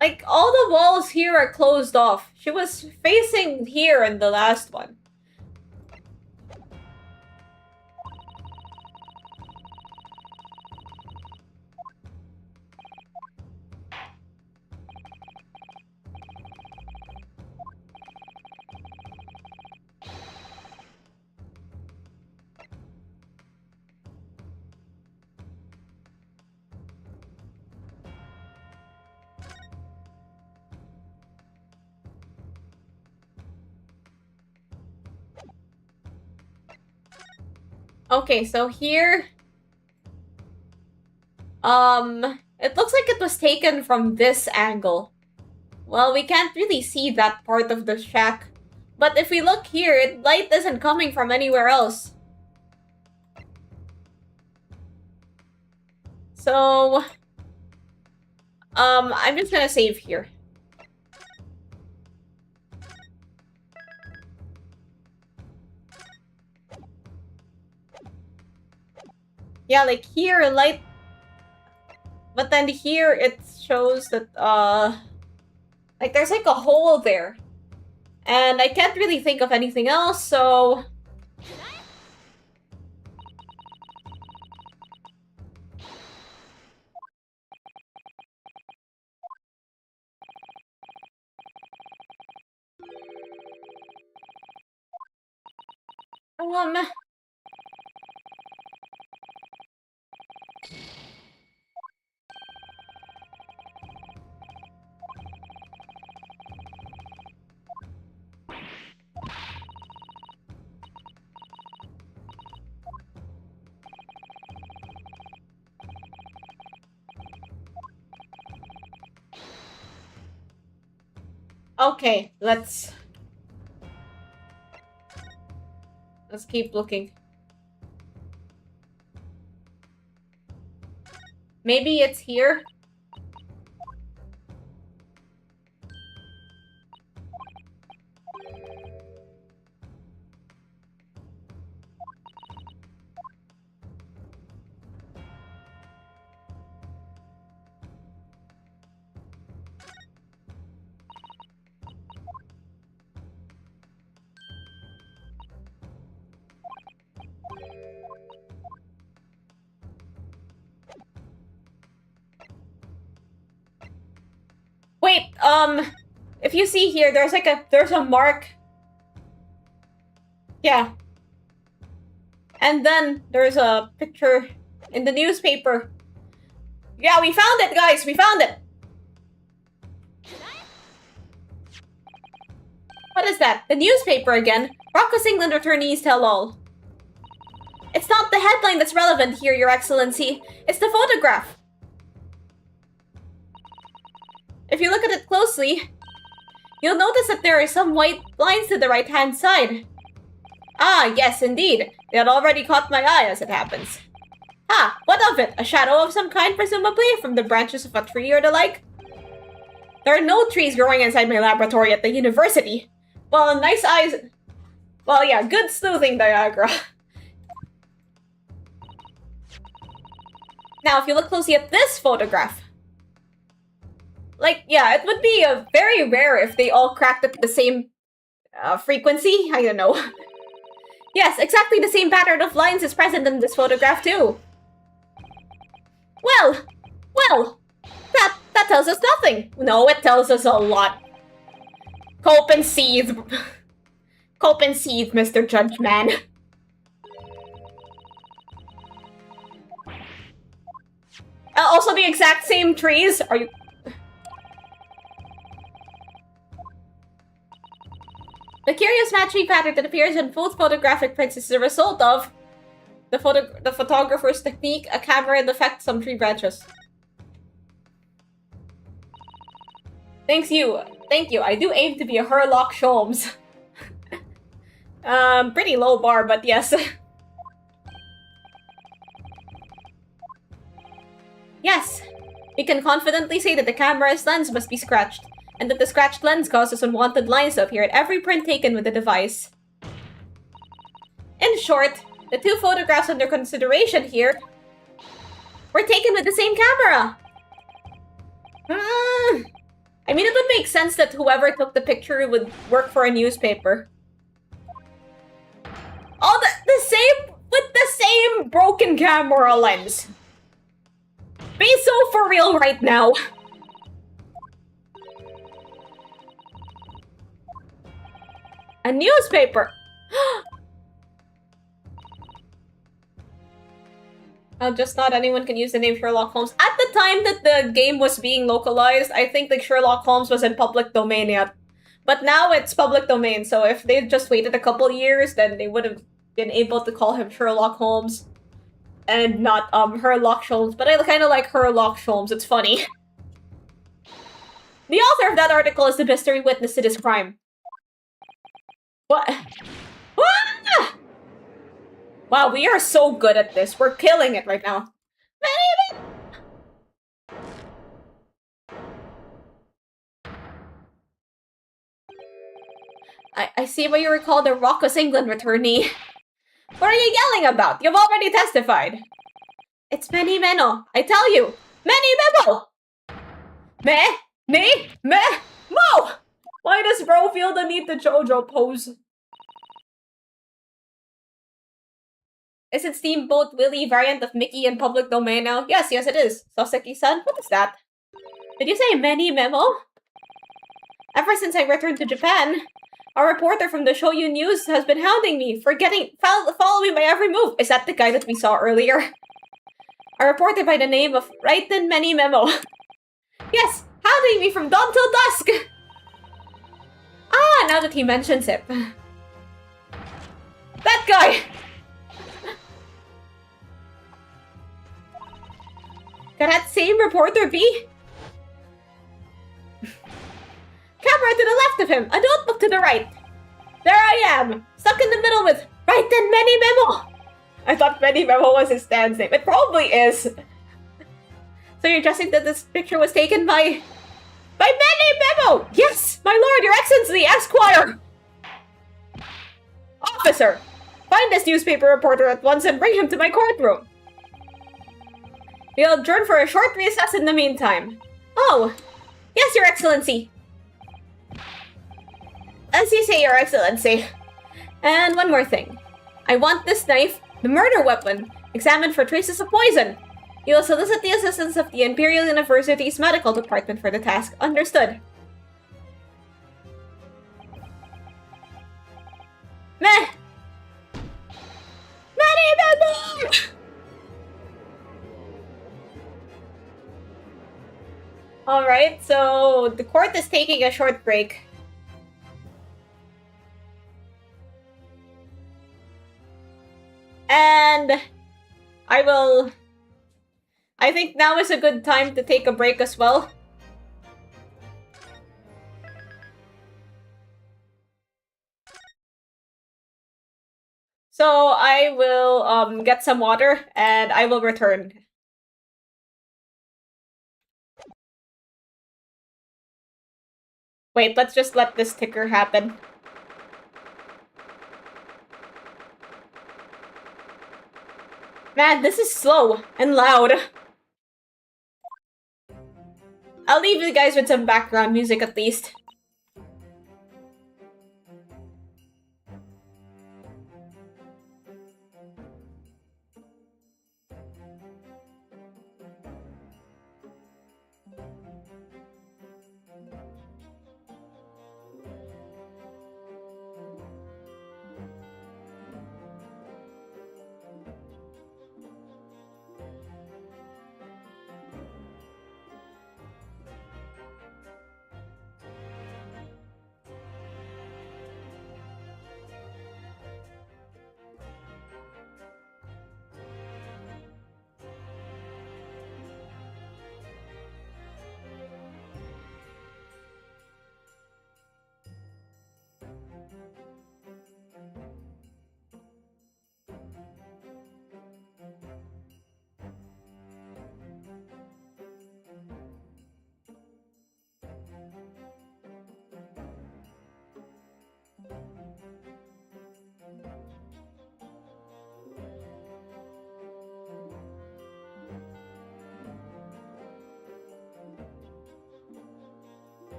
Like, all the walls here are closed off. She was facing here in the last one. Okay, so here... it looks like it was taken from this angle. Well, we can't really see that part of the shack. But if we look here, light isn't coming from anywhere else. So... I'm just gonna save here. Yeah, like here, light... But then here, it shows that, like, there's like a hole there. And I can't really think of anything else, so... Okay, let's keep looking. Maybe it's here? Wait, if you see here, there's a mark. Yeah. And then there's a picture in the newspaper. Yeah, we found it, guys! We found it! What is that? The newspaper again? Rocco's England attorneys tell all. It's not the headline that's relevant here, Your Excellency. It's the photograph. If you look at it closely, you'll notice that there are some white lines to the right-hand side. Ah, yes, indeed. They had already caught my eye, as it happens. Ah, what of it? A shadow of some kind, presumably, from the branches of a tree or the like? There are no trees growing inside my laboratory at the university. Well, nice eyes... Well, yeah, good sleuthing, Diagra. Now, if you look closely at this photograph... Like, yeah, it would be very rare if they all cracked at the same frequency. I don't know. Yes, exactly the same pattern of lines is present in this photograph, too. Well, that tells us nothing. No, it tells us a lot. Cope and seethe. Cope and seethe, Mr. Judge Man. Also the exact same trees. Are you... The curious matching pattern that appears in both photographic prints is a result of the photographer's technique, a camera, and the fact some tree branches. Thank you. I do aim to be a Herlock Sholmes. Pretty low bar, but yes. Yes. We can confidently say that the camera's lens must be scratched, and that the scratched lens causes unwanted lines to appear at every print taken with the device. In short, the two photographs under consideration here were taken with the same camera. I mean, it would make sense that whoever took the picture would work for a newspaper. All the same, with the same broken camera lens. Be so for real right now. A newspaper. Just not anyone can use the name Sherlock Holmes. At the time that the game was being localized, I think like Sherlock Holmes was in public domain yet. But now it's public domain, so if they just waited a couple years, then they would have been able to call him Sherlock Holmes. And not, Herlock Sholmes. But I kind of like Herlock Sholmes, it's funny. The author of that article is the mystery witness to this crime. What? Ah! Wow, we are so good at this. We're killing it right now. I see why you were called a Raucous England returnee. What are you yelling about? You've already testified. It's Many Meno. I tell you. Many Memo! Mo! Why does bro feel the need to JoJo pose? Isn't Steamboat Willie variant of Mickey in public domain now? Yes, it is. Soseki-san, what is that? Did you say Many Memo? Ever since I returned to Japan, our reporter from the Shoyu News has been hounding me for following my every move. Is that the guy that we saw earlier? A reporter by the name of Raiten Many Memo. Yes, hounding me from dawn till dusk. Ah, now that he mentions it. That guy! Could that same reporter be? Camera to the left of him, a notebook to the right. There I am, stuck in the middle with Raiten Many Memo. I thought Many Memo was his stan's name. It probably is. So you're guessing that this picture was taken by Many Memo! Yes, my lord, your excellency, Esquire! Officer, find this newspaper reporter at once and bring him to my courtroom. We'll adjourn for a short recess in the meantime. Oh, yes, your excellency. As you say, your excellency. And one more thing. I want this knife, the murder weapon, examined for traces of poison. You will solicit the assistance of the Imperial University's medical department for the task. Understood. Meh! Many. Alright, so the court is taking a short break. And I think now is a good time to take a break as well. So I will get some water and I will return. Wait, let's just let this ticker happen. Man, this is slow and loud. I'll leave you guys with some background music at least.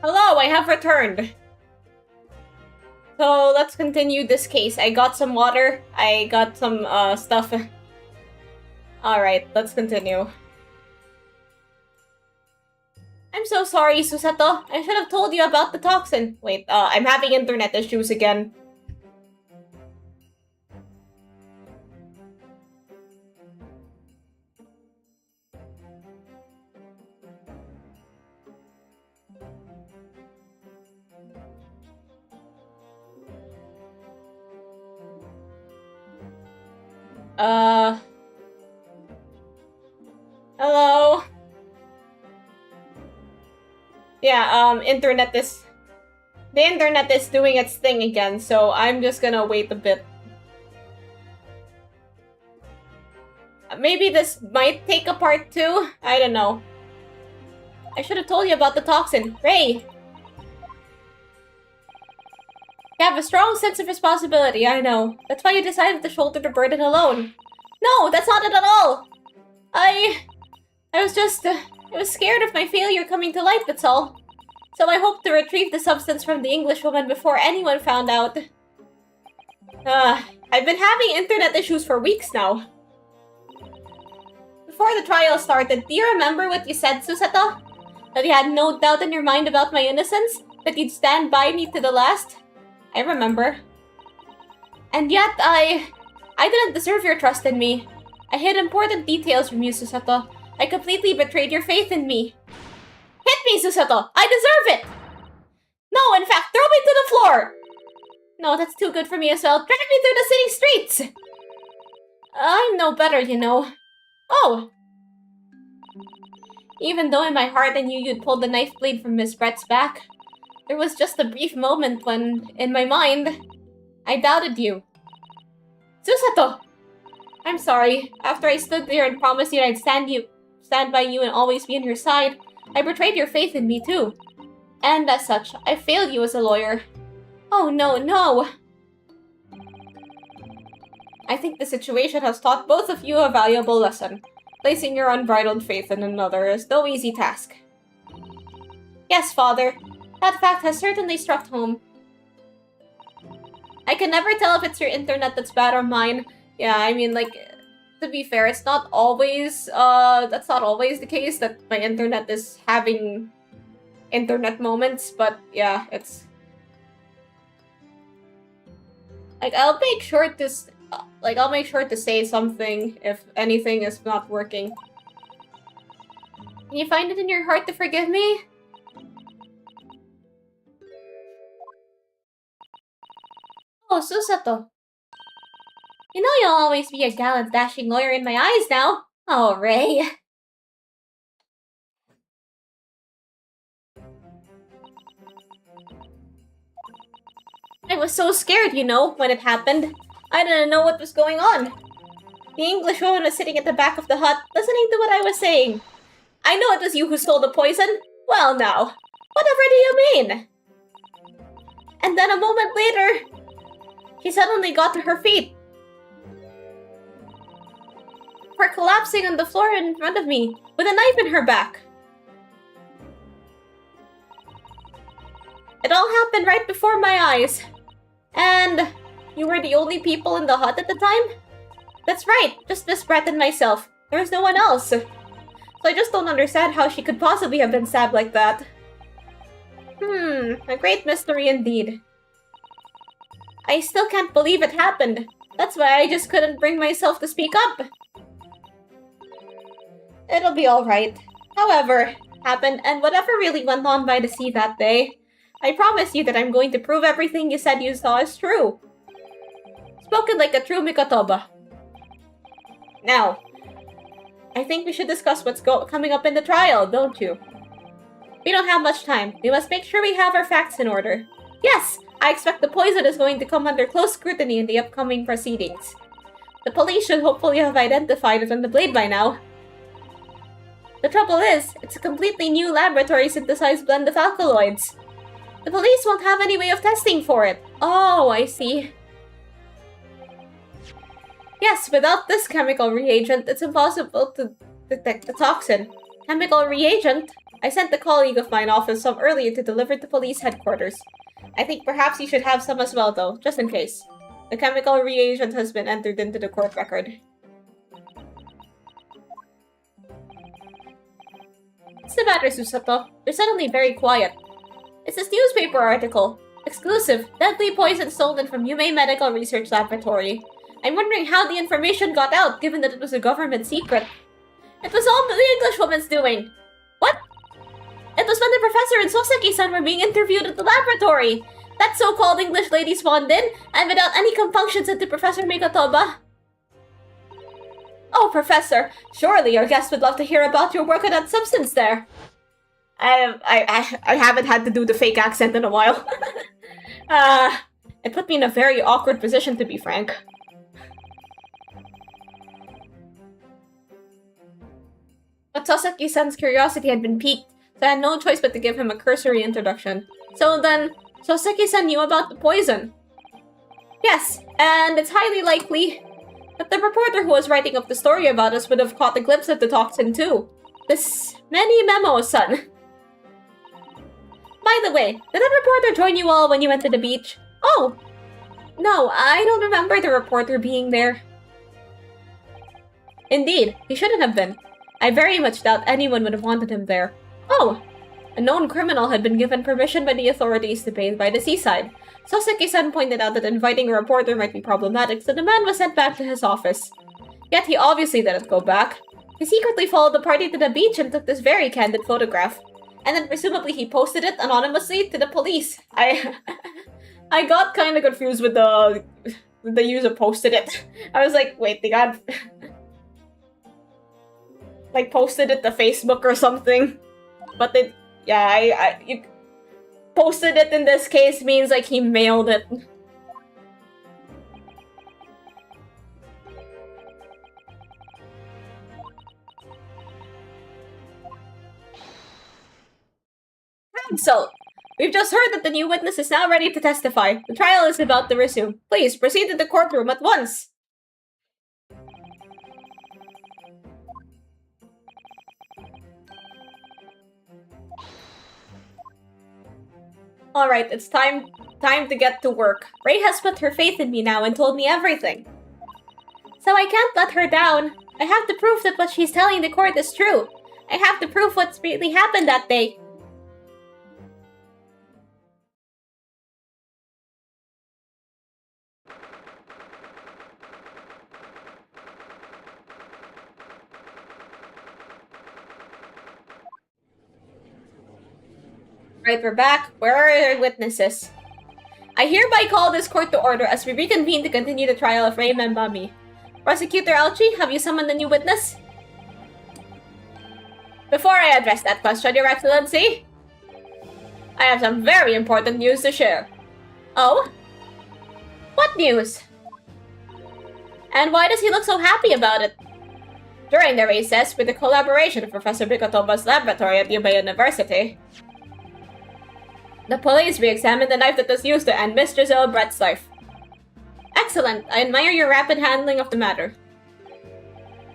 Hello, I have returned. So let's continue this case. I got some water. I got some stuff. Alright, let's continue. I'm so sorry, Susato. I should have told you about the toxin. Wait, I'm having internet issues again. Hello? Yeah, the internet is doing its thing again, so I'm just gonna wait a bit. Maybe this might take a part 2? I don't know. I should have told you about the toxin. Ray! You have a strong sense of responsibility, I know. That's why you decided to shoulder the burden alone. No, that's not it at all! I was scared of my failure coming to light, that's all. So I hoped to retrieve the substance from the Englishwoman before anyone found out. I've been having internet issues for weeks now. Before the trial started, do you remember what you said, Susato? That you had no doubt in your mind about my innocence? That you'd stand by me to the last? I remember. And yet, I didn't deserve your trust in me. I hid important details from you, Susato. I completely betrayed your faith in me. Hit me, Susato! I deserve it! No, in fact, throw me to the floor! No, that's too good for me as well. Drag me through the city streets! I'm no better, you know. Oh! Even though in my heart I knew you'd pulled the knife blade from Miss Brett's back, there was just a brief moment when, in my mind, I doubted you. Susato! I'm sorry. After I stood there and promised you I'd stand by you and always be on your side, I betrayed your faith in me too. And as such, I failed you as a lawyer. Oh no, no! I think the situation has taught both of you a valuable lesson. Placing your unbridled faith in another is no easy task. Yes, Father. That fact has certainly struck home. I can never tell if it's your internet that's bad or mine. Yeah, I mean, like, to be fair, it's not always, that's not always the case that my internet is having internet moments, but yeah, it's... Like, I'll make sure to, I'll make sure to say something if anything is not working. Can you find it in your heart to forgive me? Oh, Susato. You know you'll always be a gallant, dashing lawyer in my eyes now. Oh, Ray. I was so scared, you know, when it happened. I didn't know what was going on. The English woman was sitting at the back of the hut, listening to what I was saying. I know it was you who stole the poison. Well, now, whatever do you mean? And then a moment later, she suddenly got to her feet. Her collapsing on the floor in front of me, with a knife in her back. It all happened right before my eyes. And you were the only people in the hut at the time? That's right, just Miss Brett and myself. There was no one else. So I just don't understand how she could possibly have been stabbed like that. A great mystery indeed. I still can't believe it happened. That's why I just couldn't bring myself to speak up. It'll be alright. However, happened, and whatever really went on by the sea that day, I promise you that I'm going to prove everything you said you saw is true. Spoken like a true Mikotoba. Now, I think we should discuss what's coming up in the trial, don't you? We don't have much time. We must make sure we have our facts in order. Yes, I expect the poison is going to come under close scrutiny in the upcoming proceedings. The police should hopefully have identified it on the blade by now. The trouble is, it's a completely new laboratory-synthesized blend of alkaloids. The police won't have any way of testing for it. Oh, I see. Yes, without this chemical reagent, it's impossible to detect the toxin. Chemical reagent? I sent a colleague of mine off some earlier to deliver to police headquarters. I think perhaps you should have some as well, though, just in case. The chemical reagent has been entered into the court record. What's the matter, Susato? You're suddenly very quiet. It's this newspaper article. Exclusive. Deadly poison stolen from Yume Medical Research Laboratory. I'm wondering how the information got out, given that it was a government secret. It was all the English woman's doing. What? It was when the professor and Soseki-san were being interviewed at the laboratory. That so-called English lady spawned in, and without any compunction said to Professor Mikotoba, "Oh, Professor, surely your guest would love to hear about your work on that substance there." I haven't had to do the fake accent in a while. It put me in a very awkward position, to be frank. But Soseki-san's curiosity had been piqued, so I had no choice but to give him a cursory introduction. So then, Soseki-san knew about the poison. Yes, and it's highly likely that the reporter who was writing up the story about us would have caught a glimpse of the toxin too. This many memos, son. By the way, did that reporter join you all when you went to the beach? Oh! No, I don't remember the reporter being there. Indeed, he shouldn't have been. I very much doubt anyone would have wanted him there. Oh! A known criminal had been given permission by the authorities to bathe by the seaside. Soseki-san pointed out that inviting a reporter might be problematic, so the man was sent back to his office. Yet he obviously didn't go back. He secretly followed the party to the beach and took this very candid photograph. And then presumably he posted it anonymously to the police. I got kind of confused with the user posted it. I was like, wait, they got like posted it to Facebook or something. But they, yeah, you posted it in this case means like he mailed it. So, we've just heard that the new witness is now ready to testify. The trial is about to resume. Please, proceed to the courtroom at once. Alright, it's time to get to work. Ray has put her faith in me now and told me everything. So I can't let her down. I have to prove that what she's telling the court is true. I have to prove what's really happened that day. Right, we're back. Where are our witnesses? I hereby call this court to order as we reconvene to continue the trial of Ray Membami. Prosecutor Alchi, have you summoned a new witness? Before I address that question, Your Excellency, I have some very important news to share. Oh? What news? And why does he look so happy about it? During the recess, with the collaboration of Professor Bikotoba's laboratory at Yubei University, the police re-examined the knife that was used to end Miss Giselle Brett's life. Excellent. I admire your rapid handling of the matter.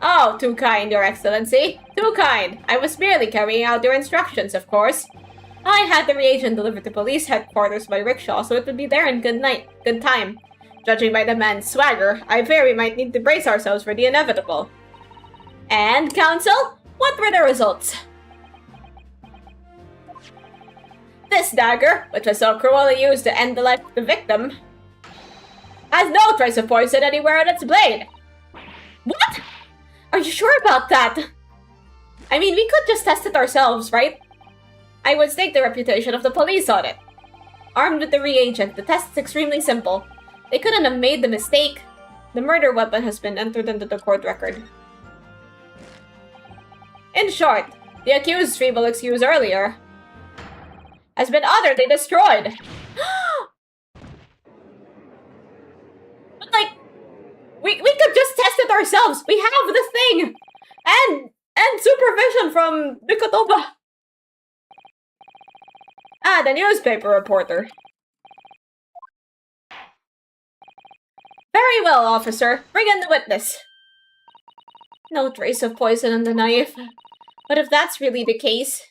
Oh, too kind, Your Excellency. Too kind. I was merely carrying out your instructions, of course. I had the reagent delivered to police headquarters by rickshaw, so it would be there in good time. Judging by the man's swagger, I fear we might need to brace ourselves for the inevitable. And, Counsel, what were the results? This dagger, which was so cruelly used to end the life of the victim, has no trace of poison anywhere on its blade. What? Are you sure about that? I mean, we could just test it ourselves, right? I would stake the reputation of the police on it. Armed with the reagent, the test is extremely simple. They couldn't have made the mistake. The murder weapon has been entered into the court record. In short, the accused's feeble excuse earlier has been utterly destroyed. But like, we could just test it ourselves. We have the thing, and supervision from Bikotoba. Ah, the newspaper reporter. Very well, officer. Bring in the witness. No trace of poison on the knife. But if that's really the case,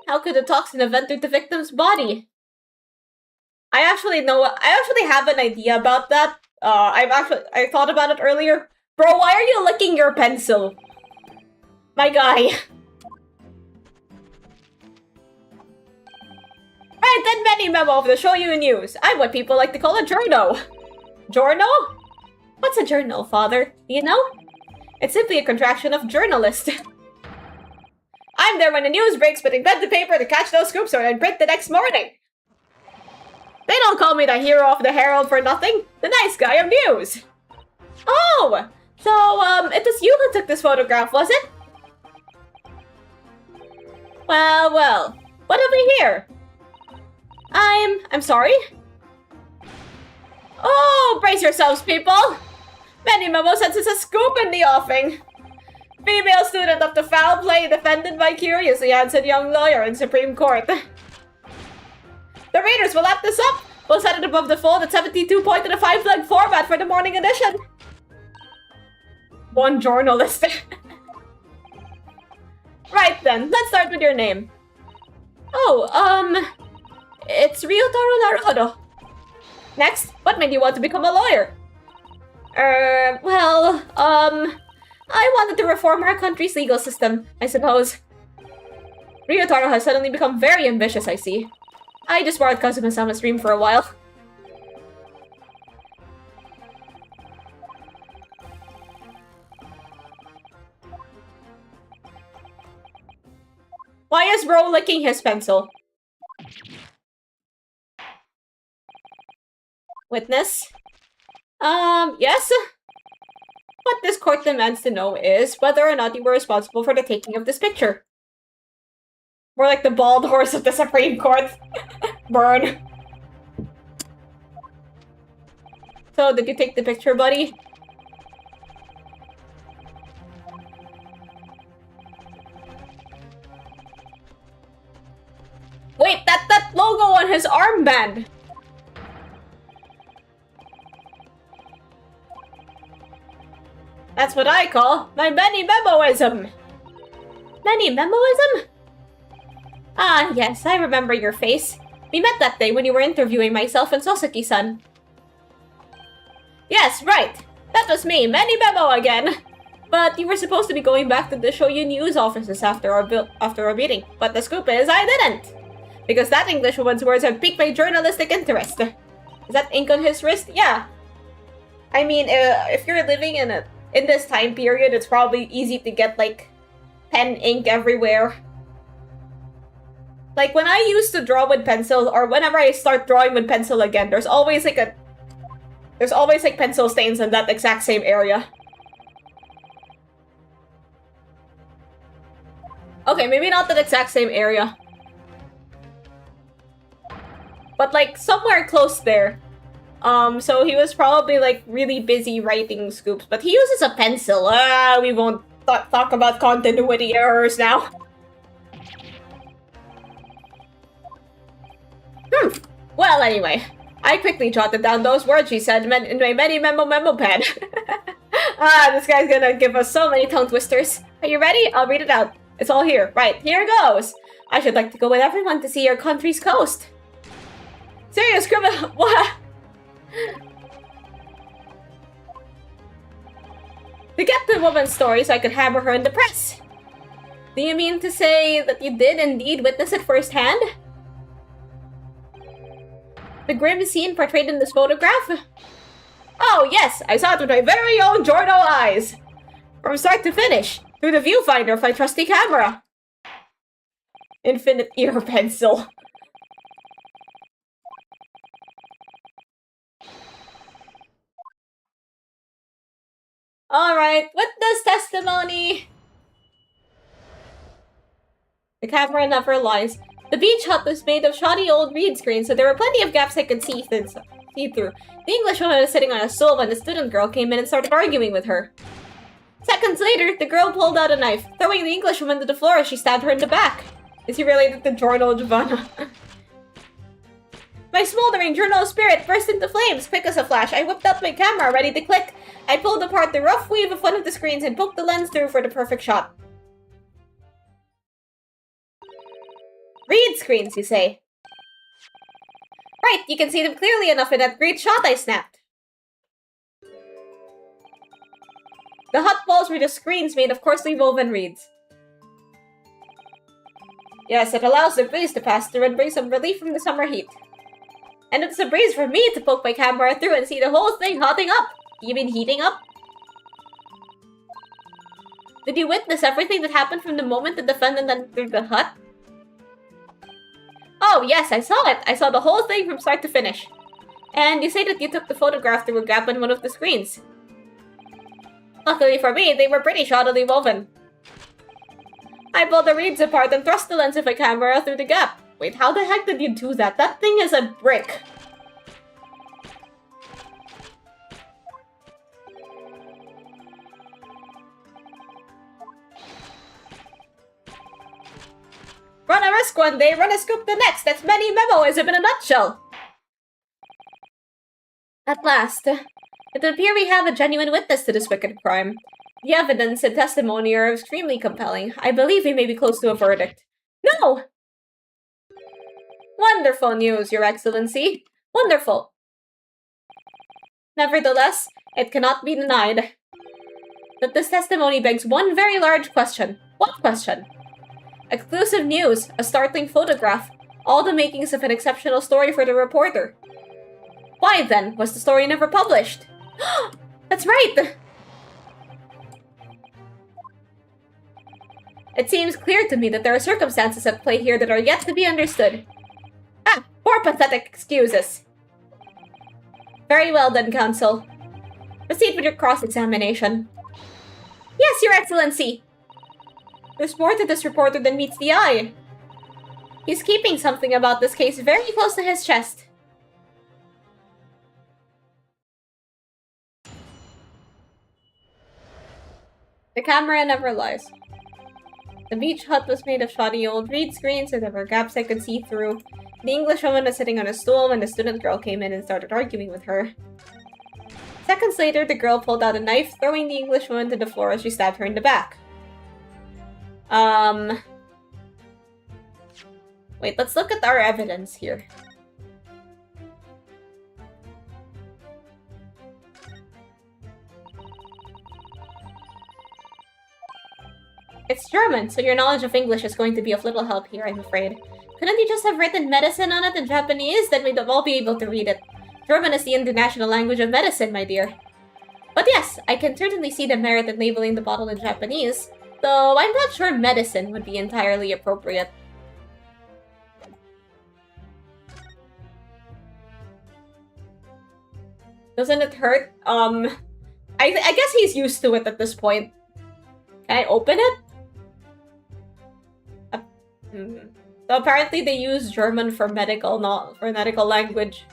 how could the toxin have entered the victim's body? I actually have an idea about that. I thought about it earlier. Bro, why are you licking your pencil? My guy. Right, then many memo of the Shoyu News. I'm what people like to call a journo. Journo? What's a journal, father? Do you know? It's simply a contraction of journalist. I'm there when the news breaks, putting pen to paper to catch those scoops or in print the next morning. They don't call me the hero of the Herald for nothing. The nice guy of news. Oh, so, it was you who took this photograph, was it? Well, well. What have we here? I'm sorry? Oh, brace yourselves, people! Many memo says it's a scoop in the offing. Female student of the foul play defended by curiously handsome young lawyer in Supreme Court. The readers will lap this up. We'll set it above the fold at 72 point in a 5-flag format for the morning edition. One journalist. Right then, let's start with your name. Oh, it's Ryotaro Naruhodo. Next, what made you want to become a lawyer? Well, I wanted to reform our country's legal system, I suppose. Ryotaro has suddenly become very ambitious, I see. I just borrowed Kazuma-sama's dream for a while. Why is Bro licking his pencil? Witness? Yes? What this court demands to know is whether or not you were responsible for the taking of this picture. More like the bald horse of the Supreme Court. Burn. So, did you take the picture, buddy? Wait, that logo on his armband! That's what I call my many-memoism! Many-memoism? Ah, yes, I remember your face. We met that day when you were interviewing myself and Soseki-san. Yes, right. That was me, Manny Memo again. But you were supposed to be going back to the Shoyu News offices after our meeting. But the scoop is, I didn't. Because that Englishwoman's words have piqued my journalistic interest. Is that ink on his wrist? Yeah. I mean, if you're living in this time period, it's probably easy to get, like, pen ink everywhere. Like, when I used to draw with pencil, or whenever I start drawing with pencil again, there's always, like, pencil stains in that exact same area. Okay, maybe not that exact same area. But, like, somewhere close there. So he was probably, like, really busy writing scoops. But he uses a pencil. We won't talk about continuity errors now. Well, anyway. I quickly jotted down those words she said in my memo pad. This guy's gonna give us so many tongue twisters. Are you ready? I'll read it out. It's all here. Right, here goes. I should like to go with everyone to see your country's coast. Serious criminal. What? To get the woman's story so I could hammer her in the press. Do you mean to say that you did indeed witness it firsthand? The grim scene portrayed in this photograph? Oh yes, I saw it with my very own journal eyes. From start to finish, through the viewfinder of my trusty camera. Infinite ear pencil. Alright, witness testimony! The camera never lies. The beach hut was made of shoddy old reed screens, so there were plenty of gaps I could see through. The Englishwoman was sitting on a stool when the student girl came in and started arguing with her. Seconds later, the girl pulled out a knife, throwing the Englishwoman to the floor as she stabbed her in the back. Is he related to Journal Giovanna? My smoldering journal spirit burst into flames. Quick as a flash, I whipped out my camera, ready to click. I pulled apart the rough weave of one of the screens and poked the lens through for the perfect shot. Reed screens, you say? Right, you can see them clearly enough in that great shot I snapped. The hut walls were just screens made of coarsely woven reeds. Yes, it allows the breeze to pass through and bring some relief from the summer heat. And it's a breeze for me to poke my camera through and see the whole thing hotting up. You mean heating up? Did you witness everything that happened from the moment the defendant entered the hut? Oh, yes, I saw it. I saw the whole thing from start to finish. And you say that you took the photograph through a gap in one of the screens. Luckily for me, they were pretty shoddily woven. I pulled the reeds apart and thrust the lens of my camera through the gap. Wait, how the heck did you do that? That thing is a brick. Run a risk one day, run a scoop the next. That's Manny Memoism in a nutshell. At last, it would appear we have a genuine witness to this wicked crime. The evidence and testimony are extremely compelling. I believe we may be close to a verdict. No! Wonderful news, Your Excellency. Wonderful. Nevertheless, it cannot be denied that this testimony begs one very large question. What question? Exclusive news, a startling photograph, all the makings of an exceptional story for the reporter. Why, then, was the story never published? That's right! It seems clear to me that there are circumstances at play here that are yet to be understood. Ah, poor pathetic excuses. Very well then, Counsel. Proceed with your cross-examination. Yes, Your Excellency! There's more to this reporter than meets the eye. He's keeping something about this case very close to his chest. The camera never lies. The beach hut was made of shoddy old reed screens, so there were gaps I could see through. The Englishwoman was sitting on a stool when the student girl came in and started arguing with her. Seconds later, the girl pulled out a knife, throwing the Englishwoman to the floor as she stabbed her in the back. Wait, let's look at our evidence here. It's German, so your knowledge of English is going to be of little help here, I'm afraid. Couldn't you just have written medicine on it in Japanese? Then we'd all be able to read it. German is the international language of medicine, my dear. But yes, I can certainly see the merit in labeling the bottle in Japanese, though I'm not sure medicine would be entirely appropriate. Doesn't it hurt? I guess he's used to it at this point. Can I open it? So apparently they use German for medical, not for medical language.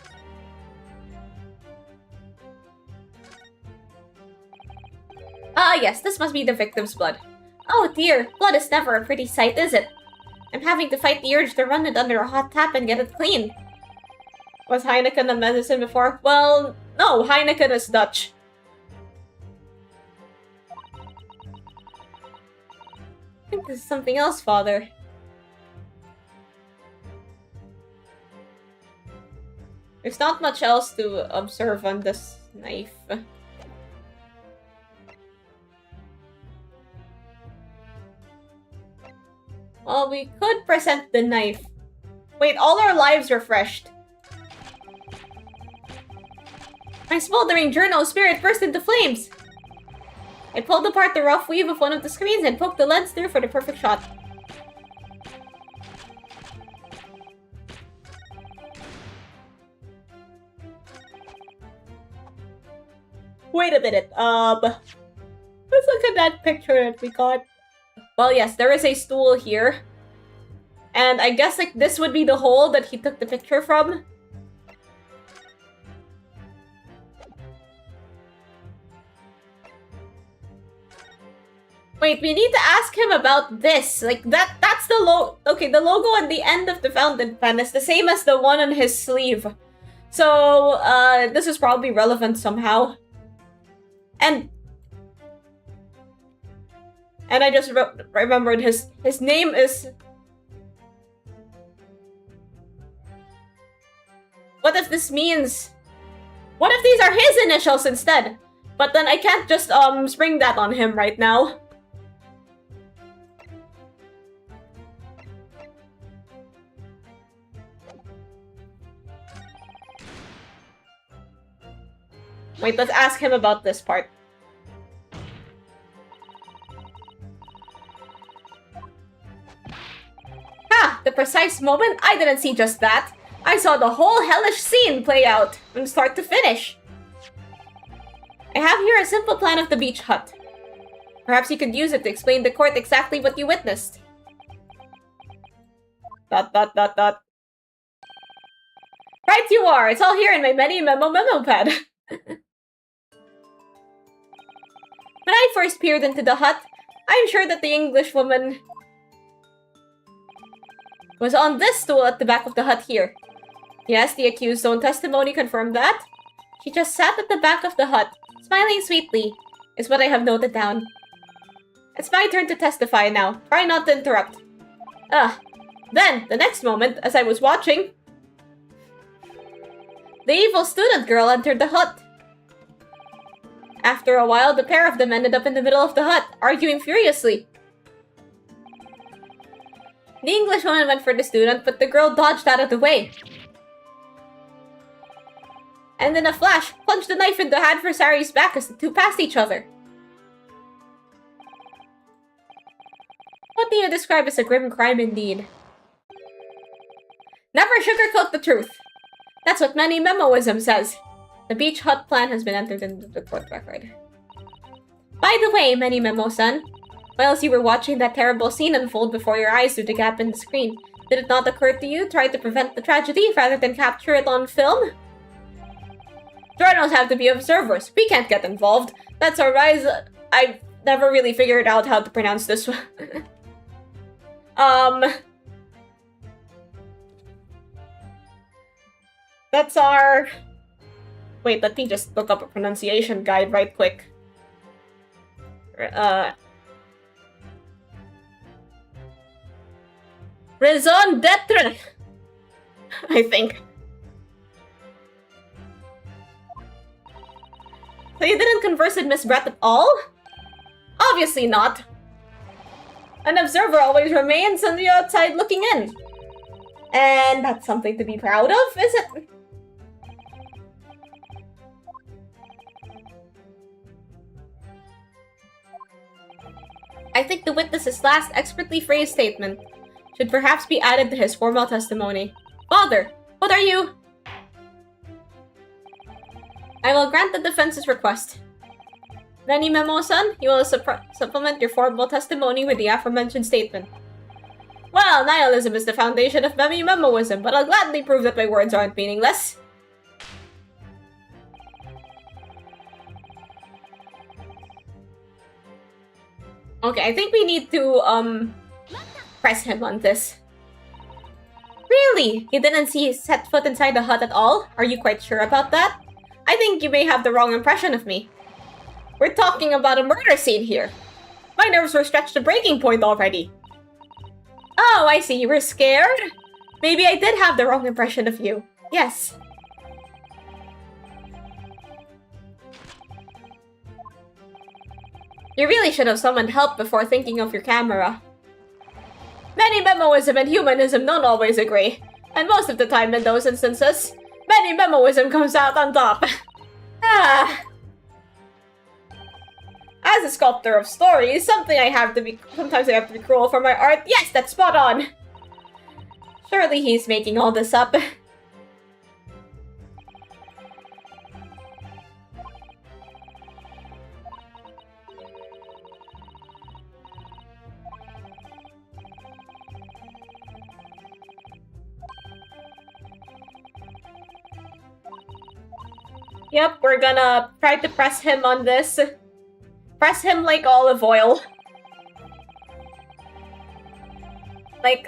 Ah, yes, this must be the victim's blood. Oh dear, blood is never a pretty sight, is it? I'm having to fight the urge to run it under a hot tap and get it clean. Was Heineken a medicine before? Well, no, Heineken is Dutch. I think this is something else, Father. There's not much else to observe on this knife. Well, we could present the knife. Wait, all our lives refreshed. My smoldering journal spirit burst into flames. I pulled apart the rough weave of one of the screens and poked the lens through for the perfect shot. Wait a minute, let's look at that picture that we got. Well, yes, there is a stool here. And I guess, like, this would be the hole that he took the picture from. Wait, we need to ask him about this. Like, that's the logo. Okay, the logo at the end of the fountain pen is the same as the one on his sleeve. So, this is probably relevant somehow. And I just remembered his name is... What if this means... What if these are his initials instead? But then I can't just, spring that on him right now. Wait, let's ask him about this part. Ha! The precise moment? I didn't see just that. I saw the whole hellish scene play out, from start to finish. I have here a simple plan of the beach hut. Perhaps you could use it to explain to court exactly what you witnessed. ... Right you are! It's all here in my memo pad. When I first peered into the hut, I'm sure that the Englishwoman was on this stool at the back of the hut here. Yes, the accused's own testimony confirmed that. She just sat at the back of the hut, smiling sweetly, is what I have noted down. It's my turn to testify now. Try not to interrupt. Then, the next moment, as I was watching, the evil student girl entered the hut. After a while, the pair of them ended up in the middle of the hut, arguing furiously. The Englishwoman went for the student, but the girl dodged out of the way. And in a flash, plunged the knife into the adversary's back as the two passed each other. What do you describe as a grim crime indeed? Never sugarcoat the truth. That's what many memoism says. The beach hut plan has been entered into the court record. By the way, Many Memo-san, whilst you were watching that terrible scene unfold before your eyes through the gap in the screen, did it not occur to you to try to prevent the tragedy rather than capture it on film? Journals have to be observers. We can't get involved. That's our rise. I've never really figured out how to pronounce this one. That's our... Wait, let me just look up a pronunciation guide right quick. Raison d'être, I think. So you didn't converse with Miss Brett at all? Obviously not. An observer always remains on the outside looking in. And that's something to be proud of, is it? I think the witness's last expertly phrased statement should perhaps be added to his formal testimony. Father, what are you? I will grant the defense's request. Benny Memo-san, you will supplement your formal testimony with the aforementioned statement. Well, nihilism is the foundation of Benny Memoism, but I'll gladly prove that my words aren't meaningless. Okay, I think we need to, press him on this. Really? You didn't see set foot inside the hut at all? Are you quite sure about that? I think you may have the wrong impression of me. We're talking about a murder scene here. My nerves were stretched to breaking point already. Oh, I see. You were scared? Maybe I did have the wrong impression of you. Yes. You really should have summoned help before thinking of your camera. Many Memoism and humanism don't always agree. And most of the time in those instances, many Memoism comes out on top. As a sculptor of stories, sometimes I have to be cruel for my art. Yes, that's spot on. Surely he's making all this up. Yep, we're gonna try to press him on this. Press him like olive oil. Like,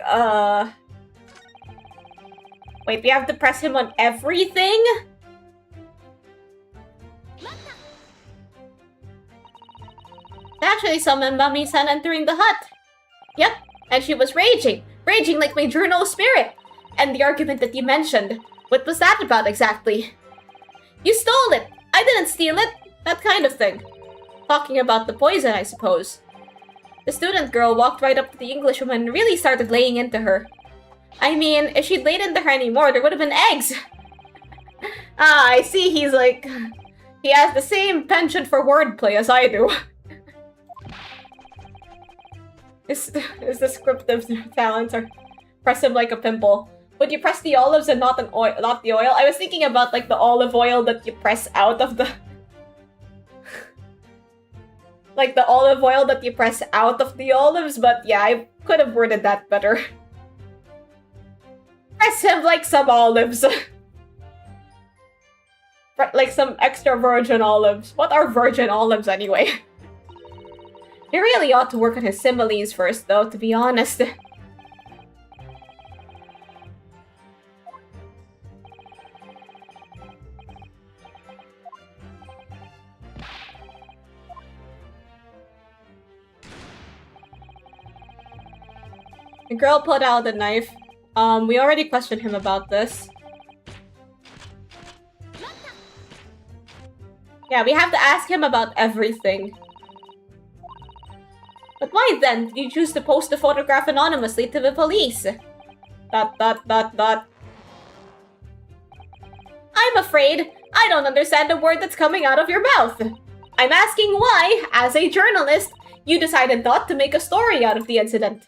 wait, we have to press him on everything? I actually summoned Mami-san entering the hut. Yep, and she was raging. Raging like my journal spirit. And the argument that you mentioned. What was that about exactly? You stole it! I didn't steal it! That kind of thing. Talking about the poison, I suppose. The student girl walked right up to the Englishwoman and really started laying into her. I mean, if she'd laid into her anymore, there would have been eggs! Ah, I see he's like... He has the same penchant for wordplay as I do. His descriptive talents are press him like a pimple. Would you press the olives and not the oil? I was thinking about like the olive oil that you press out of the... like the olive oil that you press out of the olives, but yeah, I could have worded that better. Press him like some olives. Like some extra virgin olives. What are virgin olives anyway? He really ought to work on his similes first though, to be honest. The girl pulled out the knife. We already questioned him about this. Yeah, we have to ask him about everything. But why then did you choose to post the photograph anonymously to the police? ... I'm afraid I don't understand a word that's coming out of your mouth. I'm asking why, as a journalist, you decided not to make a story out of the incident. ...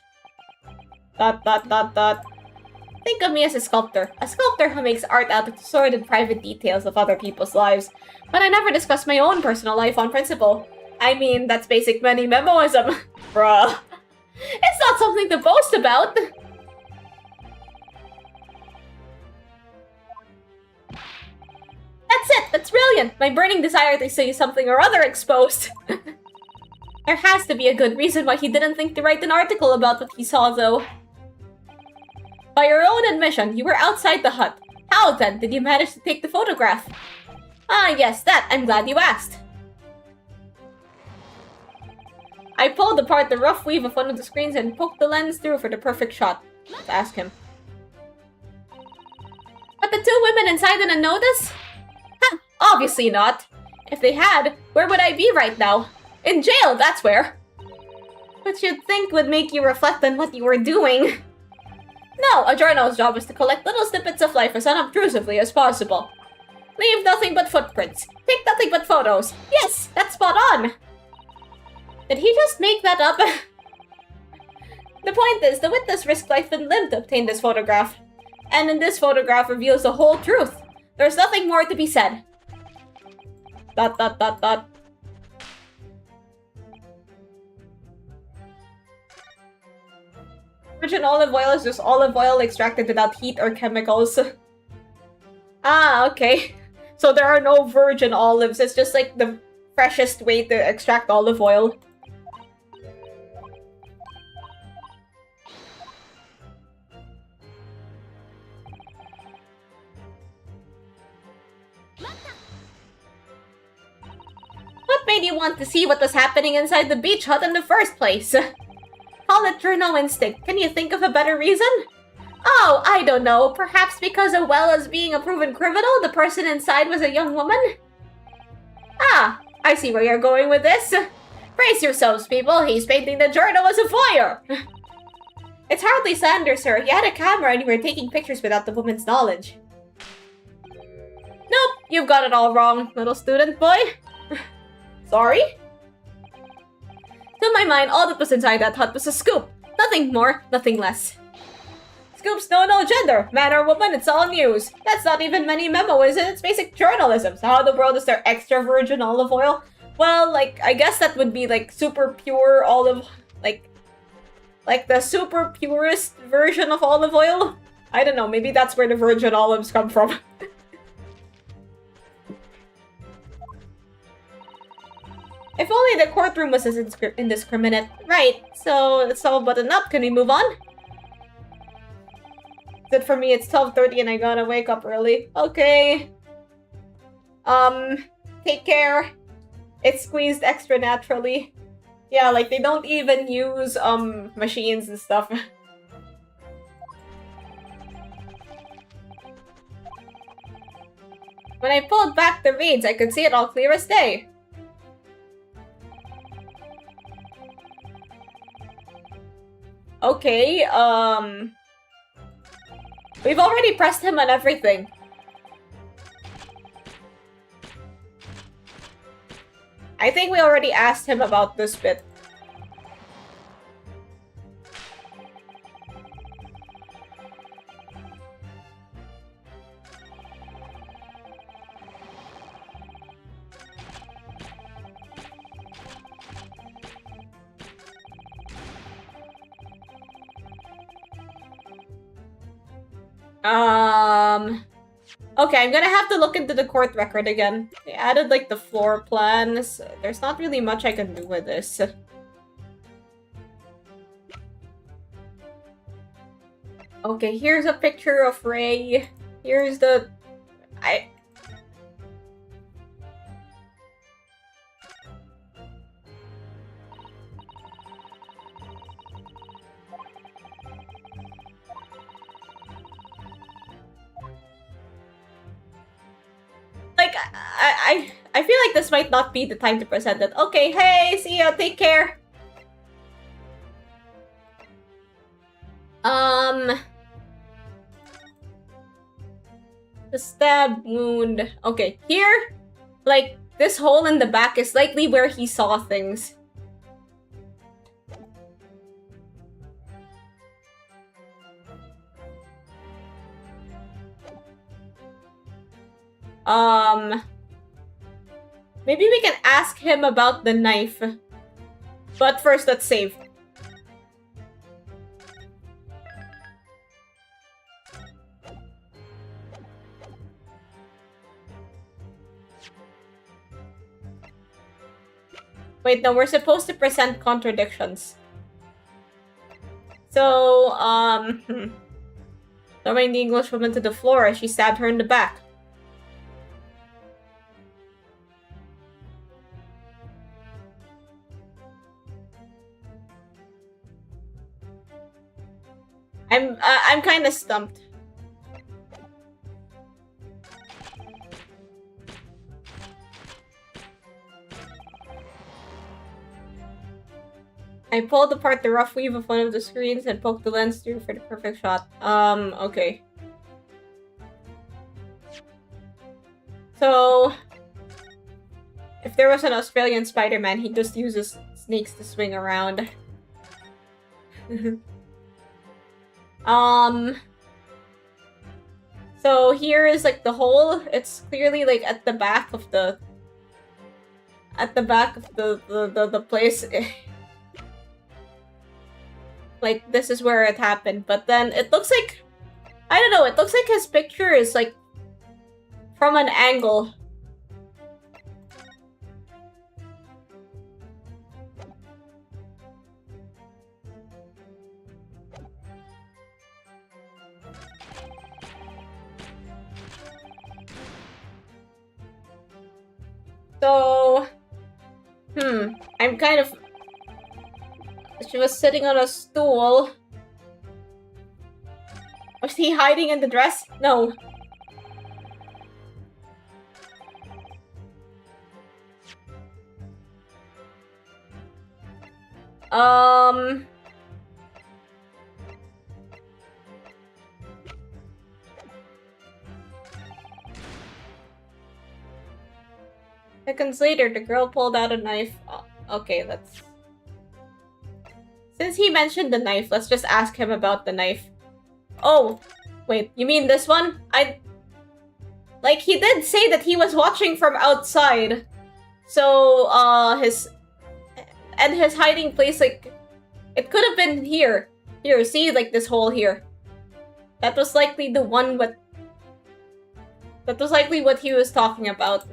Think of me as a sculptor who makes art out of the sordid private details of other people's lives, but I never discuss my own personal life on principle. I mean, that's basic many memoism. Bruh. It's not something to boast about. That's it! That's brilliant! My burning desire to see something or other exposed. There has to be a good reason why he didn't think to write an article about what he saw, though. By your own admission, you were outside the hut. How, then, did you manage to take the photograph? Ah, yes, that. I'm glad you asked. I pulled apart the rough weave of one of the screens and poked the lens through for the perfect shot. Let's ask him. But the two women inside didn't notice? Huh, obviously not. If they had, where would I be right now? In jail, that's where. which you'd think would make you reflect on what you were doing. No, a journal's job is to collect little snippets of life as unobtrusively as possible. Leave nothing but footprints. Take nothing but photos. Yes, that's spot on. Did he just make that up? The point is, the witness risked life and limb to obtain this photograph. And in this photograph reveals the whole truth. There's nothing more to be said. ... Virgin olive oil is just olive oil extracted without heat or chemicals. Ah, okay. So there are no virgin olives, it's just like the freshest way to extract olive oil. What made you want to see what was happening inside the beach hut in the first place? Call it journal instinct. Can you think of a better reason? Oh, I don't know. Perhaps because as well as being a proven criminal, the person inside was a young woman? Ah, I see where you're going with this. Brace yourselves, people. He's painting the journal as a voyeur. It's hardly slander, sir. You had a camera and you were taking pictures without the woman's knowledge. Nope, you've got it all wrong, little student boy. Sorry? To my mind, all that was inside that hut was a scoop. Nothing more, nothing less. Scoops know no gender. Man or woman, it's all news. That's not even many memo, is it? It's basic journalism. So how in the world is there extra virgin olive oil? Well, like, I guess that would be, like, super pure olive... Like the super purest version of olive oil? I don't know, maybe that's where the virgin olives come from. If only the courtroom was as indiscriminate. Right, so it's all buttoned up. Can we move on? Good for me, it's 12:30 and I gotta wake up early. Okay. Take care. It's squeezed extra naturally. Yeah, like they don't even use, machines and stuff. When I pulled back the reeds, I could see it all clear as day. Okay, we've already pressed him on everything. I think we already asked him about this bit. Okay, I'm gonna have to look into the court record again. They added, like, the floor plans. There's not really much I can do with this. Okay, here's a picture of Ray. Here's the... I feel like this might not be the time to present it. Okay, hey, see ya, take care. The stab wound. Okay, here, like, this hole in the back is likely where he saw things. Maybe we can ask him about the knife. But first, let's save. Wait, no, we're supposed to present contradictions. So, throwing the English woman to the floor as she stabbed her in the back. I'm kind of stumped. I pulled apart the rough weave of one of the screens and poked the lens through for the perfect shot. Okay. So, if there was an Australian Spider-Man, he just uses snakes to swing around. So here is like the hole. It's clearly like at the back of the the place. Like this is where it happened, but then it looks like, I don't know, it looks like his picture is like from an angle. So, I'm kind of... She was sitting on a stool. Was he hiding in the dress? No. Seconds later, the girl pulled out a knife. Oh, okay, let's... Since he mentioned the knife, let's just ask him about the knife. Oh, wait, you mean this one? Like, he did say that he was watching from outside. So, his hiding place, like, it could have been here. Here, see, like, this hole here. That was likely the one that was likely what he was talking about.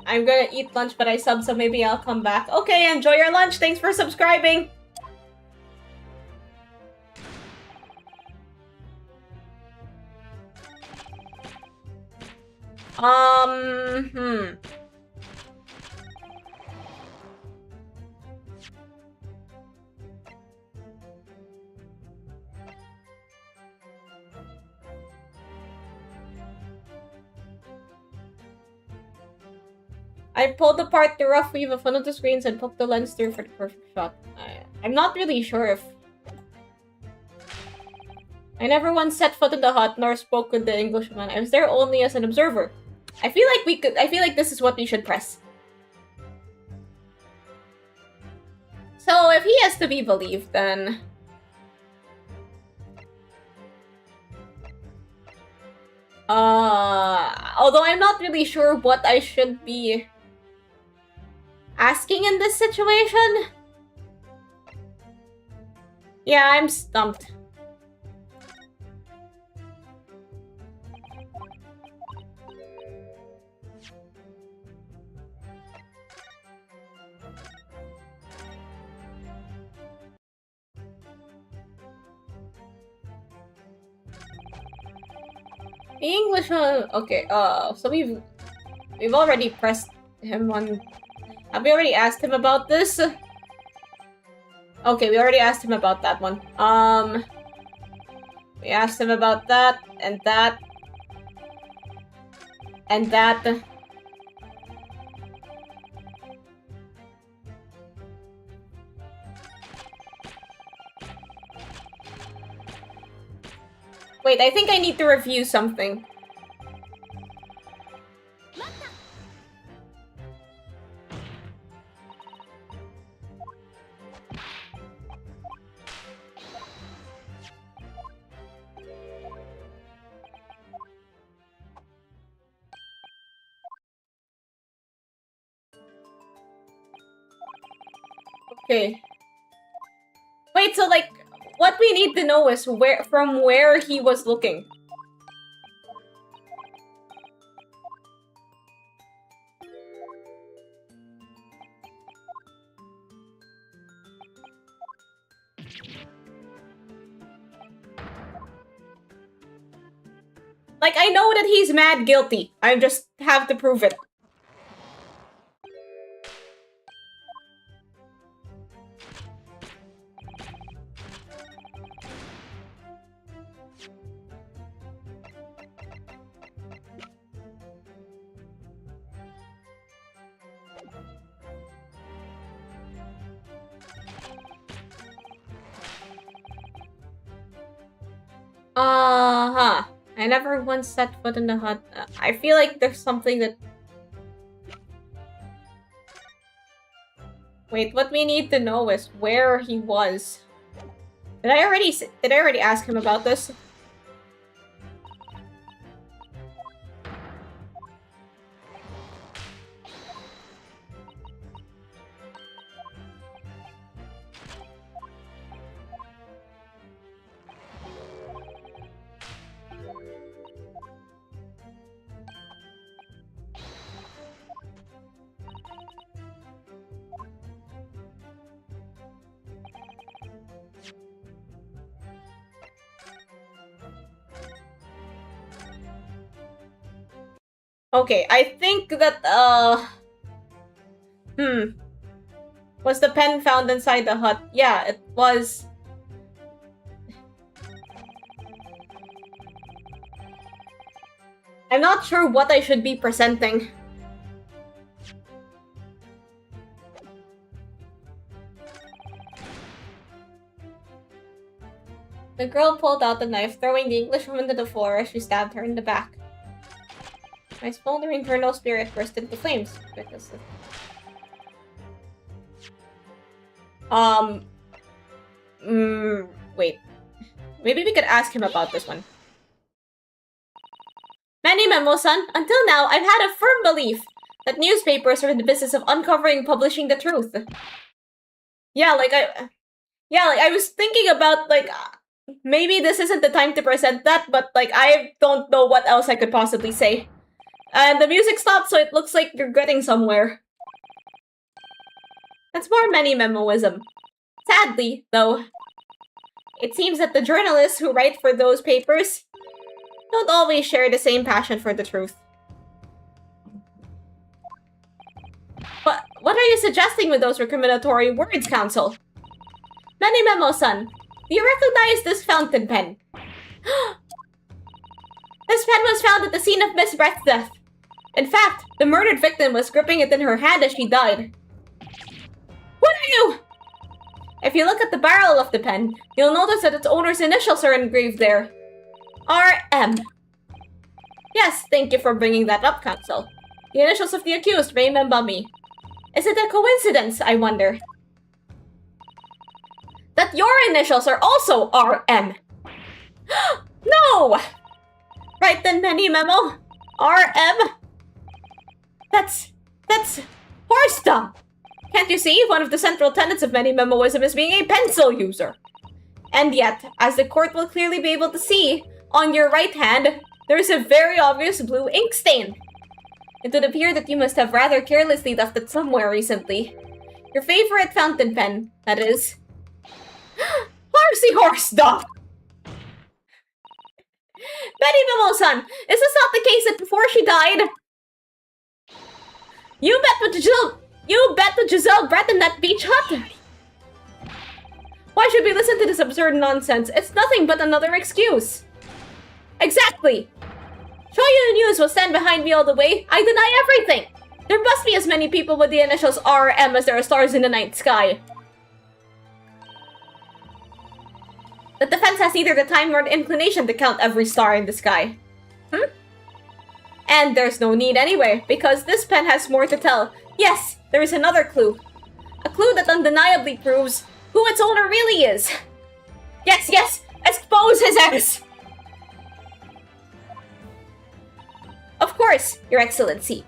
I'm gonna eat lunch, but I subbed, so maybe I'll come back. Okay, enjoy your lunch. Thanks for subscribing. I pulled apart the rough weave of one of the screens and poked the lens through for the perfect shot. I'm not really sure if... I never once set foot in the hut nor spoke with the Englishman. I was there only as an observer. I feel like this is what we should press. So if he has to be believed, then... Although I'm not really sure what I should be asking in this situation. Yeah, I'm stumped. The English one, okay, so we've already pressed him on... Have we already asked him about this? Okay, we already asked him about that one. We asked him about that, and that. And that. Wait, I think I need to review something. Okay. Wait, so like, what we need to know is from where he was looking. Like, I know that he's mad guilty. I just have to prove it. Uh-huh. I never once set foot in the hut. I feel like there's something that... Wait, what we need to know is where he was. Did I already ask him about this? Okay, I think that, was the pen found inside the hut? Yeah, it was. I'm not sure what I should be presenting. The girl pulled out the knife, throwing the Englishwoman to the floor as she stabbed her in the back. My smoldering internal spirit burst into flames. Wait. Maybe we could ask him about this one. Many Memo-san, until now, I've had a firm belief that newspapers are in the business of uncovering and publishing the truth. Yeah, I was thinking about, maybe this isn't the time to present that, but, I don't know what else I could possibly say. And the music stopped, so it looks like you're getting somewhere. That's more many-memoism. Sadly, though, it seems that the journalists who write for those papers don't always share the same passion for the truth. But what are you suggesting with those recriminatory words, Counsel? Memo-san, do you recognize this fountain pen? This pen was found at the scene of Miss Brett's death. In fact, the murdered victim was gripping it in her hand as she died. What are you? If you look at the barrel of the pen, you'll notice that its owner's initials are engraved there. R.M. Yes, thank you for bringing that up, Counsel. The initials of the accused, Raymond Bummy. Is it a coincidence, I wonder? That your initials are also R.M. No! Right then, Memo. R.M. That's horse dung. Can't you see? One of the central tenets of many-memoism is being a pencil user. And yet, as the court will clearly be able to see, on your right hand, there is a very obvious blue ink stain. It would appear that you must have rather carelessly left it somewhere recently. Your favorite fountain pen, that is. Horsey horse dog! Memo-san, is this not the case that before she died? You bet with Giselle Brett in that beach hut? Why should we listen to this absurd nonsense? It's nothing but another excuse. Exactly. Shoyu News will stand behind me all the way. I deny everything. There must be as many people with the initials RM as there are stars in the night sky. The defense has neither the time nor the inclination to count every star in the sky. And there's no need anyway, because this pen has more to tell. Yes, there is another clue. A clue that undeniably proves who its owner really is. Yes, expose his ass! Of course, Your Excellency.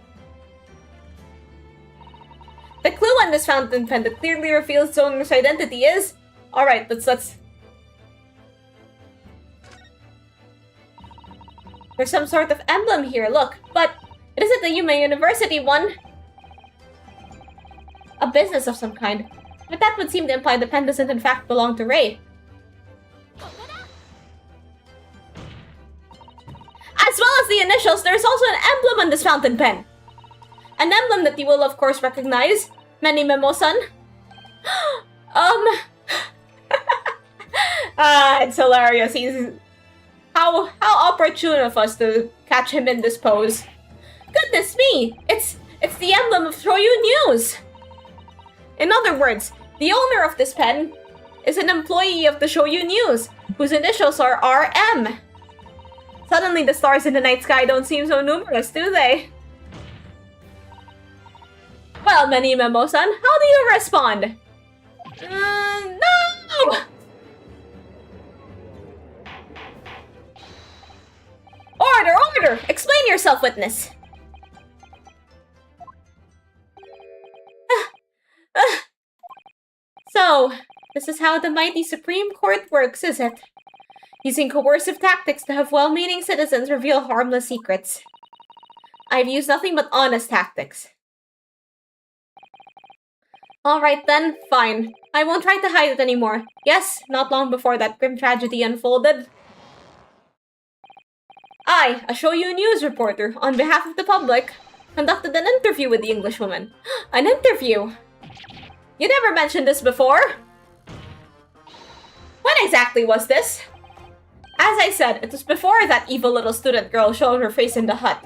The clue on this fountain pen that clearly reveals its owner's identity is... Alright, let's... There's some sort of emblem here, look. But it isn't the Yume University one. A business of some kind. But that would seem to imply the pen doesn't in fact belong to Ray. As well as the initials, there's also an emblem on this fountain pen. An emblem that you will of course recognize. Memo-san. It's hilarious. He's... How opportune of us to catch him in this pose. Goodness me! It's the emblem of Shoyu News! In other words, the owner of this pen is an employee of the Shoyu News, whose initials are RM. Suddenly, the stars in the night sky don't seem so numerous, do they? Well, Memo-san, how do you respond? No! Order! Explain yourself, witness. So, this is how the mighty Supreme Court works, is it? Using coercive tactics to have well-meaning citizens reveal harmless secrets. I've used nothing but honest tactics. Alright then, fine. I won't try to hide it anymore. Yes, not long before that grim tragedy unfolded, I, a Shoyu news reporter, on behalf of the public, conducted an interview with the Englishwoman. An interview? You never mentioned this before? When exactly was this? As I said, it was before that evil little student girl showed her face in the hut.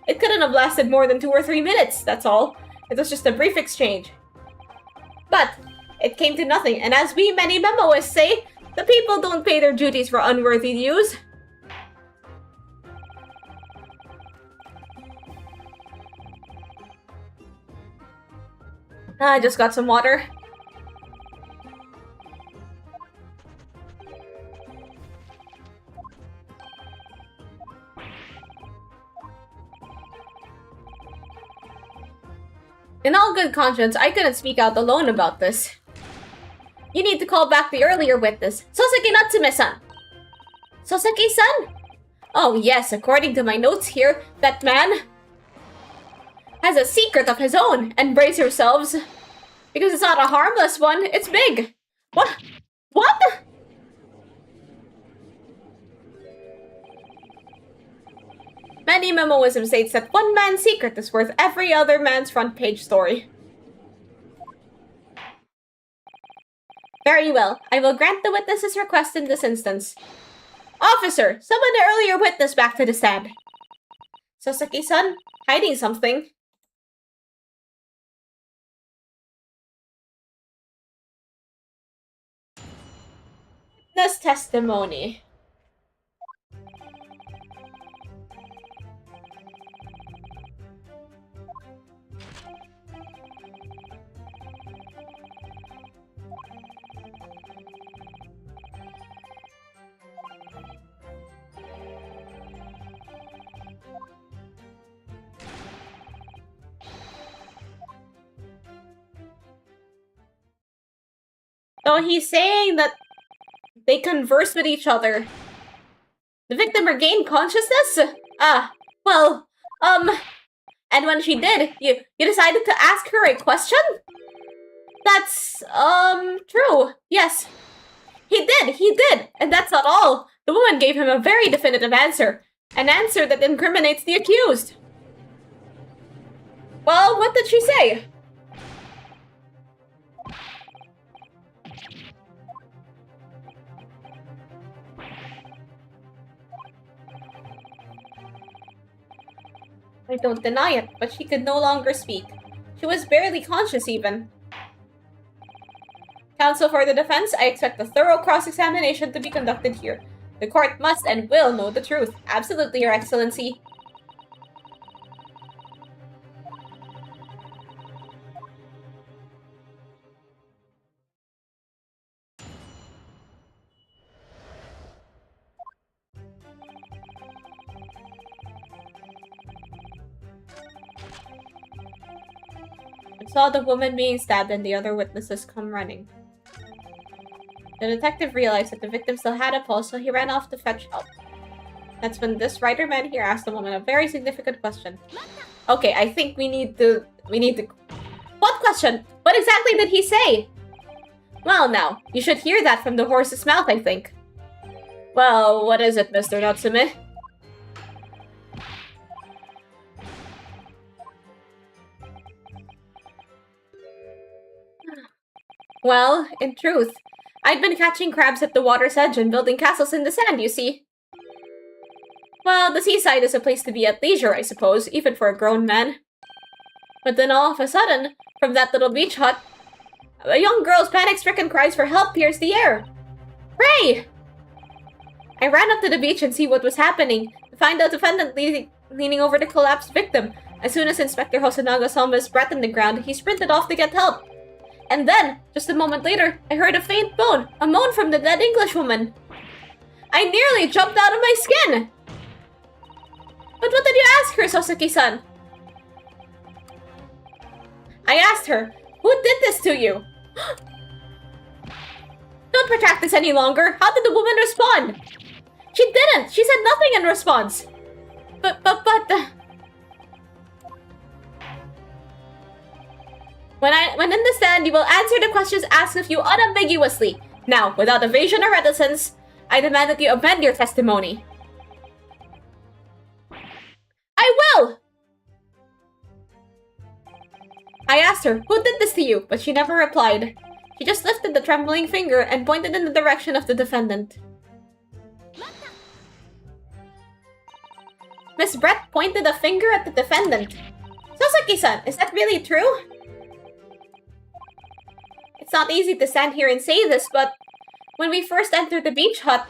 It couldn't have lasted more than 2 or 3 minutes, that's all. It was just a brief exchange. But it came to nothing, and as we many memoists say, the people don't pay their duties for unworthy news. I just got some water. In all good conscience, I couldn't speak out alone about this. You need to call back the earlier witness, Soseki Natsume-san. Soseki-san? Oh yes, according to my notes here, that man has a secret of his own, and brace yourselves. Because it's not a harmless one, it's big. What? What? Many memoism states that one man's secret is worth every other man's front page story. Very well, I will grant the witness's request in this instance. Officer, summon the earlier witness back to the stand. Soseki-san, hiding something. Witness testimony. So he's saying that they converse with each other. The victim regained consciousness? And when she did, you decided to ask her a question? That's, true. Yes. He did, and that's not all. The woman gave him a very definitive answer. An answer that incriminates the accused. Well, what did she say? I don't deny it, but she could no longer speak. She was barely conscious even. Counsel for the defense, I expect a thorough cross-examination to be conducted here. The court must and will know the truth. Absolutely, Your Excellency. I saw the woman being stabbed and the other witnesses come running. The detective realized that the victim still had a pulse, so he ran off to fetch help. That's when this writer man here asked the woman a very significant question. Okay, I think we need to... What question? What exactly did he say? Well now, you should hear that from the horse's mouth, I think. Well, what is it, Mr. Natsume? Well, in truth, I'd been catching crabs at the water's edge and building castles in the sand, you see. Well, the seaside is a place to be at leisure, I suppose, even for a grown man. But then all of a sudden, from that little beach hut, a young girl's panic-stricken cries for help pierced the air. Pray! I ran up to the beach and see what was happening, to find the defendant leaning over the collapsed victim. As soon as Inspector Hosonaga saw Miss Brett on the ground, he sprinted off to get help. And then, just a moment later, I heard a faint moan, a moan from the dead Englishwoman. I nearly jumped out of my skin! But what did you ask her, Soseki-san? I asked her, who did this to you? Don't protract this any longer. How did the woman respond? She didn't. She said nothing in response. But... When in the stand, you will answer the questions asked of you unambiguously. Now, without evasion or reticence, I demand that you amend your testimony. I will! I asked her, who did this to you? But she never replied. She just lifted the trembling finger and pointed in the direction of the defendant. Miss Brett pointed a finger at the defendant. Soseki-san, is that really true? It's not easy to stand here and say this, but when we first entered the beach hut,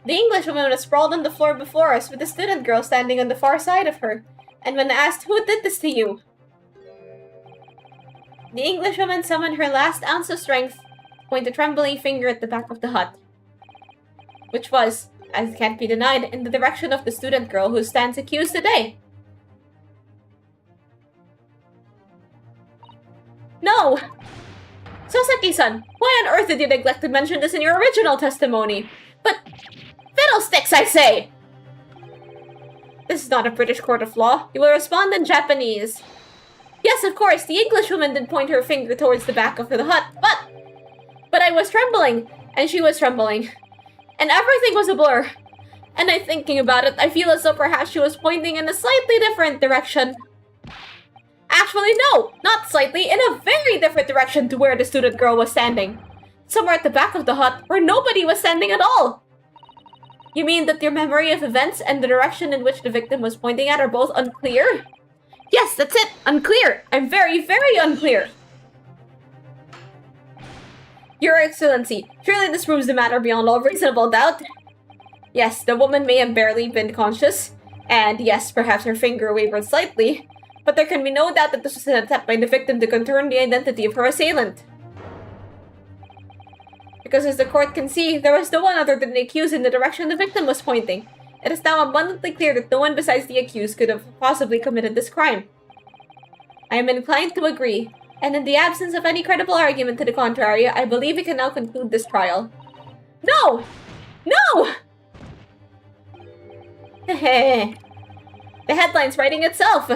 the Englishwoman was sprawled on the floor before us with the student girl standing on the far side of her. And when asked, who did this to you? The Englishwoman summoned her last ounce of strength to point a trembling finger at the back of the hut. Which was, as can't be denied, in the direction of the student girl who stands accused today. No! Soseki-san, why on earth did you neglect to mention this in your original testimony? But... fiddlesticks, I say! This is not a British court of law. You will respond in Japanese. Yes, of course, the Englishwoman did point her finger towards the back of the hut, but I was trembling, and she was trembling. And everything was a blur. And thinking about it, I feel as though perhaps she was pointing in a slightly different direction. Actually, no! Not slightly, in a very different direction to where the student girl was standing. Somewhere at the back of the hut, where nobody was standing at all. You mean that your memory of events and the direction in which the victim was pointing at are both unclear? Yes, that's it! Unclear! I'm very, very unclear! Your Excellency, surely this proves the matter beyond all reasonable doubt. Yes, the woman may have barely been conscious, and yes, perhaps her finger wavered slightly, but there can be no doubt that this was an attempt by the victim to confirm the identity of her assailant. Because as the court can see, there was no one other than the accused in the direction the victim was pointing. It is now abundantly clear that no one besides the accused could have possibly committed this crime. I am inclined to agree, and in the absence of any credible argument to the contrary, I believe we can now conclude this trial. No! No! Hehe. The headline's writing itself.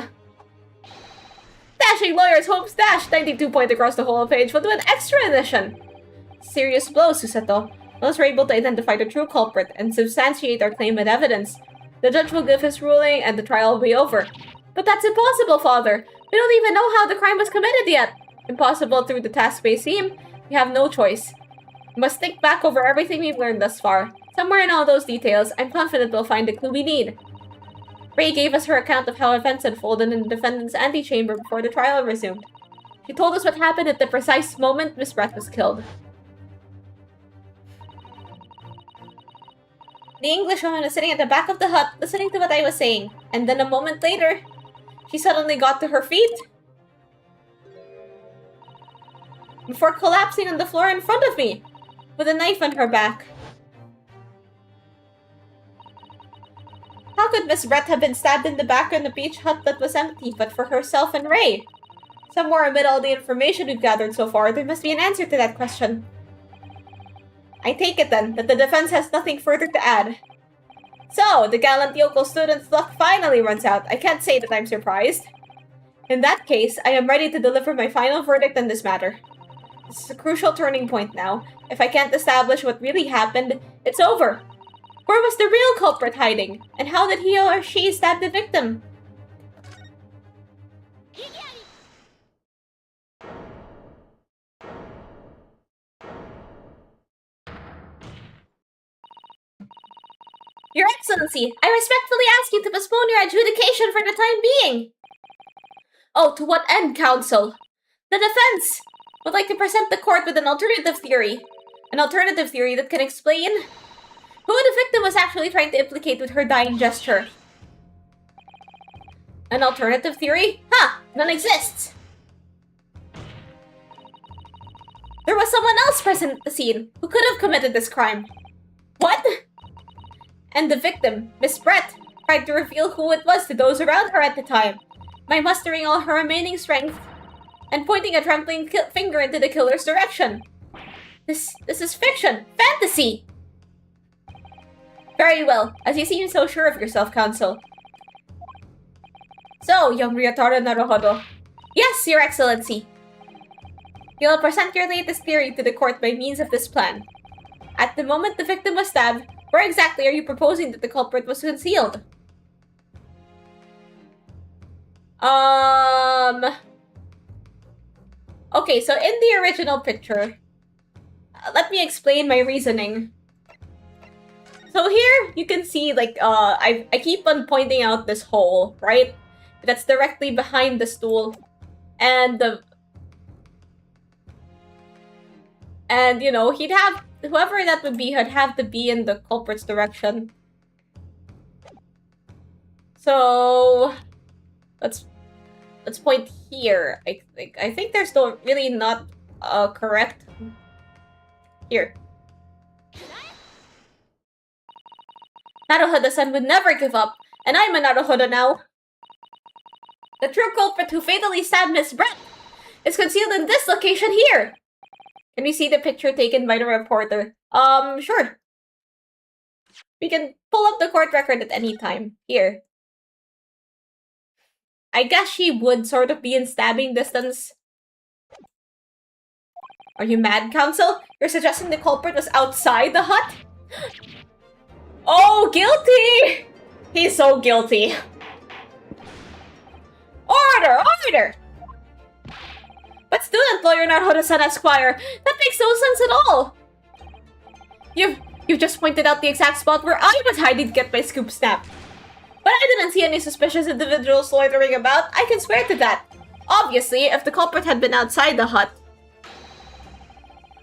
Dashing lawyers hope stash 92 point across the whole page. We'll do an extra edition. Serious blow, Susato. Unless we're able to identify the true culprit and substantiate our claim with evidence, the judge will give his ruling and the trial will be over. But that's impossible, Father. We don't even know how the crime was committed yet. Impossible through the task may seem, we have no choice. We must think back over everything we've learned thus far. Somewhere in all those details, I'm confident we'll find the clue we need. Ray gave us her account of how events unfolded in the defendant's antechamber before the trial resumed. She told us what happened at the precise moment Miss Brett was killed. The Englishwoman was sitting at the back of the hut, listening to what I was saying, and then a moment later, she suddenly got to her feet before collapsing on the floor in front of me, with a knife on her back. How could Miss Brett have been stabbed in the back in the beach hut that was empty but for herself and Ray? Somewhere amid all the information we've gathered so far, there must be an answer to that question. I take it then, that the defense has nothing further to add. So, the gallant Yoko student's luck finally runs out. I can't say that I'm surprised. In that case, I am ready to deliver my final verdict on this matter. This is a crucial turning point now. If I can't establish what really happened, it's over. Where was the real culprit hiding? And how did he or she stab the victim? Your Excellency, I respectfully ask you to postpone your adjudication for the time being. Oh, to what end, counsel? The defense would like to present the court with an alternative theory. An alternative theory that can explain who the victim was actually trying to implicate with her dying gesture. An alternative theory? Huh, none exists. There was someone else present at the scene who could have committed this crime. What? And the victim, Miss Brett, tried to reveal who it was to those around her at the time by mustering all her remaining strength and pointing a trembling finger into the killer's direction. This is fiction! Fantasy! Very well, as you seem so sure of yourself, Counsel. So, young Ryotaro Naruhodo. Yes, Your Excellency. You'll present your latest theory to the court by means of this plan. At the moment the victim was stabbed, where exactly are you proposing that the culprit was concealed? Okay, so in the original picture, let me explain my reasoning. So here, you can see, like, I keep on pointing out this hole, right? That's directly behind the stool. And you know, he'd have, whoever that would be, would have to be in the culprit's direction. So, let's point here. I think they're still really not, correct. Here. Naruhodo-san would never give up, and I'm a Naruhodo now. The true culprit who fatally stabbed Miss Brett is concealed in this location here. Can we see the picture taken by the reporter? Sure. We can pull up the court record at any time. Here. I guess she would sort of be in stabbing distance. Are you mad, Counsel? You're suggesting the culprit was outside the hut? Oh, guilty! He's so guilty. Order! Order! But student lawyer Naruhodo-san Esquire, that makes no sense at all! You've just pointed out the exact spot where I was hiding to get my scoop snapped. But I didn't see any suspicious individuals loitering about, I can swear to that. Obviously, if the culprit had been outside the hut,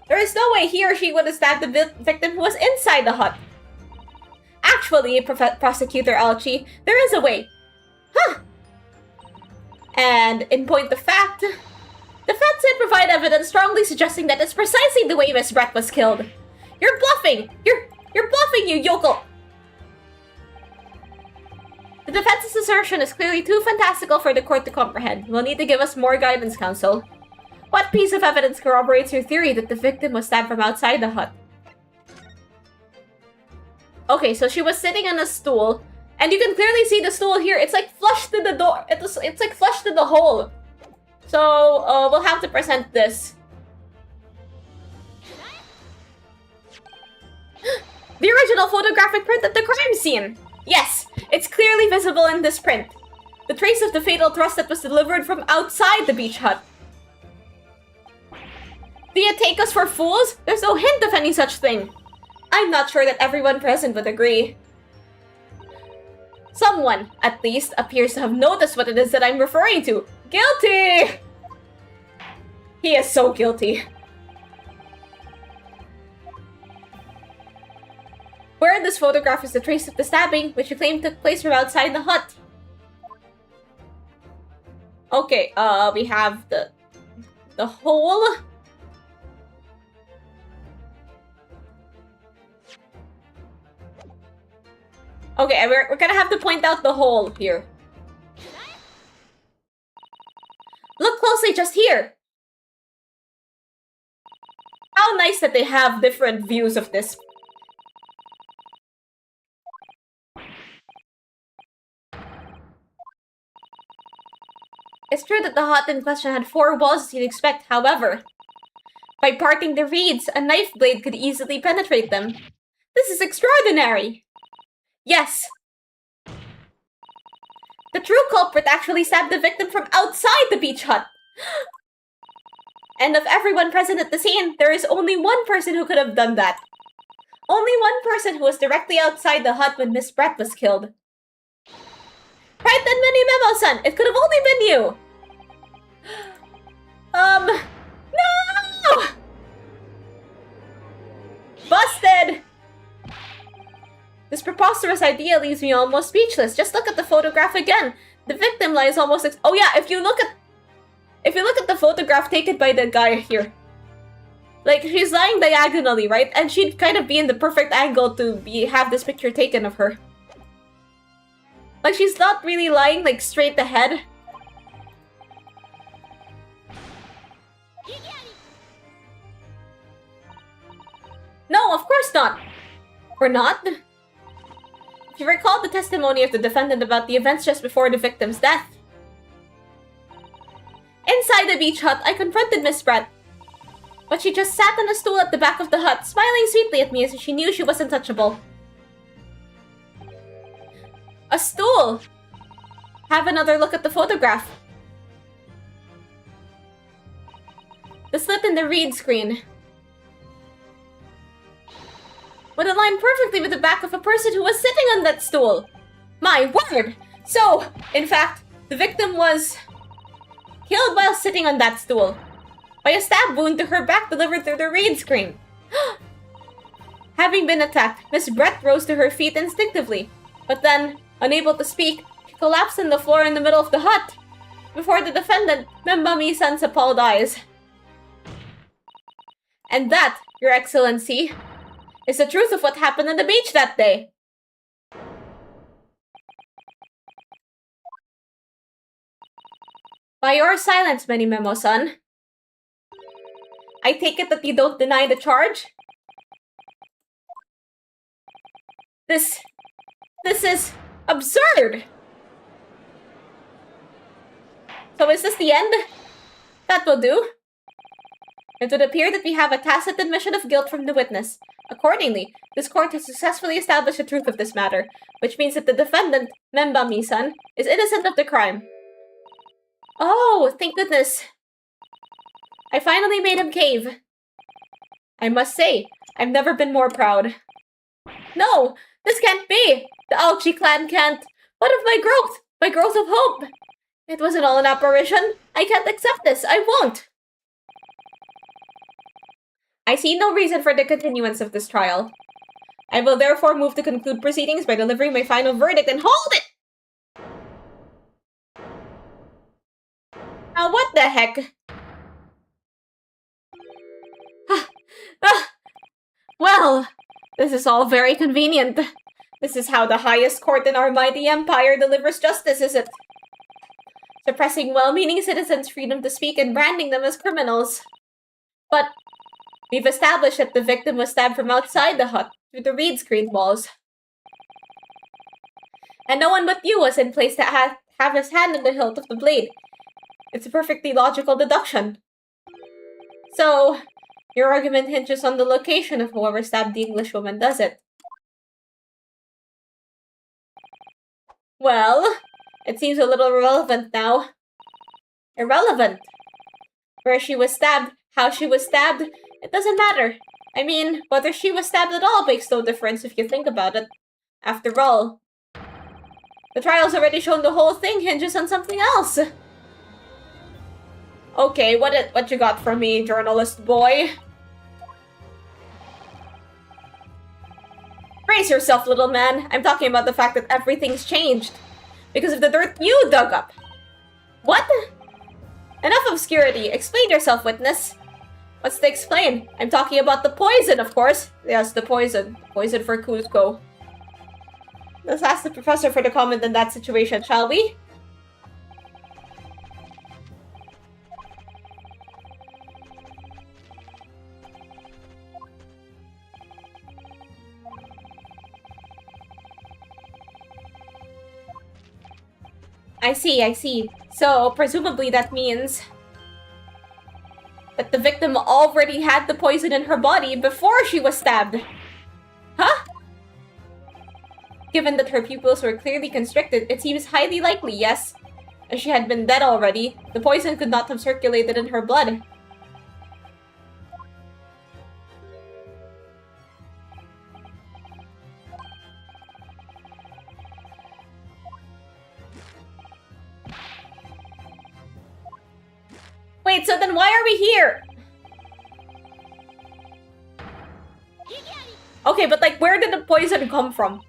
there is no way he or she would have stabbed the victim who was inside the hut. Actually, Prosecutor Alchi, there is a way. Huh. And in point of fact, the facts I provide evidence strongly suggesting that it's precisely the way Miss Brett was killed. You're bluffing! You're bluffing, you yokel! The defense's assertion is clearly too fantastical for the court to comprehend. You will need to give us more guidance, Counsel. What piece of evidence corroborates your theory that the victim was stabbed from outside the hut? Okay, so she was sitting on a stool, and you can clearly see the stool here. It's like flush to the door. It's like flush to the hole. So, we'll have to present this. The original photographic print of the crime scene! Yes, it's clearly visible in this print. The trace of the fatal thrust that was delivered from outside the beach hut. Do you take us for fools? There's no hint of any such thing. I'm not sure that everyone present would agree. Someone, at least, appears to have noticed what it is that I'm referring to. Guilty! He is so guilty. Where in this photograph is the trace of the stabbing, which you claim took place from outside the hut? Okay, we have the hole. Okay, we're gonna have to point out the hole here. Look closely just here! How nice that they have different views of this. It's true that the hut in question had 4 walls as you'd expect, however. By parting the reeds, a knife blade could easily penetrate them. This is extraordinary! Yes! The true culprit actually stabbed the victim from outside the beach hut! And of everyone present at the scene, there is only one person who could have done that. Only one person who was directly outside the hut when Miss Brett was killed. Right then, Mini Memo-san! It could have only been you! No! Busted! This preposterous idea leaves me almost speechless. Just look at the photograph again. The victim lies almost oh yeah, if you look at the photograph taken by the guy here. Like, she's lying diagonally, right? And she'd kind of be in the perfect angle to have this picture taken of her. Like, she's not really lying, like, straight ahead. No, of course not. Or not. If you recall the testimony of the defendant about the events just before the victim's death. Inside the beach hut, I confronted Miss Brett. But she just sat on a stool at the back of the hut, smiling sweetly at me as if she knew she was untouchable. A stool! Have another look at the photograph. The slit in the read screen would align perfectly with the back of a person who was sitting on that stool. My word! So, in fact, the victim was killed while sitting on that stool by a stab wound to her back delivered through the read screen. Having been attacked, Miss Brett rose to her feet instinctively, but then, unable to speak, she collapsed on the floor in the middle of the hut before the defendant, Membami-san's appalled eyes. And that, Your Excellency, is the truth of what happened on the beach that day. By your silence, Memo-san, I take it that you don't deny the charge? This is absurd! So is this the end? That will do. It would appear that we have a tacit admission of guilt from the witness. Accordingly, this court has successfully established the truth of this matter, which means that the defendant, Membami-san, is innocent of the crime. Oh, thank goodness. I finally made him cave. I must say, I've never been more proud. No, this can't be! The Aochi clan can't! What of my growth? My growth of hope? It wasn't all an apparition. I can't accept this. I won't. I see no reason for the continuance of this trial. I will therefore move to conclude proceedings by delivering my final verdict and hold it! Now what the heck? Well, this is all very convenient. This is how the highest court in our mighty empire delivers justice, is it? Suppressing well-meaning citizens' freedom to speak and branding them as criminals. But we've established that the victim was stabbed from outside the hut through the read screen walls. And no one but you was in place to have his hand on the hilt of the blade. It's a perfectly logical deduction. So, your argument hinges on the location of whoever stabbed the Englishwoman, does it? Well, it seems a little irrelevant now. Irrelevant? Where she was stabbed, how she was stabbed, it doesn't matter. I mean, whether she was stabbed at all makes no difference if you think about it. After all, the trial's already shown the whole thing hinges on something else. Okay, what you got for me, journalist boy? Brace yourself, little man. I'm talking about the fact that everything's changed. Because of the dirt you dug up. What? Enough obscurity. Explain yourself, witness. What's to explain? I'm talking about the poison, of course. Yes, the poison. Poison for Kuzco. Let's ask the professor for the comment on that situation, shall we? I see. So, presumably that means that the victim already had the poison in her body before she was stabbed. Huh? Given that her pupils were clearly constricted, it seems highly likely, yes. As she had been dead already, the poison could not have circulated in her blood. Wait, so then why are we here? Okay, but like, where did the poison come from?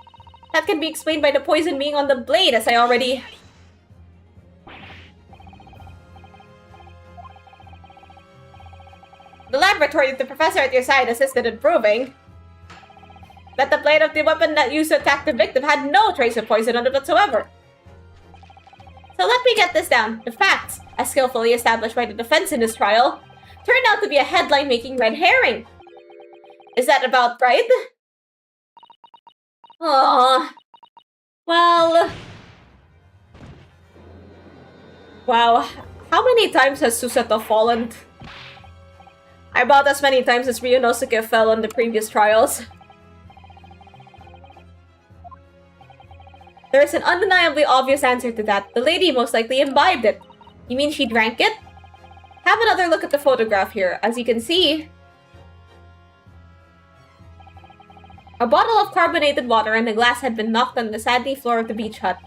That can be explained by the poison being on the blade, as I already... The laboratory that the professor at your side assisted in proving that the blade of the weapon that used to attack the victim had no trace of poison on it whatsoever. So let me get this down. The facts, as skillfully established by the defense in this trial, turned out to be a headline-making red herring. Is that about right? Oh, well... Wow, how many times has Susato fallen? About as many times as Ryunosuke fell on the previous trials. There is an undeniably obvious answer to that. The lady most likely imbibed it. You mean she drank it? Have another look at the photograph here. As you can see, a bottle of carbonated water and a glass had been knocked on the sandy floor of the beach hut.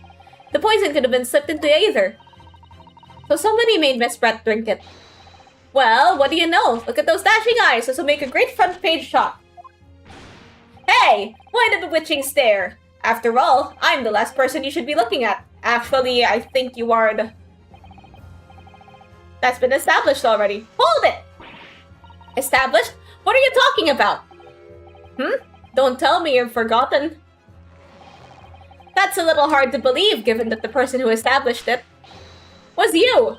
The poison could have been slipped into either. So somebody made Miss Brett drink it. Well, what do you know? Look at those dashing eyes. This will make a great front page shot. Hey! Why the bewitching stare? After all, I'm the last person you should be looking at. Actually, I think you are the... That's been established already. Hold it! Established? What are you talking about? Don't tell me you've forgotten. That's a little hard to believe, given that the person who established it was you.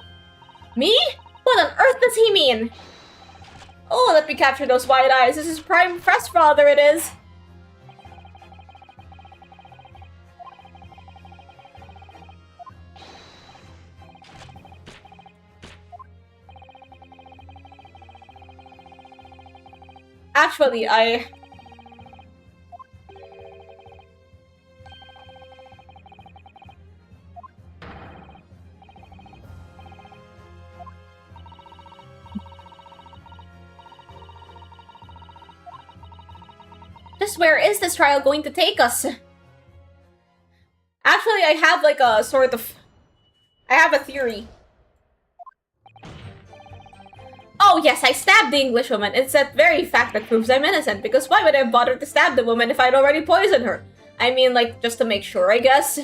Me? What on earth does he mean? Oh, let me capture those wide eyes. This is prime fresh father, it is. Actually, just where is this trial going to take us? Actually, I have like a sort of... I have a theory. Oh yes, I stabbed the Englishwoman. It's that very fact that proves I'm innocent, because why would I bother to stab the woman if I'd already poisoned her? I mean, like, just to make sure, I guess.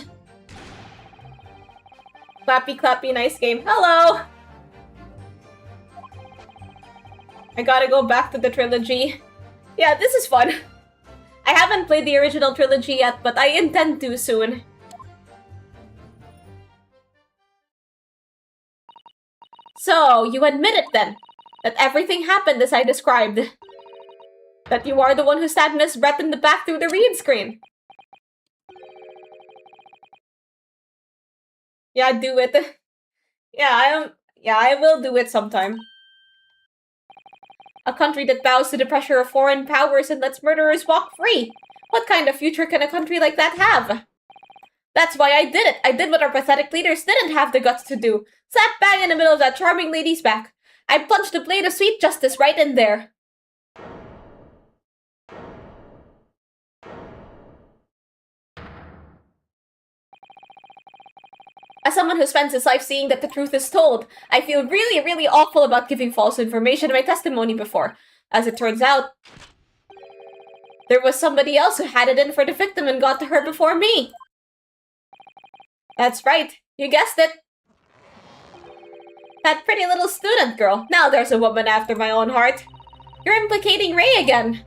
Clappy, clappy, nice game. Hello! I gotta go back to the trilogy. Yeah, this is fun. I haven't played the original trilogy yet, but I intend to soon. So, you admit it then? That everything happened as I described. That you are the one who stabbed Miss Brett in the back through the read screen. Yeah, do it. Yeah, I will do it sometime. A country that bows to the pressure of foreign powers and lets murderers walk free. What kind of future can a country like that have? That's why I did it. I did what our pathetic leaders didn't have the guts to do. Sat bang in the middle of that charming lady's back. I plunged the blade of sweet justice right in there. As someone who spends his life seeing that the truth is told, I feel really, really awful about giving false information in my testimony before. As it turns out, there was somebody else who had it in for the victim and got to her before me. That's right. You guessed it. That pretty little student girl. Now there's a woman after my own heart. You're implicating Ray again.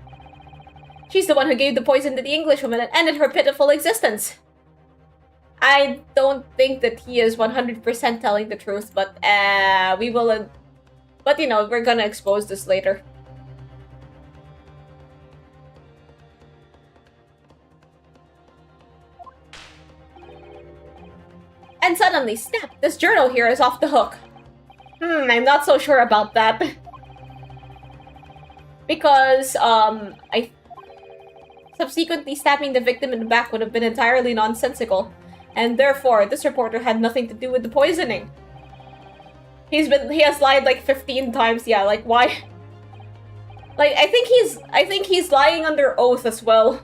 She's the one who gave the poison to the Englishwoman and ended her pitiful existence. I don't think that he is 100% telling the truth, but we will... but you know, we're gonna expose this later. And suddenly, snap! This journal here is off the hook. I'm not so sure about that. Because, I... subsequently stabbing the victim in the back would have been entirely nonsensical. And therefore, this reporter had nothing to do with the poisoning. He has lied like 15 times, yeah, like why? Like, I think he's lying under oath as well.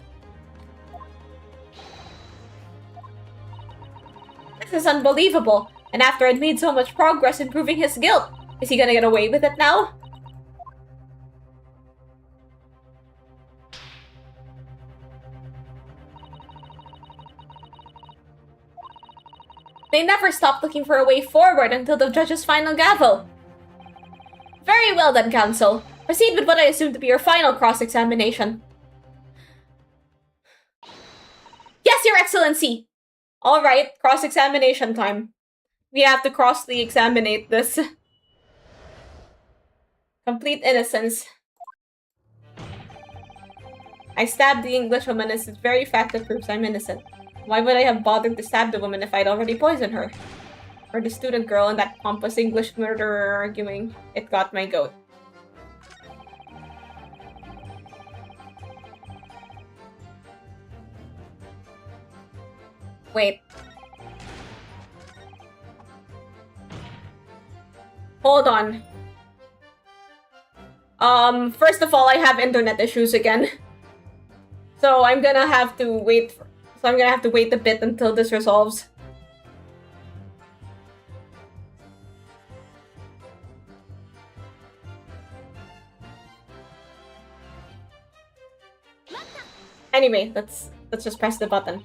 This is unbelievable. And after I'd made so much progress in proving his guilt, is he gonna get away with it now? They never stopped looking for a way forward until the judge's final gavel. Very well then, counsel. Proceed with what I assume to be your final cross-examination. Yes, Your Excellency! Alright, cross-examination time. We have to cross-examinate this. Complete innocence. I stabbed the Englishwoman as it's very fact that proves I'm innocent. Why would I have bothered to stab the woman if I'd already poisoned her? Or the student girl and that pompous English murderer arguing. It got my goat. Wait. Hold on. First of all, I have internet issues again. So I'm gonna have to wait a bit until this resolves. Anyway, let's just press the button.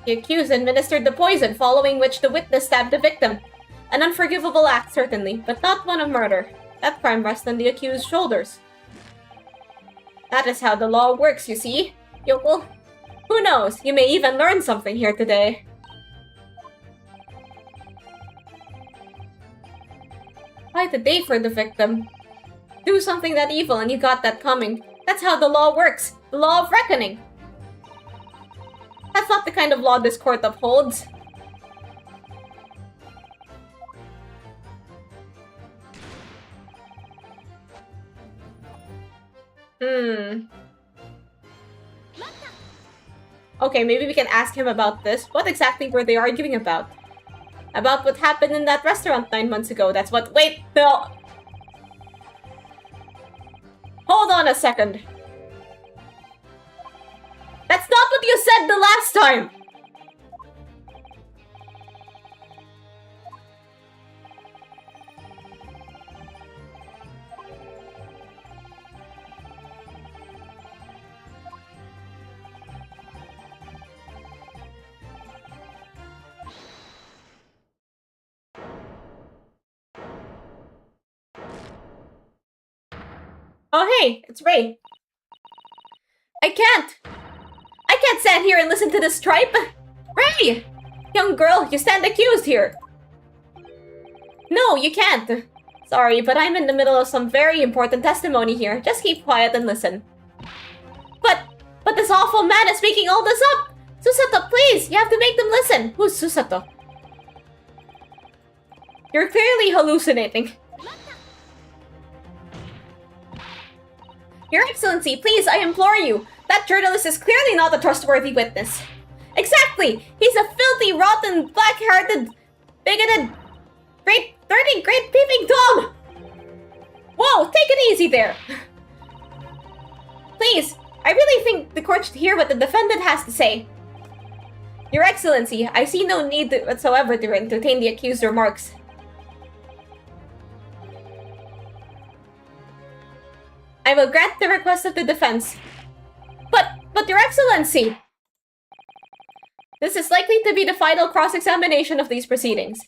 The accused administered the poison, following which the witness stabbed the victim. An unforgivable act, certainly, but not one of murder. That crime rests on the accused's shoulders. That is how the law works, you see, yokel. Who knows, you may even learn something here today. Quite a day for the victim. Do something that evil and you got that coming. That's how the law works. The law of reckoning. That's not the kind of law this court upholds. Okay, maybe we can ask him about this. What exactly were they arguing about? About what happened in that restaurant 9 months ago. That's what— Wait, Bill! Hold on a second. That's not what you said the last time! Oh hey, it's Ray. I can't stand here and listen to this tripe! Ray! Young girl, you stand accused here! No, you can't. Sorry, but I'm in the middle of some very important testimony here. Just keep quiet and listen. But this awful man is making all this up! Susato, please! You have to make them listen! Who's Susato? You're clearly hallucinating. Your Excellency, please, I implore you. That journalist is clearly not a trustworthy witness. Exactly! He's a filthy, rotten, black-hearted, bigoted, dirty, great peeping Tom! Whoa, take it easy there! Please, I really think the court should hear what the defendant has to say. Your Excellency, I see no need whatsoever to entertain the accused's remarks. I will grant the request of the defense. But Your Excellency! This is likely to be the final cross-examination of these proceedings.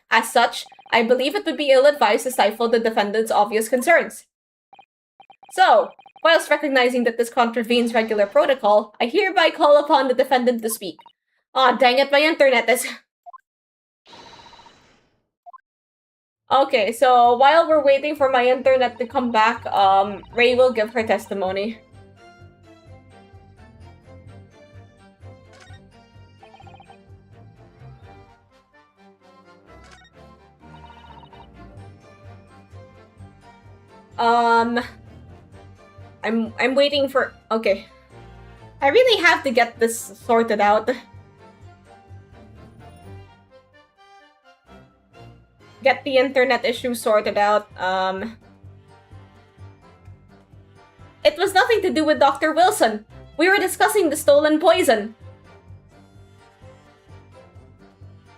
As such, I believe it would be ill-advised to stifle the defendant's obvious concerns. So, whilst recognizing that this contravenes regular protocol, I hereby call upon the defendant to speak. Aw, dang it, my internet is... Okay, so while we're waiting for my internet to come back, Ray will give her testimony. I'm waiting for... Okay. I really have to get this sorted out. Get the internet issue sorted out. It was nothing to do with Dr. Wilson. We were discussing the stolen poison.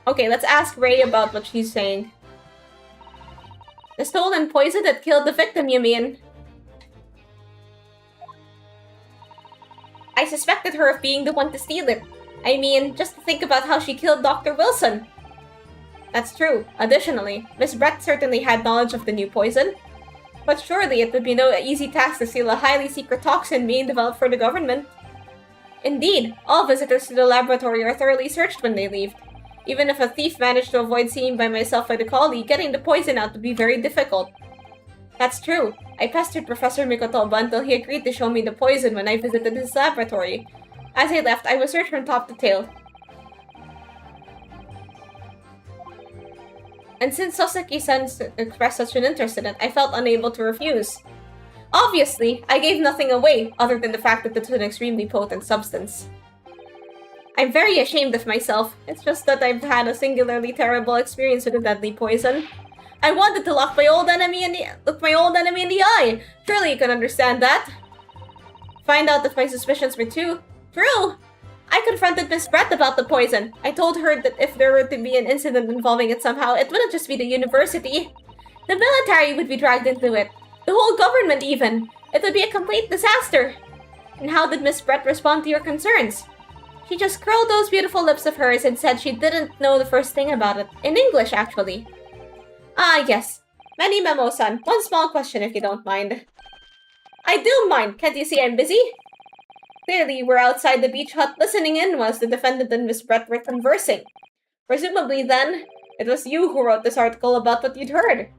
Okay, let's ask Ray about what she's saying. The stolen poison that killed the victim, you mean? I suspected her of being the one to steal it. I mean, just think about how she killed Dr. Wilson. That's true. Additionally, Miss Brett certainly had knowledge of the new poison. But surely it would be no easy task to steal a highly secret toxin being developed for the government. Indeed, all visitors to the laboratory are thoroughly searched when they leave. Even if a thief managed to avoid seeing by myself by the collie, getting the poison out would be very difficult. That's true. I pestered Professor Mikotoba until he agreed to show me the poison when I visited his laboratory. As I left, I was searched from top to tail. And since Soseki-san expressed such an interest in it, I felt unable to refuse. Obviously, I gave nothing away, other than the fact that it's an extremely potent substance. I'm very ashamed of myself. It's just that I've had a singularly terrible experience with a deadly poison. I wanted to look my old enemy in the eye. Surely you can understand that. Find out if my suspicions were true. I confronted Miss Brett about the poison. I told her that if there were to be an incident involving it somehow, it wouldn't just be the university. The military would be dragged into it. The whole government even. It would be a complete disaster. And how did Miss Brett respond to your concerns? She just curled those beautiful lips of hers and said she didn't know the first thing about it. In English, actually. Ah, yes. Many Memo-san, one small question if you don't mind. I do mind. Can't you see I'm busy? Clearly, you were outside the beach hut listening in whilst the defendant and Miss Brett were conversing. Presumably, then, it was you who wrote this article about what you'd heard.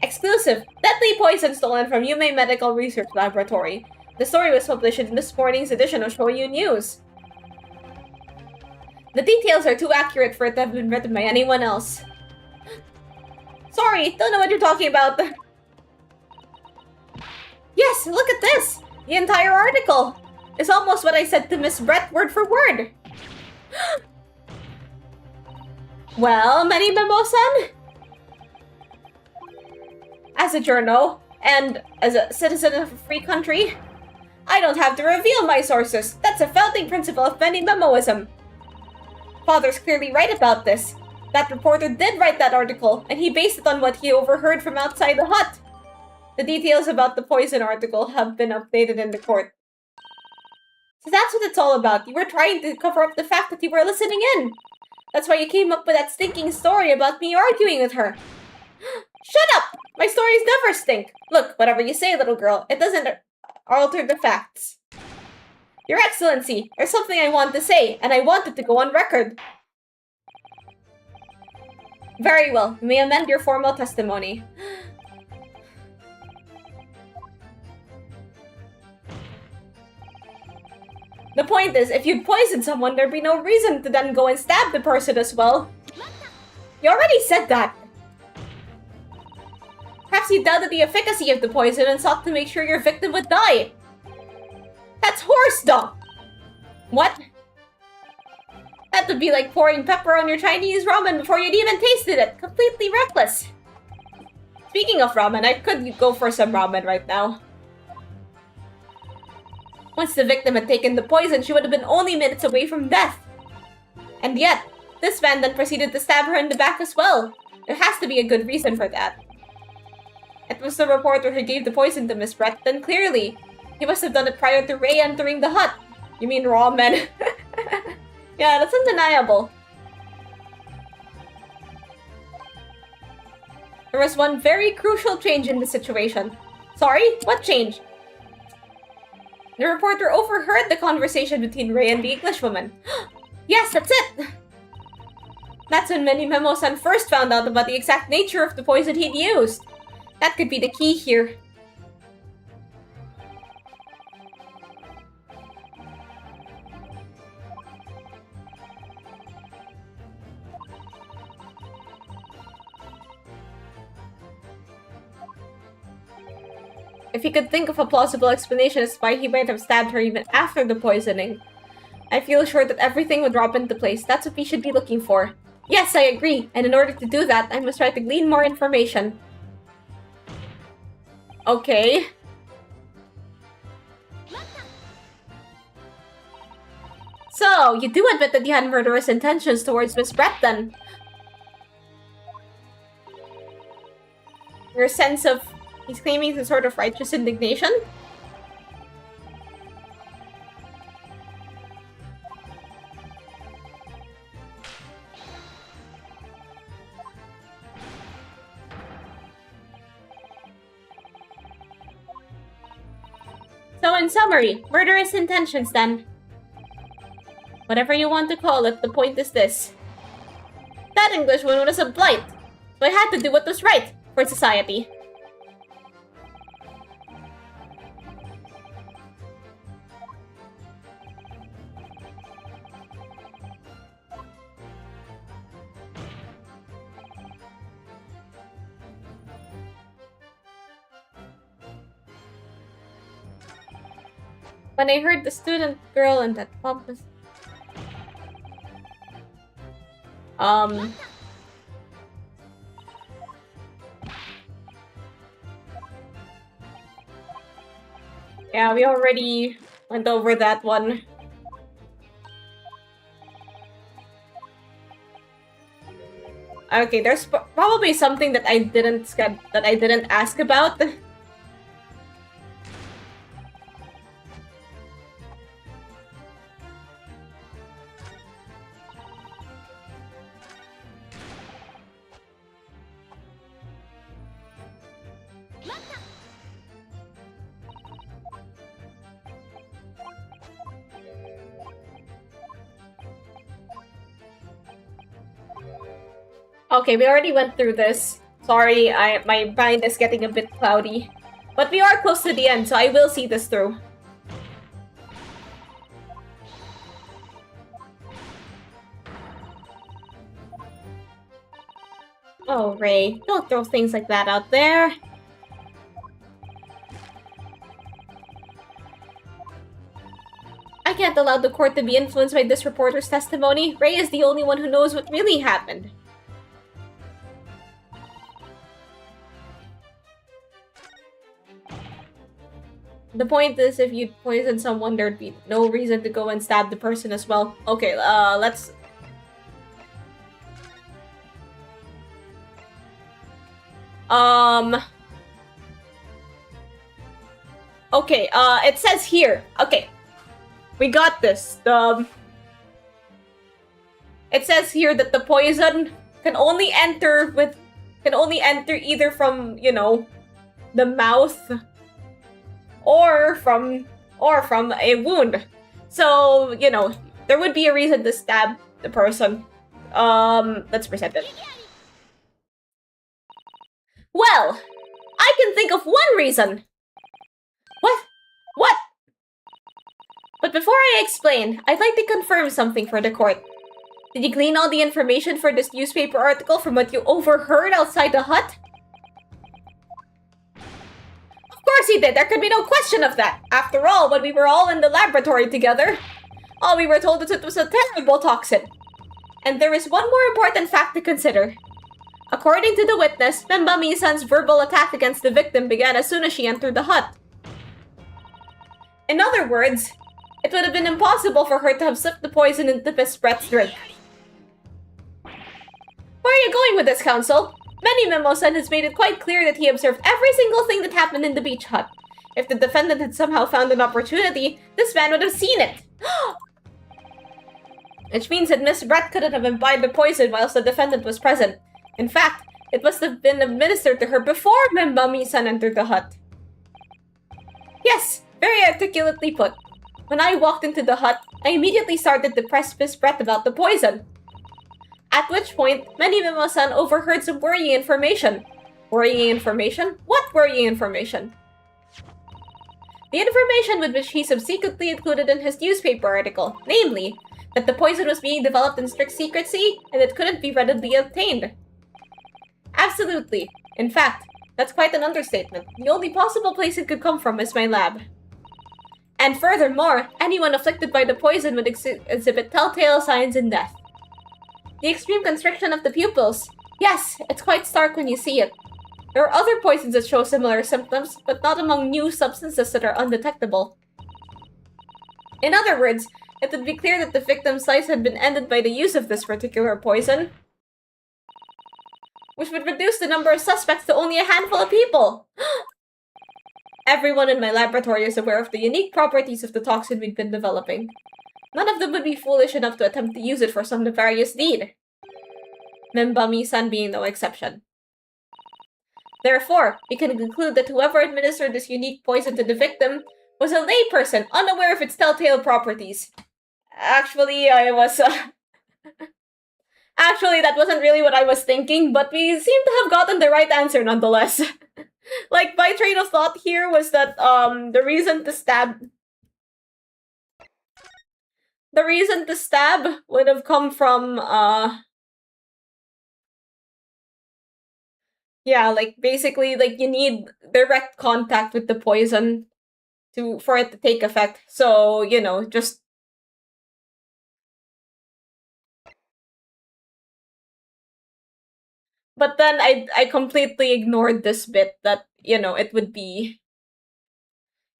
Exclusive. Deadly poison stolen from Yume Medical Research Laboratory. The story was published in this morning's edition of Shoyu News. The details are too accurate for it to have been written by anyone else. Sorry, don't know what you're talking about. Yes, look at this! The entire article! It's almost what I said to Miss Brett word for word. Well, Many Memo-san? As a journo, and as a citizen of a free country, I don't have to reveal my sources. That's a founding principle of Many Memoism. Father's clearly right about this. That reporter did write that article, and he based it on what he overheard from outside the hut. The details about the poison article have been updated in the court. So that's what it's all about. You were trying to cover up the fact that you were listening in. That's why you came up with that stinking story about me arguing with her. Shut up! My stories never stink. Look, whatever you say, little girl, it doesn't alter the facts. Your Excellency, there's something I want to say, and I want it to go on record. Very well, you may amend your formal testimony. The point is, if you'd poisoned someone, there'd be no reason to then go and stab the person as well. You already said that. Perhaps you doubted the efficacy of the poison and sought to make sure your victim would die. That's horse dung! What? That would be like pouring pepper on your Chinese ramen before you'd even tasted it. Completely reckless. Speaking of ramen, I could go for some ramen right now. Once the victim had taken the poison, she would have been only minutes away from death. And yet, this man then proceeded to stab her in the back as well. There has to be a good reason for that. It was the reporter who gave the poison to Miss Brett, then clearly, he must have done it prior to Ray entering the hut. You mean ramen? Yeah, that's undeniable. There was one very crucial change in the situation. Sorry? What change? The reporter overheard the conversation between Ray and the Englishwoman. Yes, that's it! That's when Many Memo-san first found out about the exact nature of the poison he'd used. That could be the key here. If he could think of a plausible explanation as to why he might have stabbed her even after the poisoning, I feel sure that everything would drop into place. That's what we should be looking for. Yes, I agree. And in order to do that, I must try to glean more information. Okay. So, you do admit that you had murderous intentions towards Miss Brett, then? Your sense of He's claiming some sort of righteous indignation. So in summary, murderous intentions then. Whatever you want to call it, the point is this. That Englishman was a blight, so I had to do what was right for society. When I heard the student girl and that pompous... Yeah, we already went over that one. Okay, there's probably something that I didn't ask about. Okay, we already went through this. Sorry, my mind is getting a bit cloudy. But we are close to the end, so I will see this through. Oh, Ray, don't throw things like that out there. I can't allow the court to be influenced by this reporter's testimony. Ray is the only one who knows what really happened. The point is, if you poison someone, there'd be no reason to go and stab the person as well. Okay, let's... Okay, it says here. Okay. We got this. It says here that the poison can only enter either from, you know, the mouth or from a wound. So, you know, there would be a reason to stab the person. Let's present it. Well, I can think of one reason. What? But before I explain, I'd like to confirm something for the court. Did you glean all the information for this newspaper article from what you overheard outside the hut? Of course he did, there could be no question of that. After all, when we were all in the laboratory together, all we were told is it was a terrible toxin. And there is one more important fact to consider. According to the witness, Memba Misan's verbal attack against the victim began as soon as she entered the hut. In other words, it would have been impossible for her to have slipped the poison into Miss Brett's drink. Where are you going with this, counsel? Memo-san has made it quite clear that he observed every single thing that happened in the beach hut. If the defendant had somehow found an opportunity, this man would have seen it. Which means that Miss Brett couldn't have imbibed the poison whilst the defendant was present. In fact, it must have been administered to her before Memba Misan entered the hut. Yes, very articulately put. When I walked into the hut, I immediately started to press Miss Brett about the poison. At which point, Memo-san overheard some worrying information. Worrying information? What worrying information? The information with which he subsequently included in his newspaper article, namely, that the poison was being developed in strict secrecy and it couldn't be readily obtained. Absolutely. In fact, that's quite an understatement. The only possible place it could come from is my lab. And furthermore, anyone afflicted by the poison would exhibit telltale signs in death. The extreme constriction of the pupils. Yes, it's quite stark when you see it. There are other poisons that show similar symptoms, but not among new substances that are undetectable. In other words, it would be clear that the victim's life had been ended by the use of this particular poison, which would reduce the number of suspects to only a handful of people. Everyone in my laboratory is aware of the unique properties of the toxin we've been developing. None of them would be foolish enough to attempt to use it for some nefarious deed. Membami-san being no exception. Therefore, we can conclude that whoever administered this unique poison to the victim was a layperson unaware of its telltale properties. Actually, Actually, that wasn't really what I was thinking, but we seem to have gotten the right answer nonetheless. Like, my train of thought here was that, the reason to stab would have come from, yeah, like, basically, like, you need direct contact with the poison for it to take effect. So, you know, just... But then I completely ignored this bit that, you know, it would be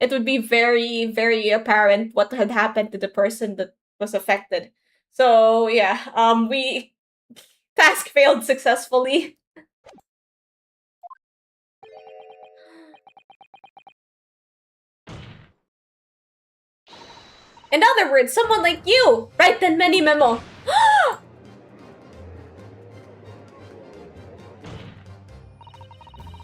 very, very apparent what had happened to the person that was affected. So, yeah, we... Task failed successfully. In other words, someone like you! Write the mini memo!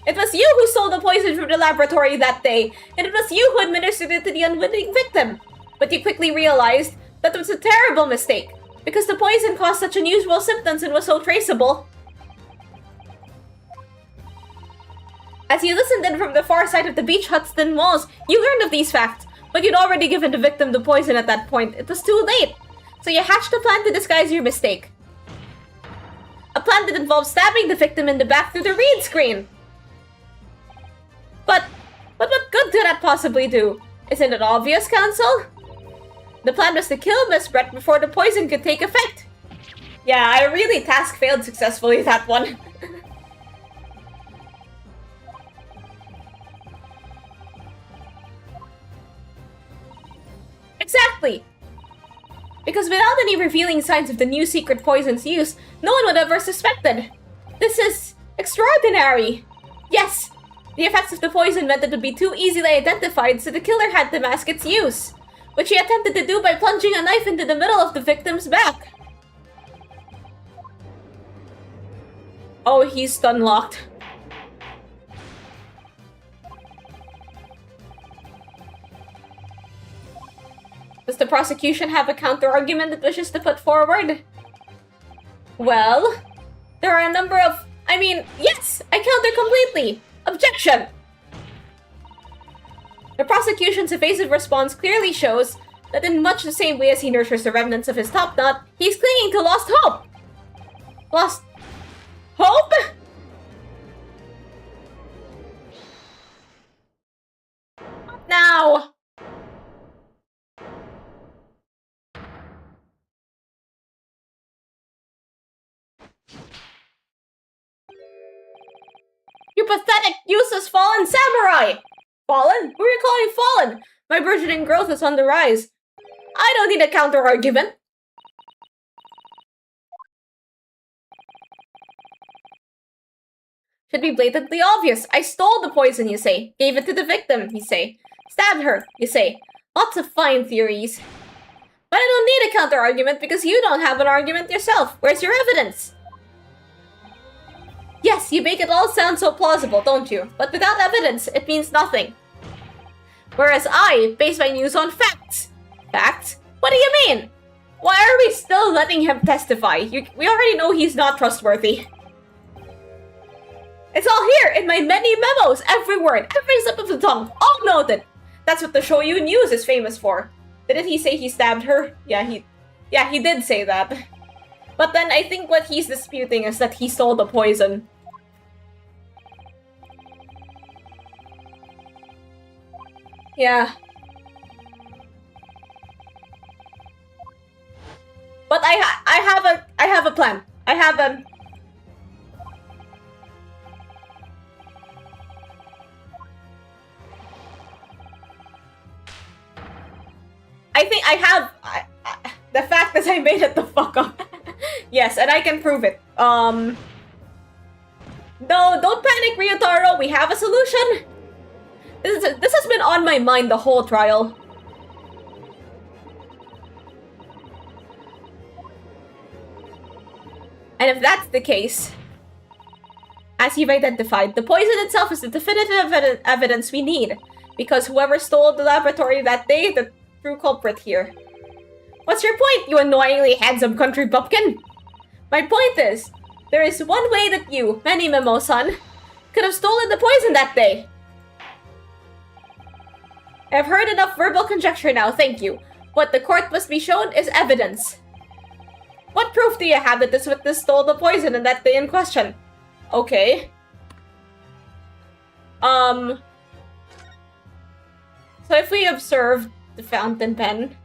It was you who stole the poison from the laboratory that day, and it was you who administered it to the unwitting victim. But you quickly realized that it was a terrible mistake, because the poison caused such unusual symptoms and was so traceable. As you listened in from the far side of the beach hut's thin walls, you learned of these facts, but you'd already given the victim the poison at that point. It was too late. So you hatched a plan to disguise your mistake. A plan that involved stabbing the victim in the back through the read screen. But what good could that possibly do? Isn't it obvious, Council? The plan was to kill Miss Brett before the poison could take effect. Yeah, I really task failed successfully that one. Exactly! Because without any revealing signs of the new secret poison's use, no one would ever suspected. This is extraordinary. Yes, the effects of the poison meant it would be too easily identified, so the killer had to mask its use, which he attempted to do by plunging a knife into the middle of the victim's back. Oh, he's stun-locked. Does the prosecution have a counter-argument it wishes to put forward? Well, there are a number of... yes! I counter completely! Objection! The prosecution's evasive response clearly shows that in much the same way as he nurtures the remnants of his top knot, he's clinging to lost hope! Lost... hope? Now! You pathetic, useless, fallen samurai! Fallen? Who are you calling fallen? My burgeoning growth is on the rise. I don't need a counter-argument. Should be blatantly obvious. I stole the poison, you say. Gave it to the victim, you say. Stabbed her, you say. Lots of fine theories. But I don't need a counter-argument because you don't have an argument yourself. Where's your evidence? Yes, you make it all sound so plausible, don't you? But without evidence, it means nothing. Whereas I base my news on facts. Facts? What do you mean? Why are we still letting him testify? We already know he's not trustworthy. It's all here in my many memos, every word, every slip of the tongue, all noted. That's what the Shoyu News is famous for. Didn't he say he stabbed her? Yeah, he did say that. But then I think what he's disputing is that he stole the poison. Yeah. But I have a plan. I have a... I think I have... the fact is I made it the fuck up. Yes, and I can prove it. No, don't panic, Ryotaro. We have a solution. This has been on my mind the whole trial. And if that's the case, as you've identified, the poison itself is the definitive evidence we need. Because whoever stole the laboratory that day, the true culprit here. What's your point, you annoyingly handsome country bumpkin? My point is, there is one way that you, Many Memo-san, could have stolen the poison that day. I've heard enough verbal conjecture now, thank you. What the court must be shown is evidence. What proof do you have that this witness stole the poison on that day in question? Okay. So if we observe the fountain pen...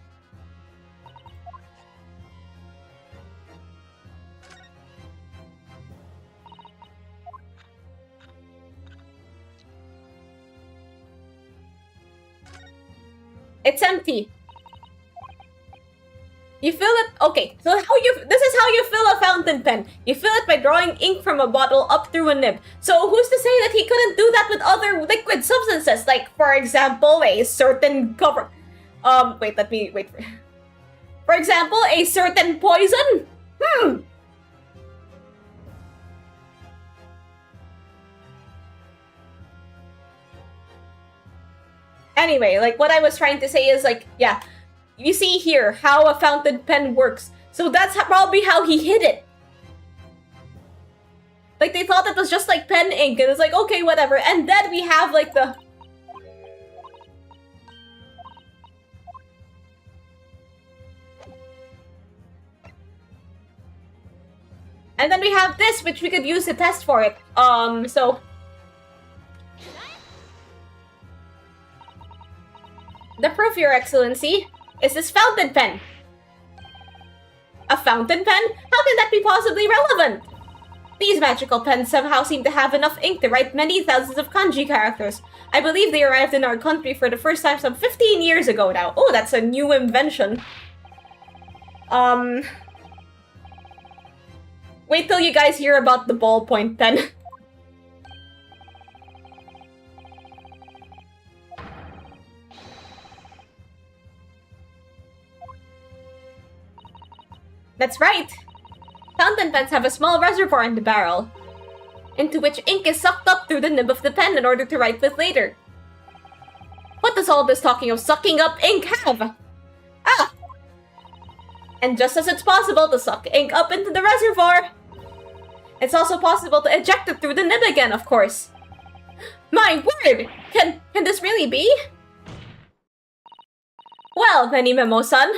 It's empty. You fill it... Okay, so this is how you fill a fountain pen. You fill it by drawing ink from a bottle up through a nib. So who's to say that he couldn't do that with other liquid substances? Like, for example, a certain cover... wait, let me... Wait. For example, a certain poison? Anyway, like, what I was trying to say is, like, yeah... You see here how a fountain pen works. So that's probably how he hid it. Like, they thought it was just like pen ink. And it's like, okay, whatever. And then we have like the... And then we have this, which we could use to test for it. So... The proof, Your Excellency, is this fountain pen. A fountain pen? How can that be possibly relevant? These magical pens somehow seem to have enough ink to write many thousands of kanji characters. I believe they arrived in our country for the first time some 15 years ago now. Oh, that's a new invention. Wait till you guys hear about the ballpoint pen. That's right! Fountain pens have a small reservoir in the barrel, into which ink is sucked up through the nib of the pen in order to write with later. What does all this talking of sucking up ink have? Ah! And just as it's possible to suck ink up into the reservoir, it's also possible to eject it through the nib again, of course. My word! Can this really be? Well, Many Memo-san.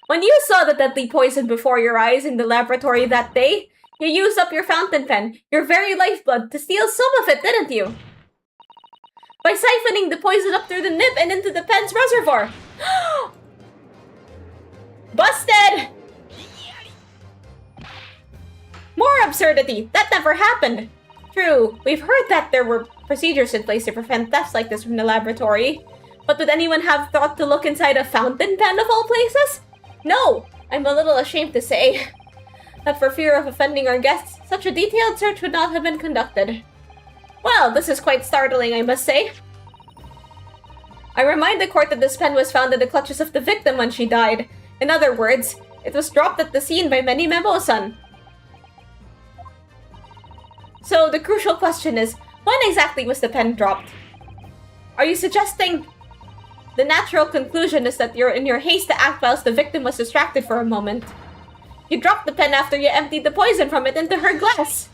When you saw the deadly poison before your eyes in the laboratory that day, you used up your fountain pen, your very lifeblood, to steal some of it, didn't you? By siphoning the poison up through the nib and into the pen's reservoir. Busted! More absurdity! That never happened! True, we've heard that there were procedures in place to prevent thefts like this from the laboratory. But would anyone have thought to look inside a fountain pen of all places? No! I'm a little ashamed to say that for fear of offending our guests, such a detailed search would not have been conducted. Well, this is quite startling, I must say. I remind the court that this pen was found in the clutches of the victim when she died. In other words, it was dropped at the scene by Many Memo-san. So, the crucial question is, when exactly was the pen dropped? Are you suggesting... The natural conclusion is that you're in your haste to act whilst the victim was distracted for a moment. You dropped the pen after you emptied the poison from it into her glass.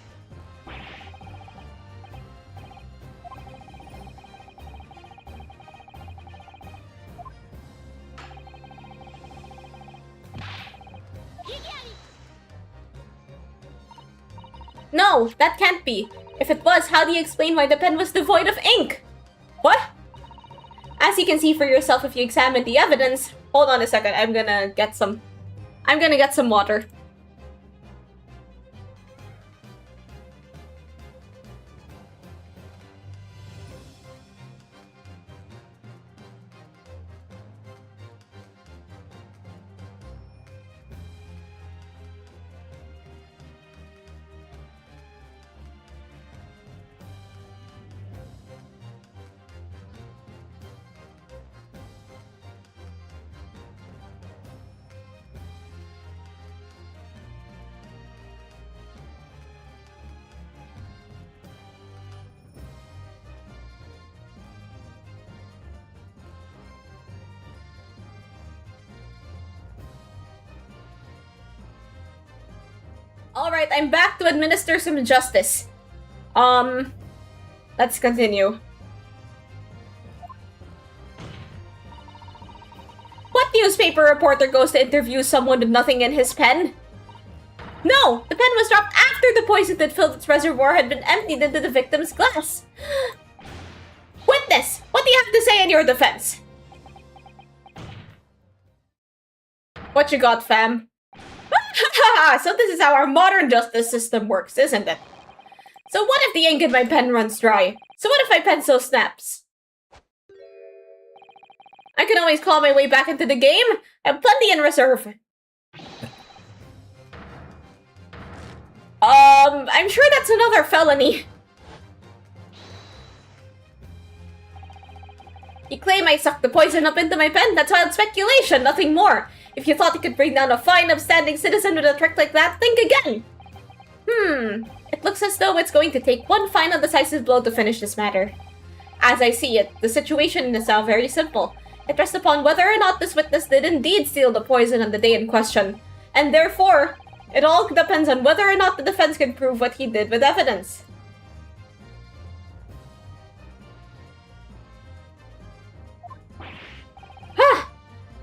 No, that can't be. If it was, how do you explain why the pen was devoid of ink? What? As you can see for yourself if you examine the evidence... Hold on a second, I'm gonna get some water. Alright, I'm back to administer some justice. Let's continue. What newspaper reporter goes to interview someone with nothing in his pen? No! The pen was dropped after the poison that filled its reservoir had been emptied into the victim's glass. Witness! What do you have to say in your defense? What you got, fam? So this is how our modern justice system works, isn't it? So what if the ink in my pen runs dry? So what if my pencil snaps? I can always claw my way back into the game. I have plenty in reserve. I'm sure that's another felony. You claim I sucked the poison up into my pen? That's wild speculation, nothing more. If you thought you could bring down a fine, upstanding citizen with a trick like that, think again. It looks as though it's going to take one final decisive blow to finish this matter. As I see it, the situation is now very simple. It rests upon whether or not this witness did indeed steal the poison on the day in question. And therefore, it all depends on whether or not the defense can prove what he did with evidence.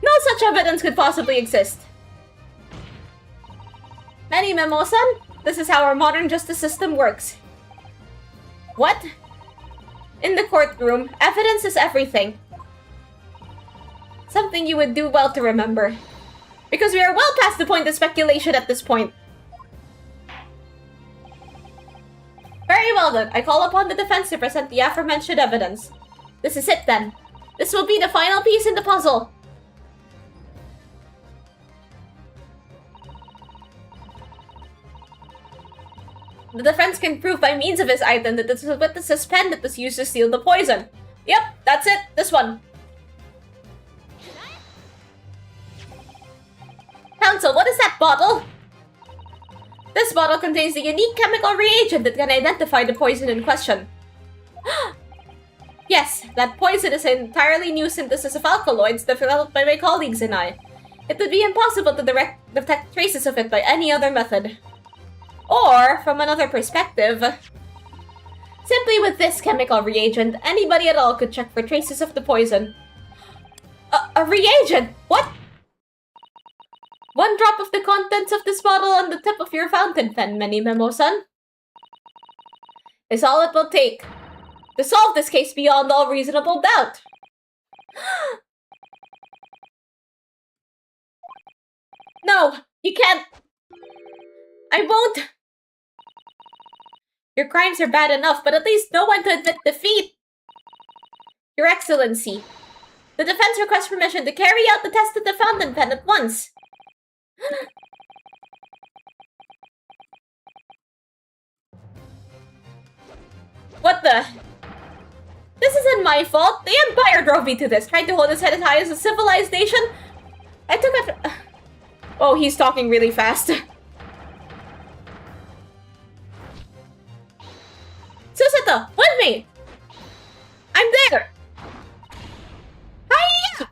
No such evidence could possibly exist. Manny Memo-san, this is how our modern justice system works. What? In the courtroom, evidence is everything. Something you would do well to remember. Because we are well past the point of speculation at this point. Very well then, I call upon the defense to present the aforementioned evidence. This is it then. This will be the final piece in the puzzle. The defense can prove by means of his item that this was with the witness's pen that was used to steal the poison. Yep, that's it. This one. Counsel, what is that bottle? This bottle contains the unique chemical reagent that can identify the poison in question. Yes, that poison is an entirely new synthesis of alkaloids developed by my colleagues and I. It would be impossible to detect traces of it by any other method. Or, from another perspective, simply with this chemical reagent, anybody at all could check for traces of the poison. A reagent? What? One drop of the contents of this bottle on the tip of your fountain pen, Manny Memo-san, is all it will take to solve this case beyond all reasonable doubt. No, you can't. I won't. Your crimes are bad enough, but at least no one to admit defeat. Your Excellency, the defense requests permission to carry out the test of the fountain pen at once. What the? This isn't my fault. The Empire drove me to this, trying to hold its head as high as a civilized nation. I took it. Oh, he's talking really fast. Susato, with me! I'm there! Hiya!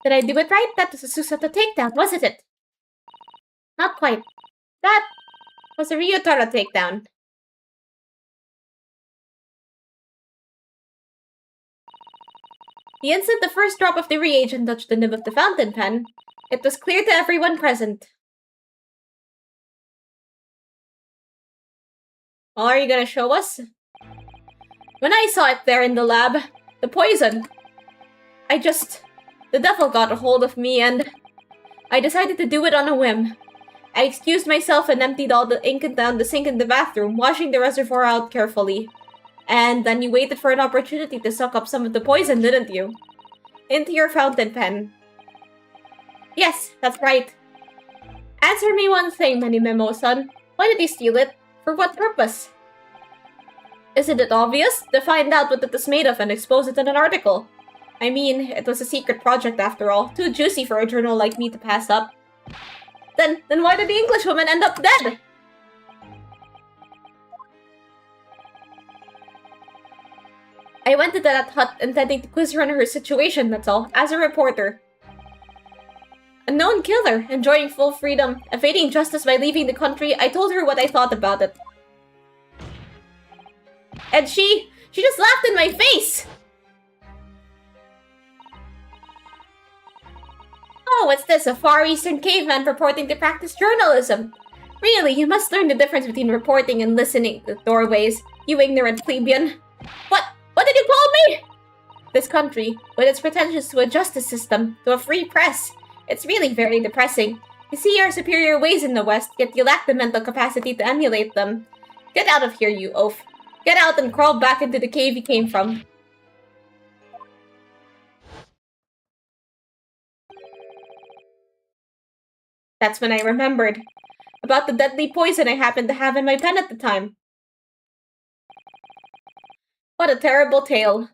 Did I do it right? That was a Susato takedown, wasn't it? Not quite. That was a Ryotaro takedown. The instant the first drop of the reagent touched the nib of the fountain pen, it was clear to everyone present. Well, are you gonna show us? When I saw it there in the lab, the poison, the devil got a hold of me and I decided to do it on a whim. I excused myself and emptied all the ink down the sink in the bathroom, washing the reservoir out carefully. And then you waited for an opportunity to suck up some of the poison, didn't you? Into your fountain pen. Yes, that's right. Answer me one thing, Manny Memo-san. Why did you steal it? For what purpose? Isn't it obvious? To find out what it is made of and expose it in an article. I mean, it was a secret project after all. Too juicy for a journal like me to pass up. Then why did the Englishwoman end up dead? I went to that hut intending to quiz her on her situation, that's all, as a reporter. A known killer, enjoying full freedom, evading justice by leaving the country. I told her what I thought about it. And she just laughed in my face! Oh, what's this? A Far Eastern caveman purporting to practice journalism. Really, you must learn the difference between reporting and listening to doorways, you ignorant plebeian. What? What did you call me? This country, with its pretensions to a justice system, to a free press, it's really very depressing. You see your superior ways in the West, yet you lack the mental capacity to emulate them. Get out of here, you oaf. Get out and crawl back into the cave you came from. That's when I remembered about the deadly poison I happened to have in my pen at the time. What a terrible tale.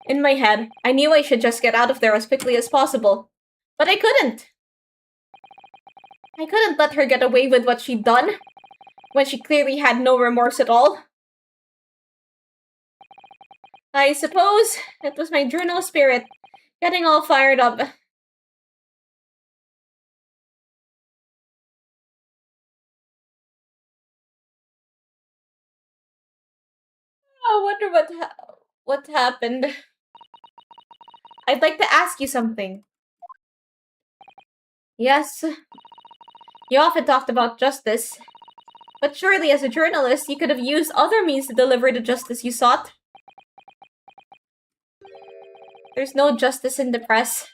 In my head, I knew I should just get out of there as quickly as possible. But I couldn't. I couldn't let her get away with what she'd done, when she clearly had no remorse at all. I suppose it was my journal spirit, getting all fired up. I wonder what happened. I'd like to ask you something. Yes, you often talked about justice, but surely as a journalist, you could have used other means to deliver the justice you sought. There's no justice in the press.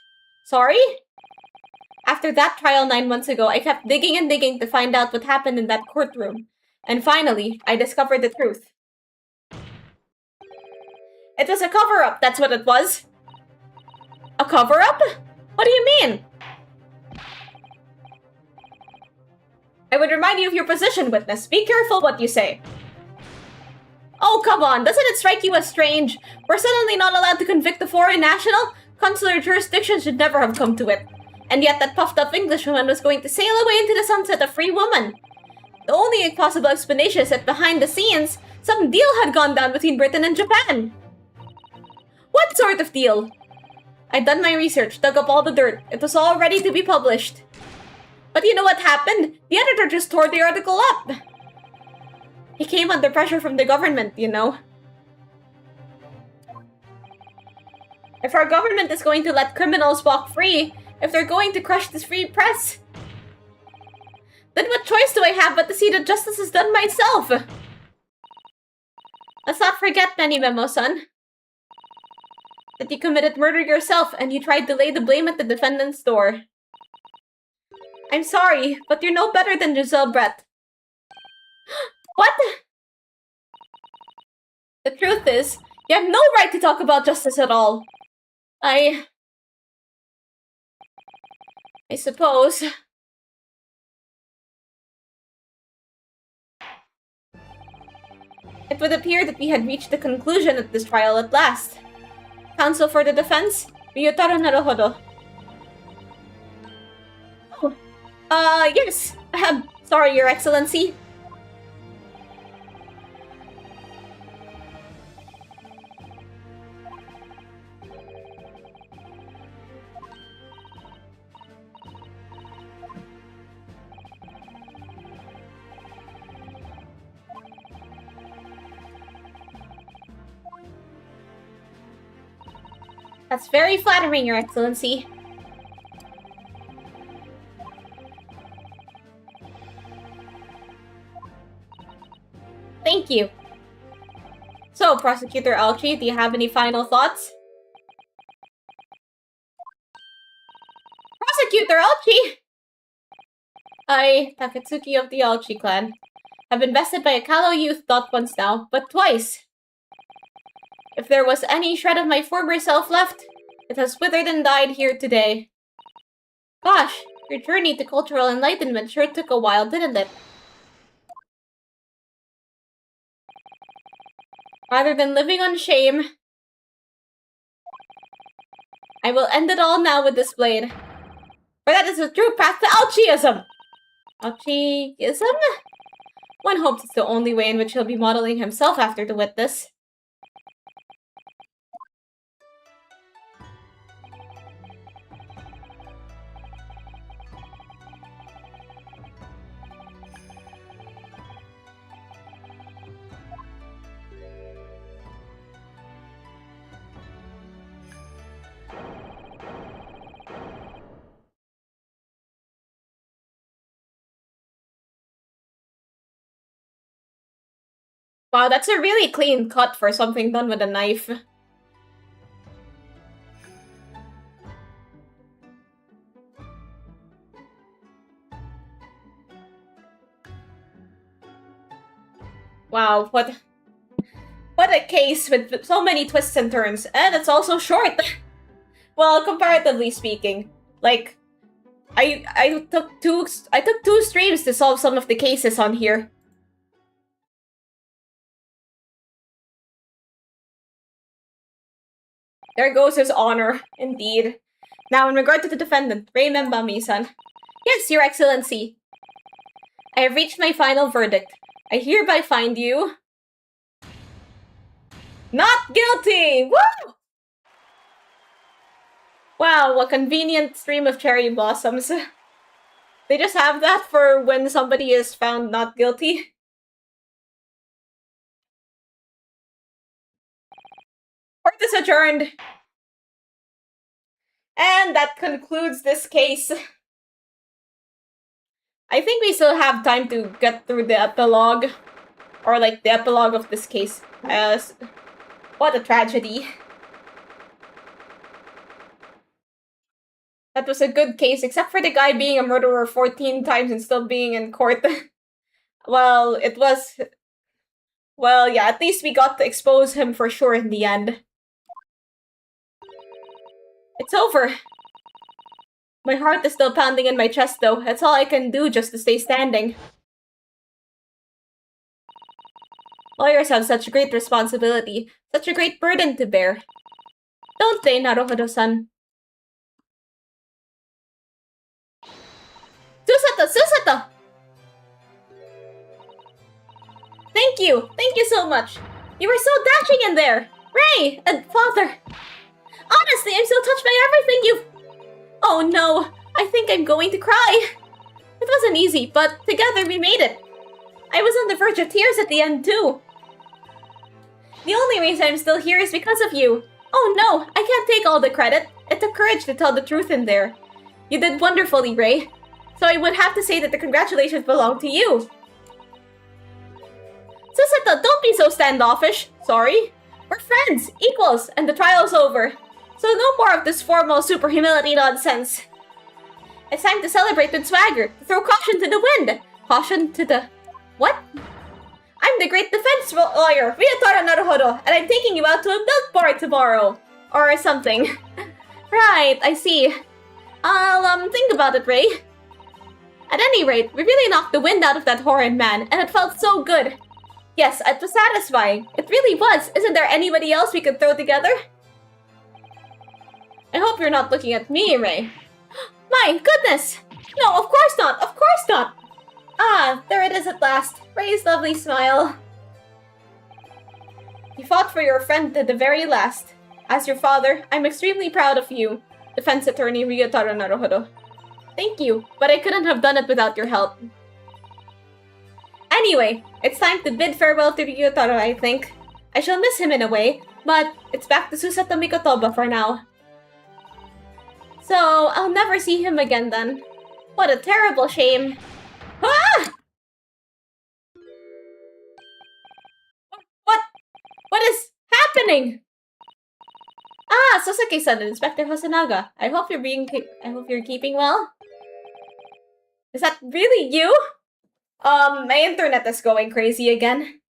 Sorry? After that trial 9 months ago, I kept digging and digging to find out what happened in that courtroom. And finally, I discovered the truth. It was a cover-up, that's what it was. A cover-up? What do you mean? I would remind you of your position, witness. Be careful what you say. Oh, come on. Doesn't it strike you as strange? We're suddenly not allowed to convict a foreign national? Consular jurisdiction should never have come to it. And yet that puffed-up Englishwoman was going to sail away into the sunset a free woman. The only possible explanation is that behind the scenes, some deal had gone down between Britain and Japan. What sort of deal? I'd done my research, dug up all the dirt. It was all ready to be published. But you know what happened? The editor just tore the article up. He came under pressure from the government, you know. If our government is going to let criminals walk free, if they're going to crush this free press, then what choice do I have but to see that justice is done myself? Let's not forget, Penny Memo-san, that you committed murder yourself and you tried to lay the blame at the defendant's door. I'm sorry, but you're no better than Giselle Brett. What? The truth is, you have no right to talk about justice at all. I suppose. It would appear that we had reached the conclusion of this trial at last. Counsel for the defense, Ryotaro Naruhodo. Oh, yes. Sorry, Your Excellency. That's very flattering, Your Excellency. Thank you. So, Prosecutor Alchi, do you have any final thoughts? Prosecutor Alchi! I, Takatsuki of the Alchi clan, have been bested by a callow youth not once now, but twice. If there was any shred of my former self left, it has withered and died here today. Gosh, your journey to cultural enlightenment sure took a while, didn't it? Rather than living on shame, I will end it all now with this blade. For that is the true path to Alchiism! Alchiism? One hopes it's the only way in which he'll be modeling himself after the witness. Wow, that's a really clean cut for something done with a knife. Wow, what a case with so many twists and turns, and it's also short. Well, comparatively speaking, like I took two streams to solve some of the cases on here. There goes his honor, indeed. Now, in regard to the defendant, Raymond Bami-san. Yes, Your Excellency. I have reached my final verdict. I hereby find you not guilty! Woo! Wow, what convenient stream of cherry blossoms. They just have that for when somebody is found not guilty. Court is adjourned. And that concludes this case. I think we still have time to get through the epilogue. Or like the epilogue of this case. What a tragedy. That was a good case, except for the guy being a murderer 14 times and still being in court. Well, it was... Well, yeah, at least we got to expose him for sure in the end. It's over. My heart is still pounding in my chest, though. That's all I can do just to stay standing. Lawyers have such great responsibility, such a great burden to bear. Don't they, Naruhodo-san? Susato! Susato! Thank you! Thank you so much! You were so dashing in there! Ray! And Father! Honestly, I'm so touched by everything you've... Oh no! I think I'm going to cry! It wasn't easy, but together we made it! I was on the verge of tears at the end, too! The only reason I'm still here is because of you! Oh no! I can't take all the credit! It took courage to tell the truth in there. You did wonderfully, Ray. So I would have to say that the congratulations belong to you. Susato, don't be so standoffish. Sorry. We're friends, equals, and the trial's over. So no more of this formal super humility nonsense. It's time to celebrate with swagger, to throw caution to the wind. Caution to the... What? I'm the great defense lawyer, Ryotaro Naruhodo, and I'm taking you out to a milk bar tomorrow. Or something. Right, I see. I'll, think about it, Ray. At any rate, we really knocked the wind out of that horrid man, and it felt so good. Yes, it was satisfying. It really was. Isn't there anybody else we could throw together? I hope you're not looking at me, Ray. My goodness! No, of course not! Of course not! Ah, there it is at last. Ray's lovely smile. You fought for your friend to the very last. As your father, I'm extremely proud of you, defense attorney Ryotaro Naruhodo. Thank you, but I couldn't have done it without your help. Anyway, it's time to bid farewell to Ryotaro, I think. I shall miss him in a way, but it's back to Susato Mikotoba for now. So, I'll never see him again then. What a terrible shame. Ah! What is happening? Ah, Sasaki-san and Inspector Hosonaga. I hope you're keeping well. Is that really you? My internet is going crazy again.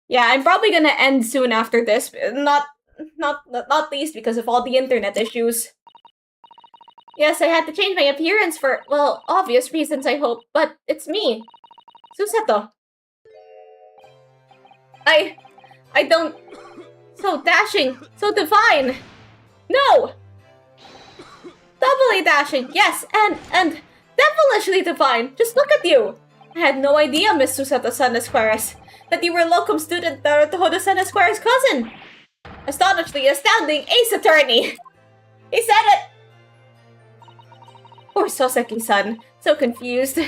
Yeah, I'm probably gonna end soon after this. Not least because of all the internet issues. Yes, I had to change my appearance for, well, obvious reasons, I hope. But it's me. Susato. I don't... So dashing. So divine. No! Doubly dashing, yes, and devilishly divine. Just look at you. I had no idea, Miss Susato-san Esquires, that you were locum student Naruhodo-san Esquire's cousin. Astonishingly astounding ace attorney. He said it. Poor Soseki-san, so confused.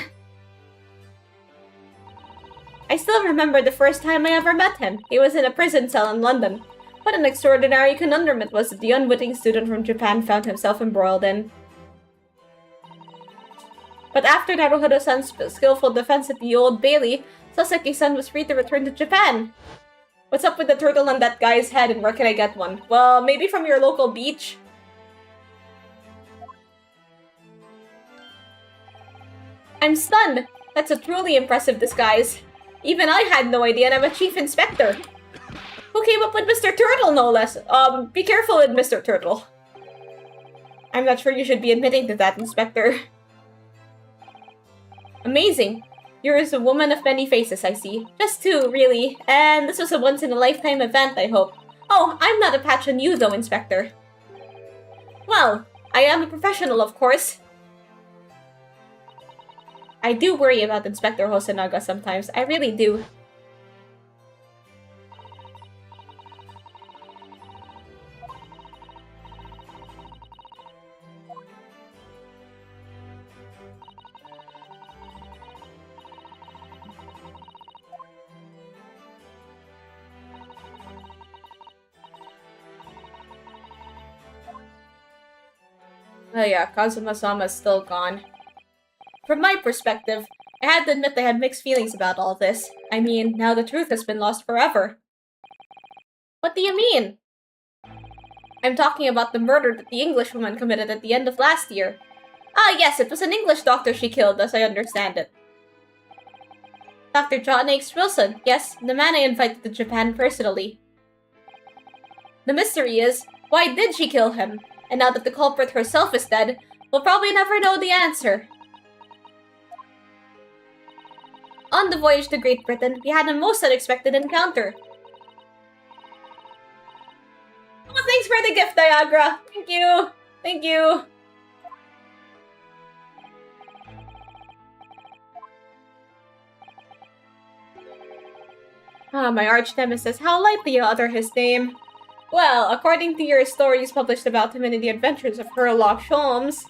I still remember the first time I ever met him. He was in a prison cell in London. What an extraordinary conundrum it was that the unwitting student from Japan found himself embroiled in. But after Naruhodo-san's skillful defense at the Old Bailey, Sasaki-san was free to return to Japan. What's up with the turtle on that guy's head and where can I get one? Well, maybe from your local beach? I'm stunned! That's a truly impressive disguise. Even I had no idea and I'm a chief inspector. Who came up with Mr. Turtle, no less? Be careful with Mr. Turtle. I'm not sure you should be admitting to that, Inspector. Amazing. You're a woman of many faces, I see. Just two, really. And this was a once-in-a-lifetime event, I hope. Oh, I'm not a patch on you, though, Inspector. Well, I am a professional, of course. I do worry about Inspector Hosonaga sometimes. I really do. Oh yeah, Kazuma-sama's still gone. From my perspective, I had to admit I had mixed feelings about all this. I mean, now the truth has been lost forever. What do you mean? I'm talking about the murder that the Englishwoman committed at the end of last year. Ah yes, it was an English doctor she killed, as I understand it. Dr. John H. Wilson, yes, the man I invited to Japan personally. The mystery is, why did she kill him? And now that the culprit herself is dead, we'll probably never know the answer. On the voyage to Great Britain, we had a most unexpected encounter. Oh, thanks for the gift, Diagra! Thank you! Thank you! Ah, my arch-nemesis, how lightly you utter his name. Well, according to your stories published about him in the Adventures of Sherlock Holmes,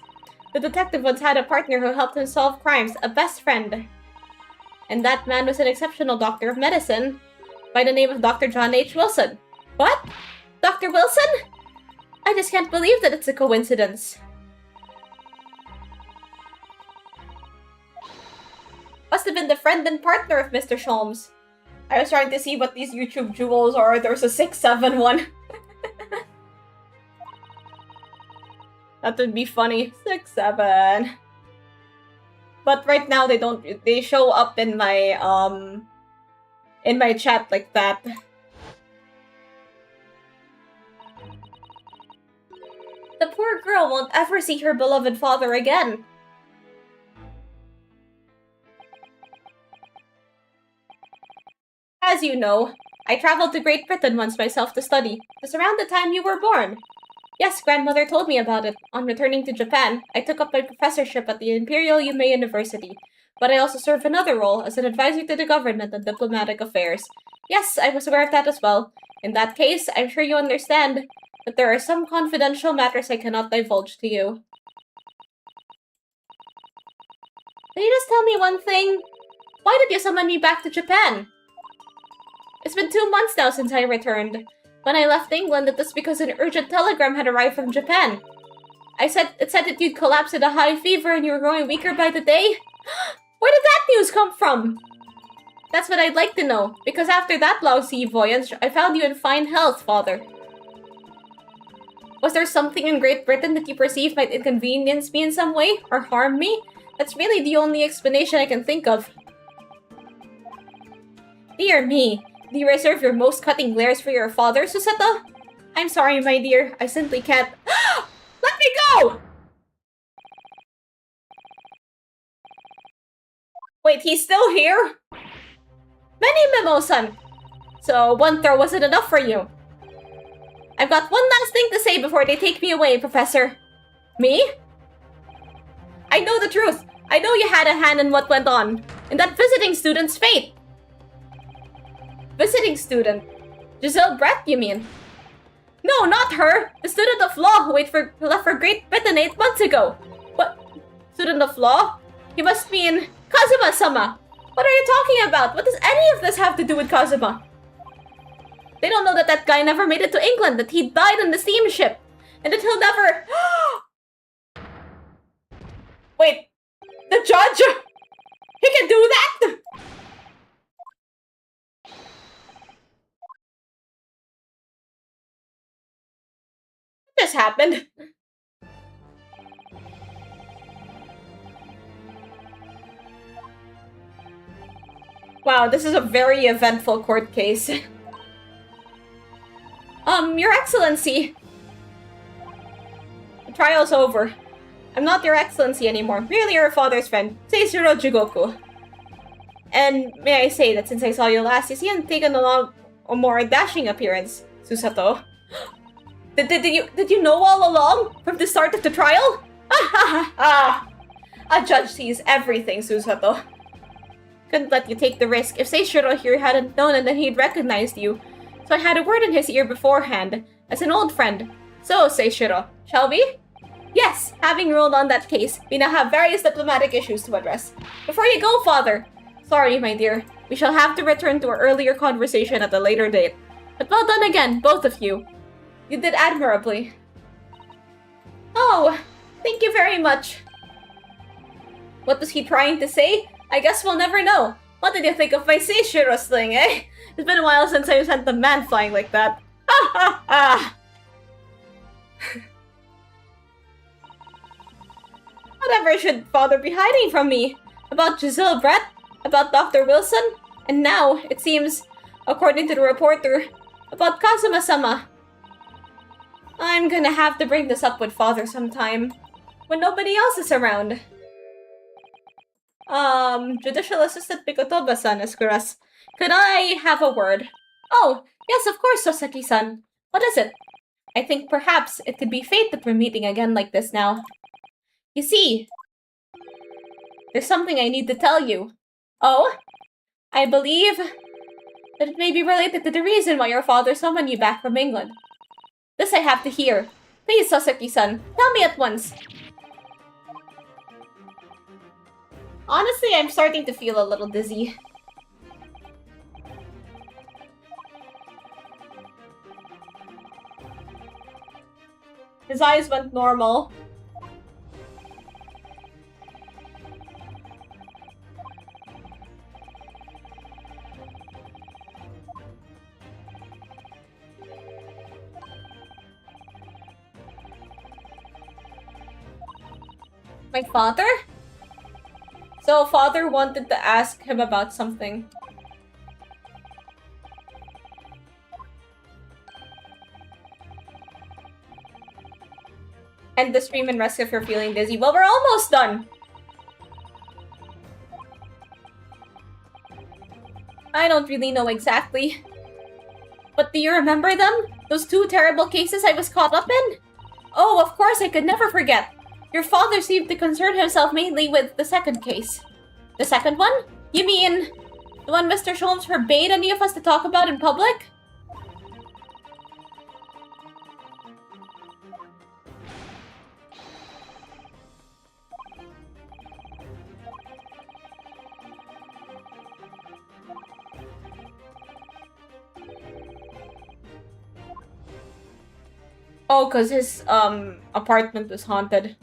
the detective once had a partner who helped him solve crimes, a best friend. And that man was an exceptional doctor of medicine by the name of Dr. John H. Wilson. What? Dr. Wilson? I just can't believe that it's a coincidence. Must have been the friend and partner of Mr. Sholmes. I was trying to see what these YouTube jewels are. There's a 6-7 one. That would be funny. 6-7. But right now they don't. They show up in my chat like that. The poor girl won't ever see her beloved father again. As you know, I traveled to Great Britain once myself to study. It was around the time you were born. Yes, grandmother told me about it. On returning to Japan, I took up my professorship at the Imperial Yume University, but I also serve another role as an advisor to the government on diplomatic affairs. Yes, I was aware of that as well. In that case, I'm sure you understand that there are some confidential matters I cannot divulge to you. Can you just tell me one thing? Why did you summon me back to Japan? It's been 2 months now since I returned. When I left England, it was because an urgent telegram had arrived from Japan. It said that you'd collapsed in a high fever and you were growing weaker by the day. Where did that news come from? That's what I'd like to know, because after that lousy voyage, I found you in fine health, Father. Was there something in Great Britain that you perceived might inconvenience me in some way, or harm me? That's really the only explanation I can think of. Dear me, do you reserve your most cutting glares for your father, Susato? I'm sorry, my dear. I simply can't. Let me go! Wait, he's still here? Many Mimo-san! So, one throw wasn't enough for you. I've got one last thing to say before they take me away, Professor. Me? I know the truth. I know you had a hand in what went on. In that visiting student's fate. Visiting student? Giselle Brett, you mean? No, not her! The student of law who left for Great Britain 8 months ago! What? Student of law? You must mean Kazuma-sama! What are you talking about? What does any of this have to do with Kazuma? They don't know that that guy never made it to England, that he died on the steamship, and that he'll never... Wait, The judge! He can do that! What just happened? Wow, this is a very eventful court case. Your Excellency. The trial's over. I'm not Your Excellency anymore, merely your father's friend, Seishiro Jigoku. And may I say that since I saw you last, you seem taken a more dashing appearance, Susato. Did you know all along from the start of the trial? A judge sees everything, Susato. Couldn't let you take the risk if Seishiro here hadn't known and then he'd recognized you. So I had a word in his ear beforehand, as an old friend. So, Seishiro, shall we? Yes, having ruled on that case, we now have various diplomatic issues to address. Before you go, father! Sorry, my dear. We shall have to return to our earlier conversation at a later date. But well done again, both of you. You did admirably. Oh, thank you very much. What was he trying to say? I guess we'll never know. What did you think of my Seishiro sling, eh? It's been a while since I sent the man flying like that. Ha ha ha! Whatever should father be hiding from me? About Giselle Brett? About Dr. Wilson? And now, it seems, according to the reporter, about Kazuma-sama. I'm gonna have to bring this up with father sometime. When nobody else is around. Judicial Assistant Pikotoba-san is Kuras. Could I have a word? Oh, yes, of course, Soseki-san. What is it? I think perhaps it could be fate that we're meeting again like this now. You see, there's something I need to tell you. Oh? I believe that it may be related to the reason why your father summoned you back from England. This I have to hear. Please, Soseki-san, tell me at once. Honestly, I'm starting to feel a little dizzy. His eyes went normal. My father? So father wanted to ask him about something. End the stream and rest if you're feeling dizzy. Well, we're almost done. I don't really know exactly. But do you remember them? Those two terrible cases I was caught up in? Oh, of course, I could never forget. Your father seemed to concern himself mainly with the second case. The second one? You mean the one Mr. Sholmes forbade any of us to talk about in public? Oh, because his apartment was haunted.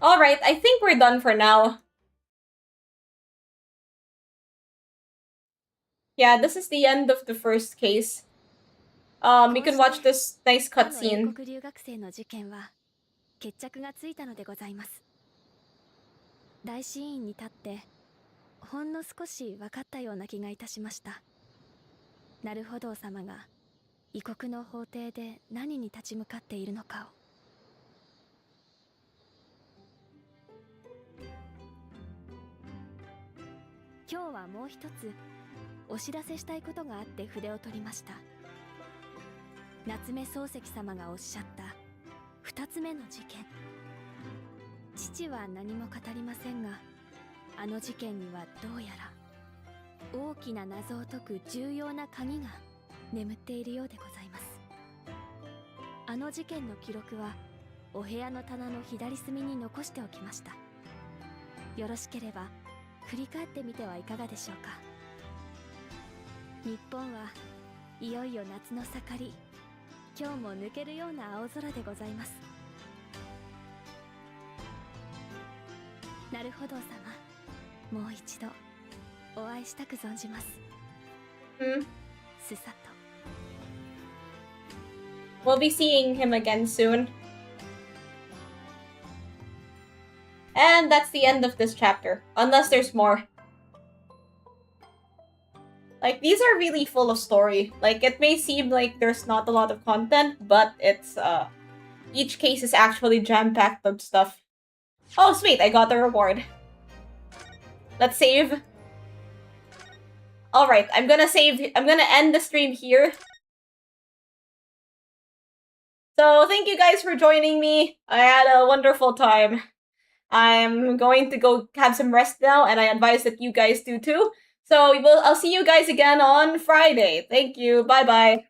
Alright, I think we're done for now. Yeah, this is the end of the first case. You can watch this nice cutscene. 決着がついたのでございます。大死院に立ってほんの少し分かったような気がいたしました。なるほど様が異国の法廷で何に立ち向かっているのかを。今日はもう一つお知らせしたいことがあって筆を取りました。夏目漱石様がおっしゃった2つ目の事件。父は何も語りませんが、あの事件にはどうやら大きな謎を解く重要な鍵が眠っているようでございます。あの事件の記録はお部屋の棚の左隅に残しておきました。よろしければ振り返ってみてはいかがでしょうか。日本はいよいよ夏の盛り、今日も抜けるような青空でございます。なるほど様、もう一度お会いしたく存じます。すさと。 We'll be seeing him again soon. And that's the end of this chapter, unless there's more. Like, these are really full of story. Like, it may seem like there's not a lot of content, but it's, each case is actually jam-packed with stuff. Oh, sweet, I got the reward. Let's save. Alright, I'm gonna end the stream here. So, thank you guys for joining me. I had a wonderful time. I'm going to go have some rest now, and I advise that you guys do too. So, I'll see you guys again on Friday. Thank you. Bye-bye.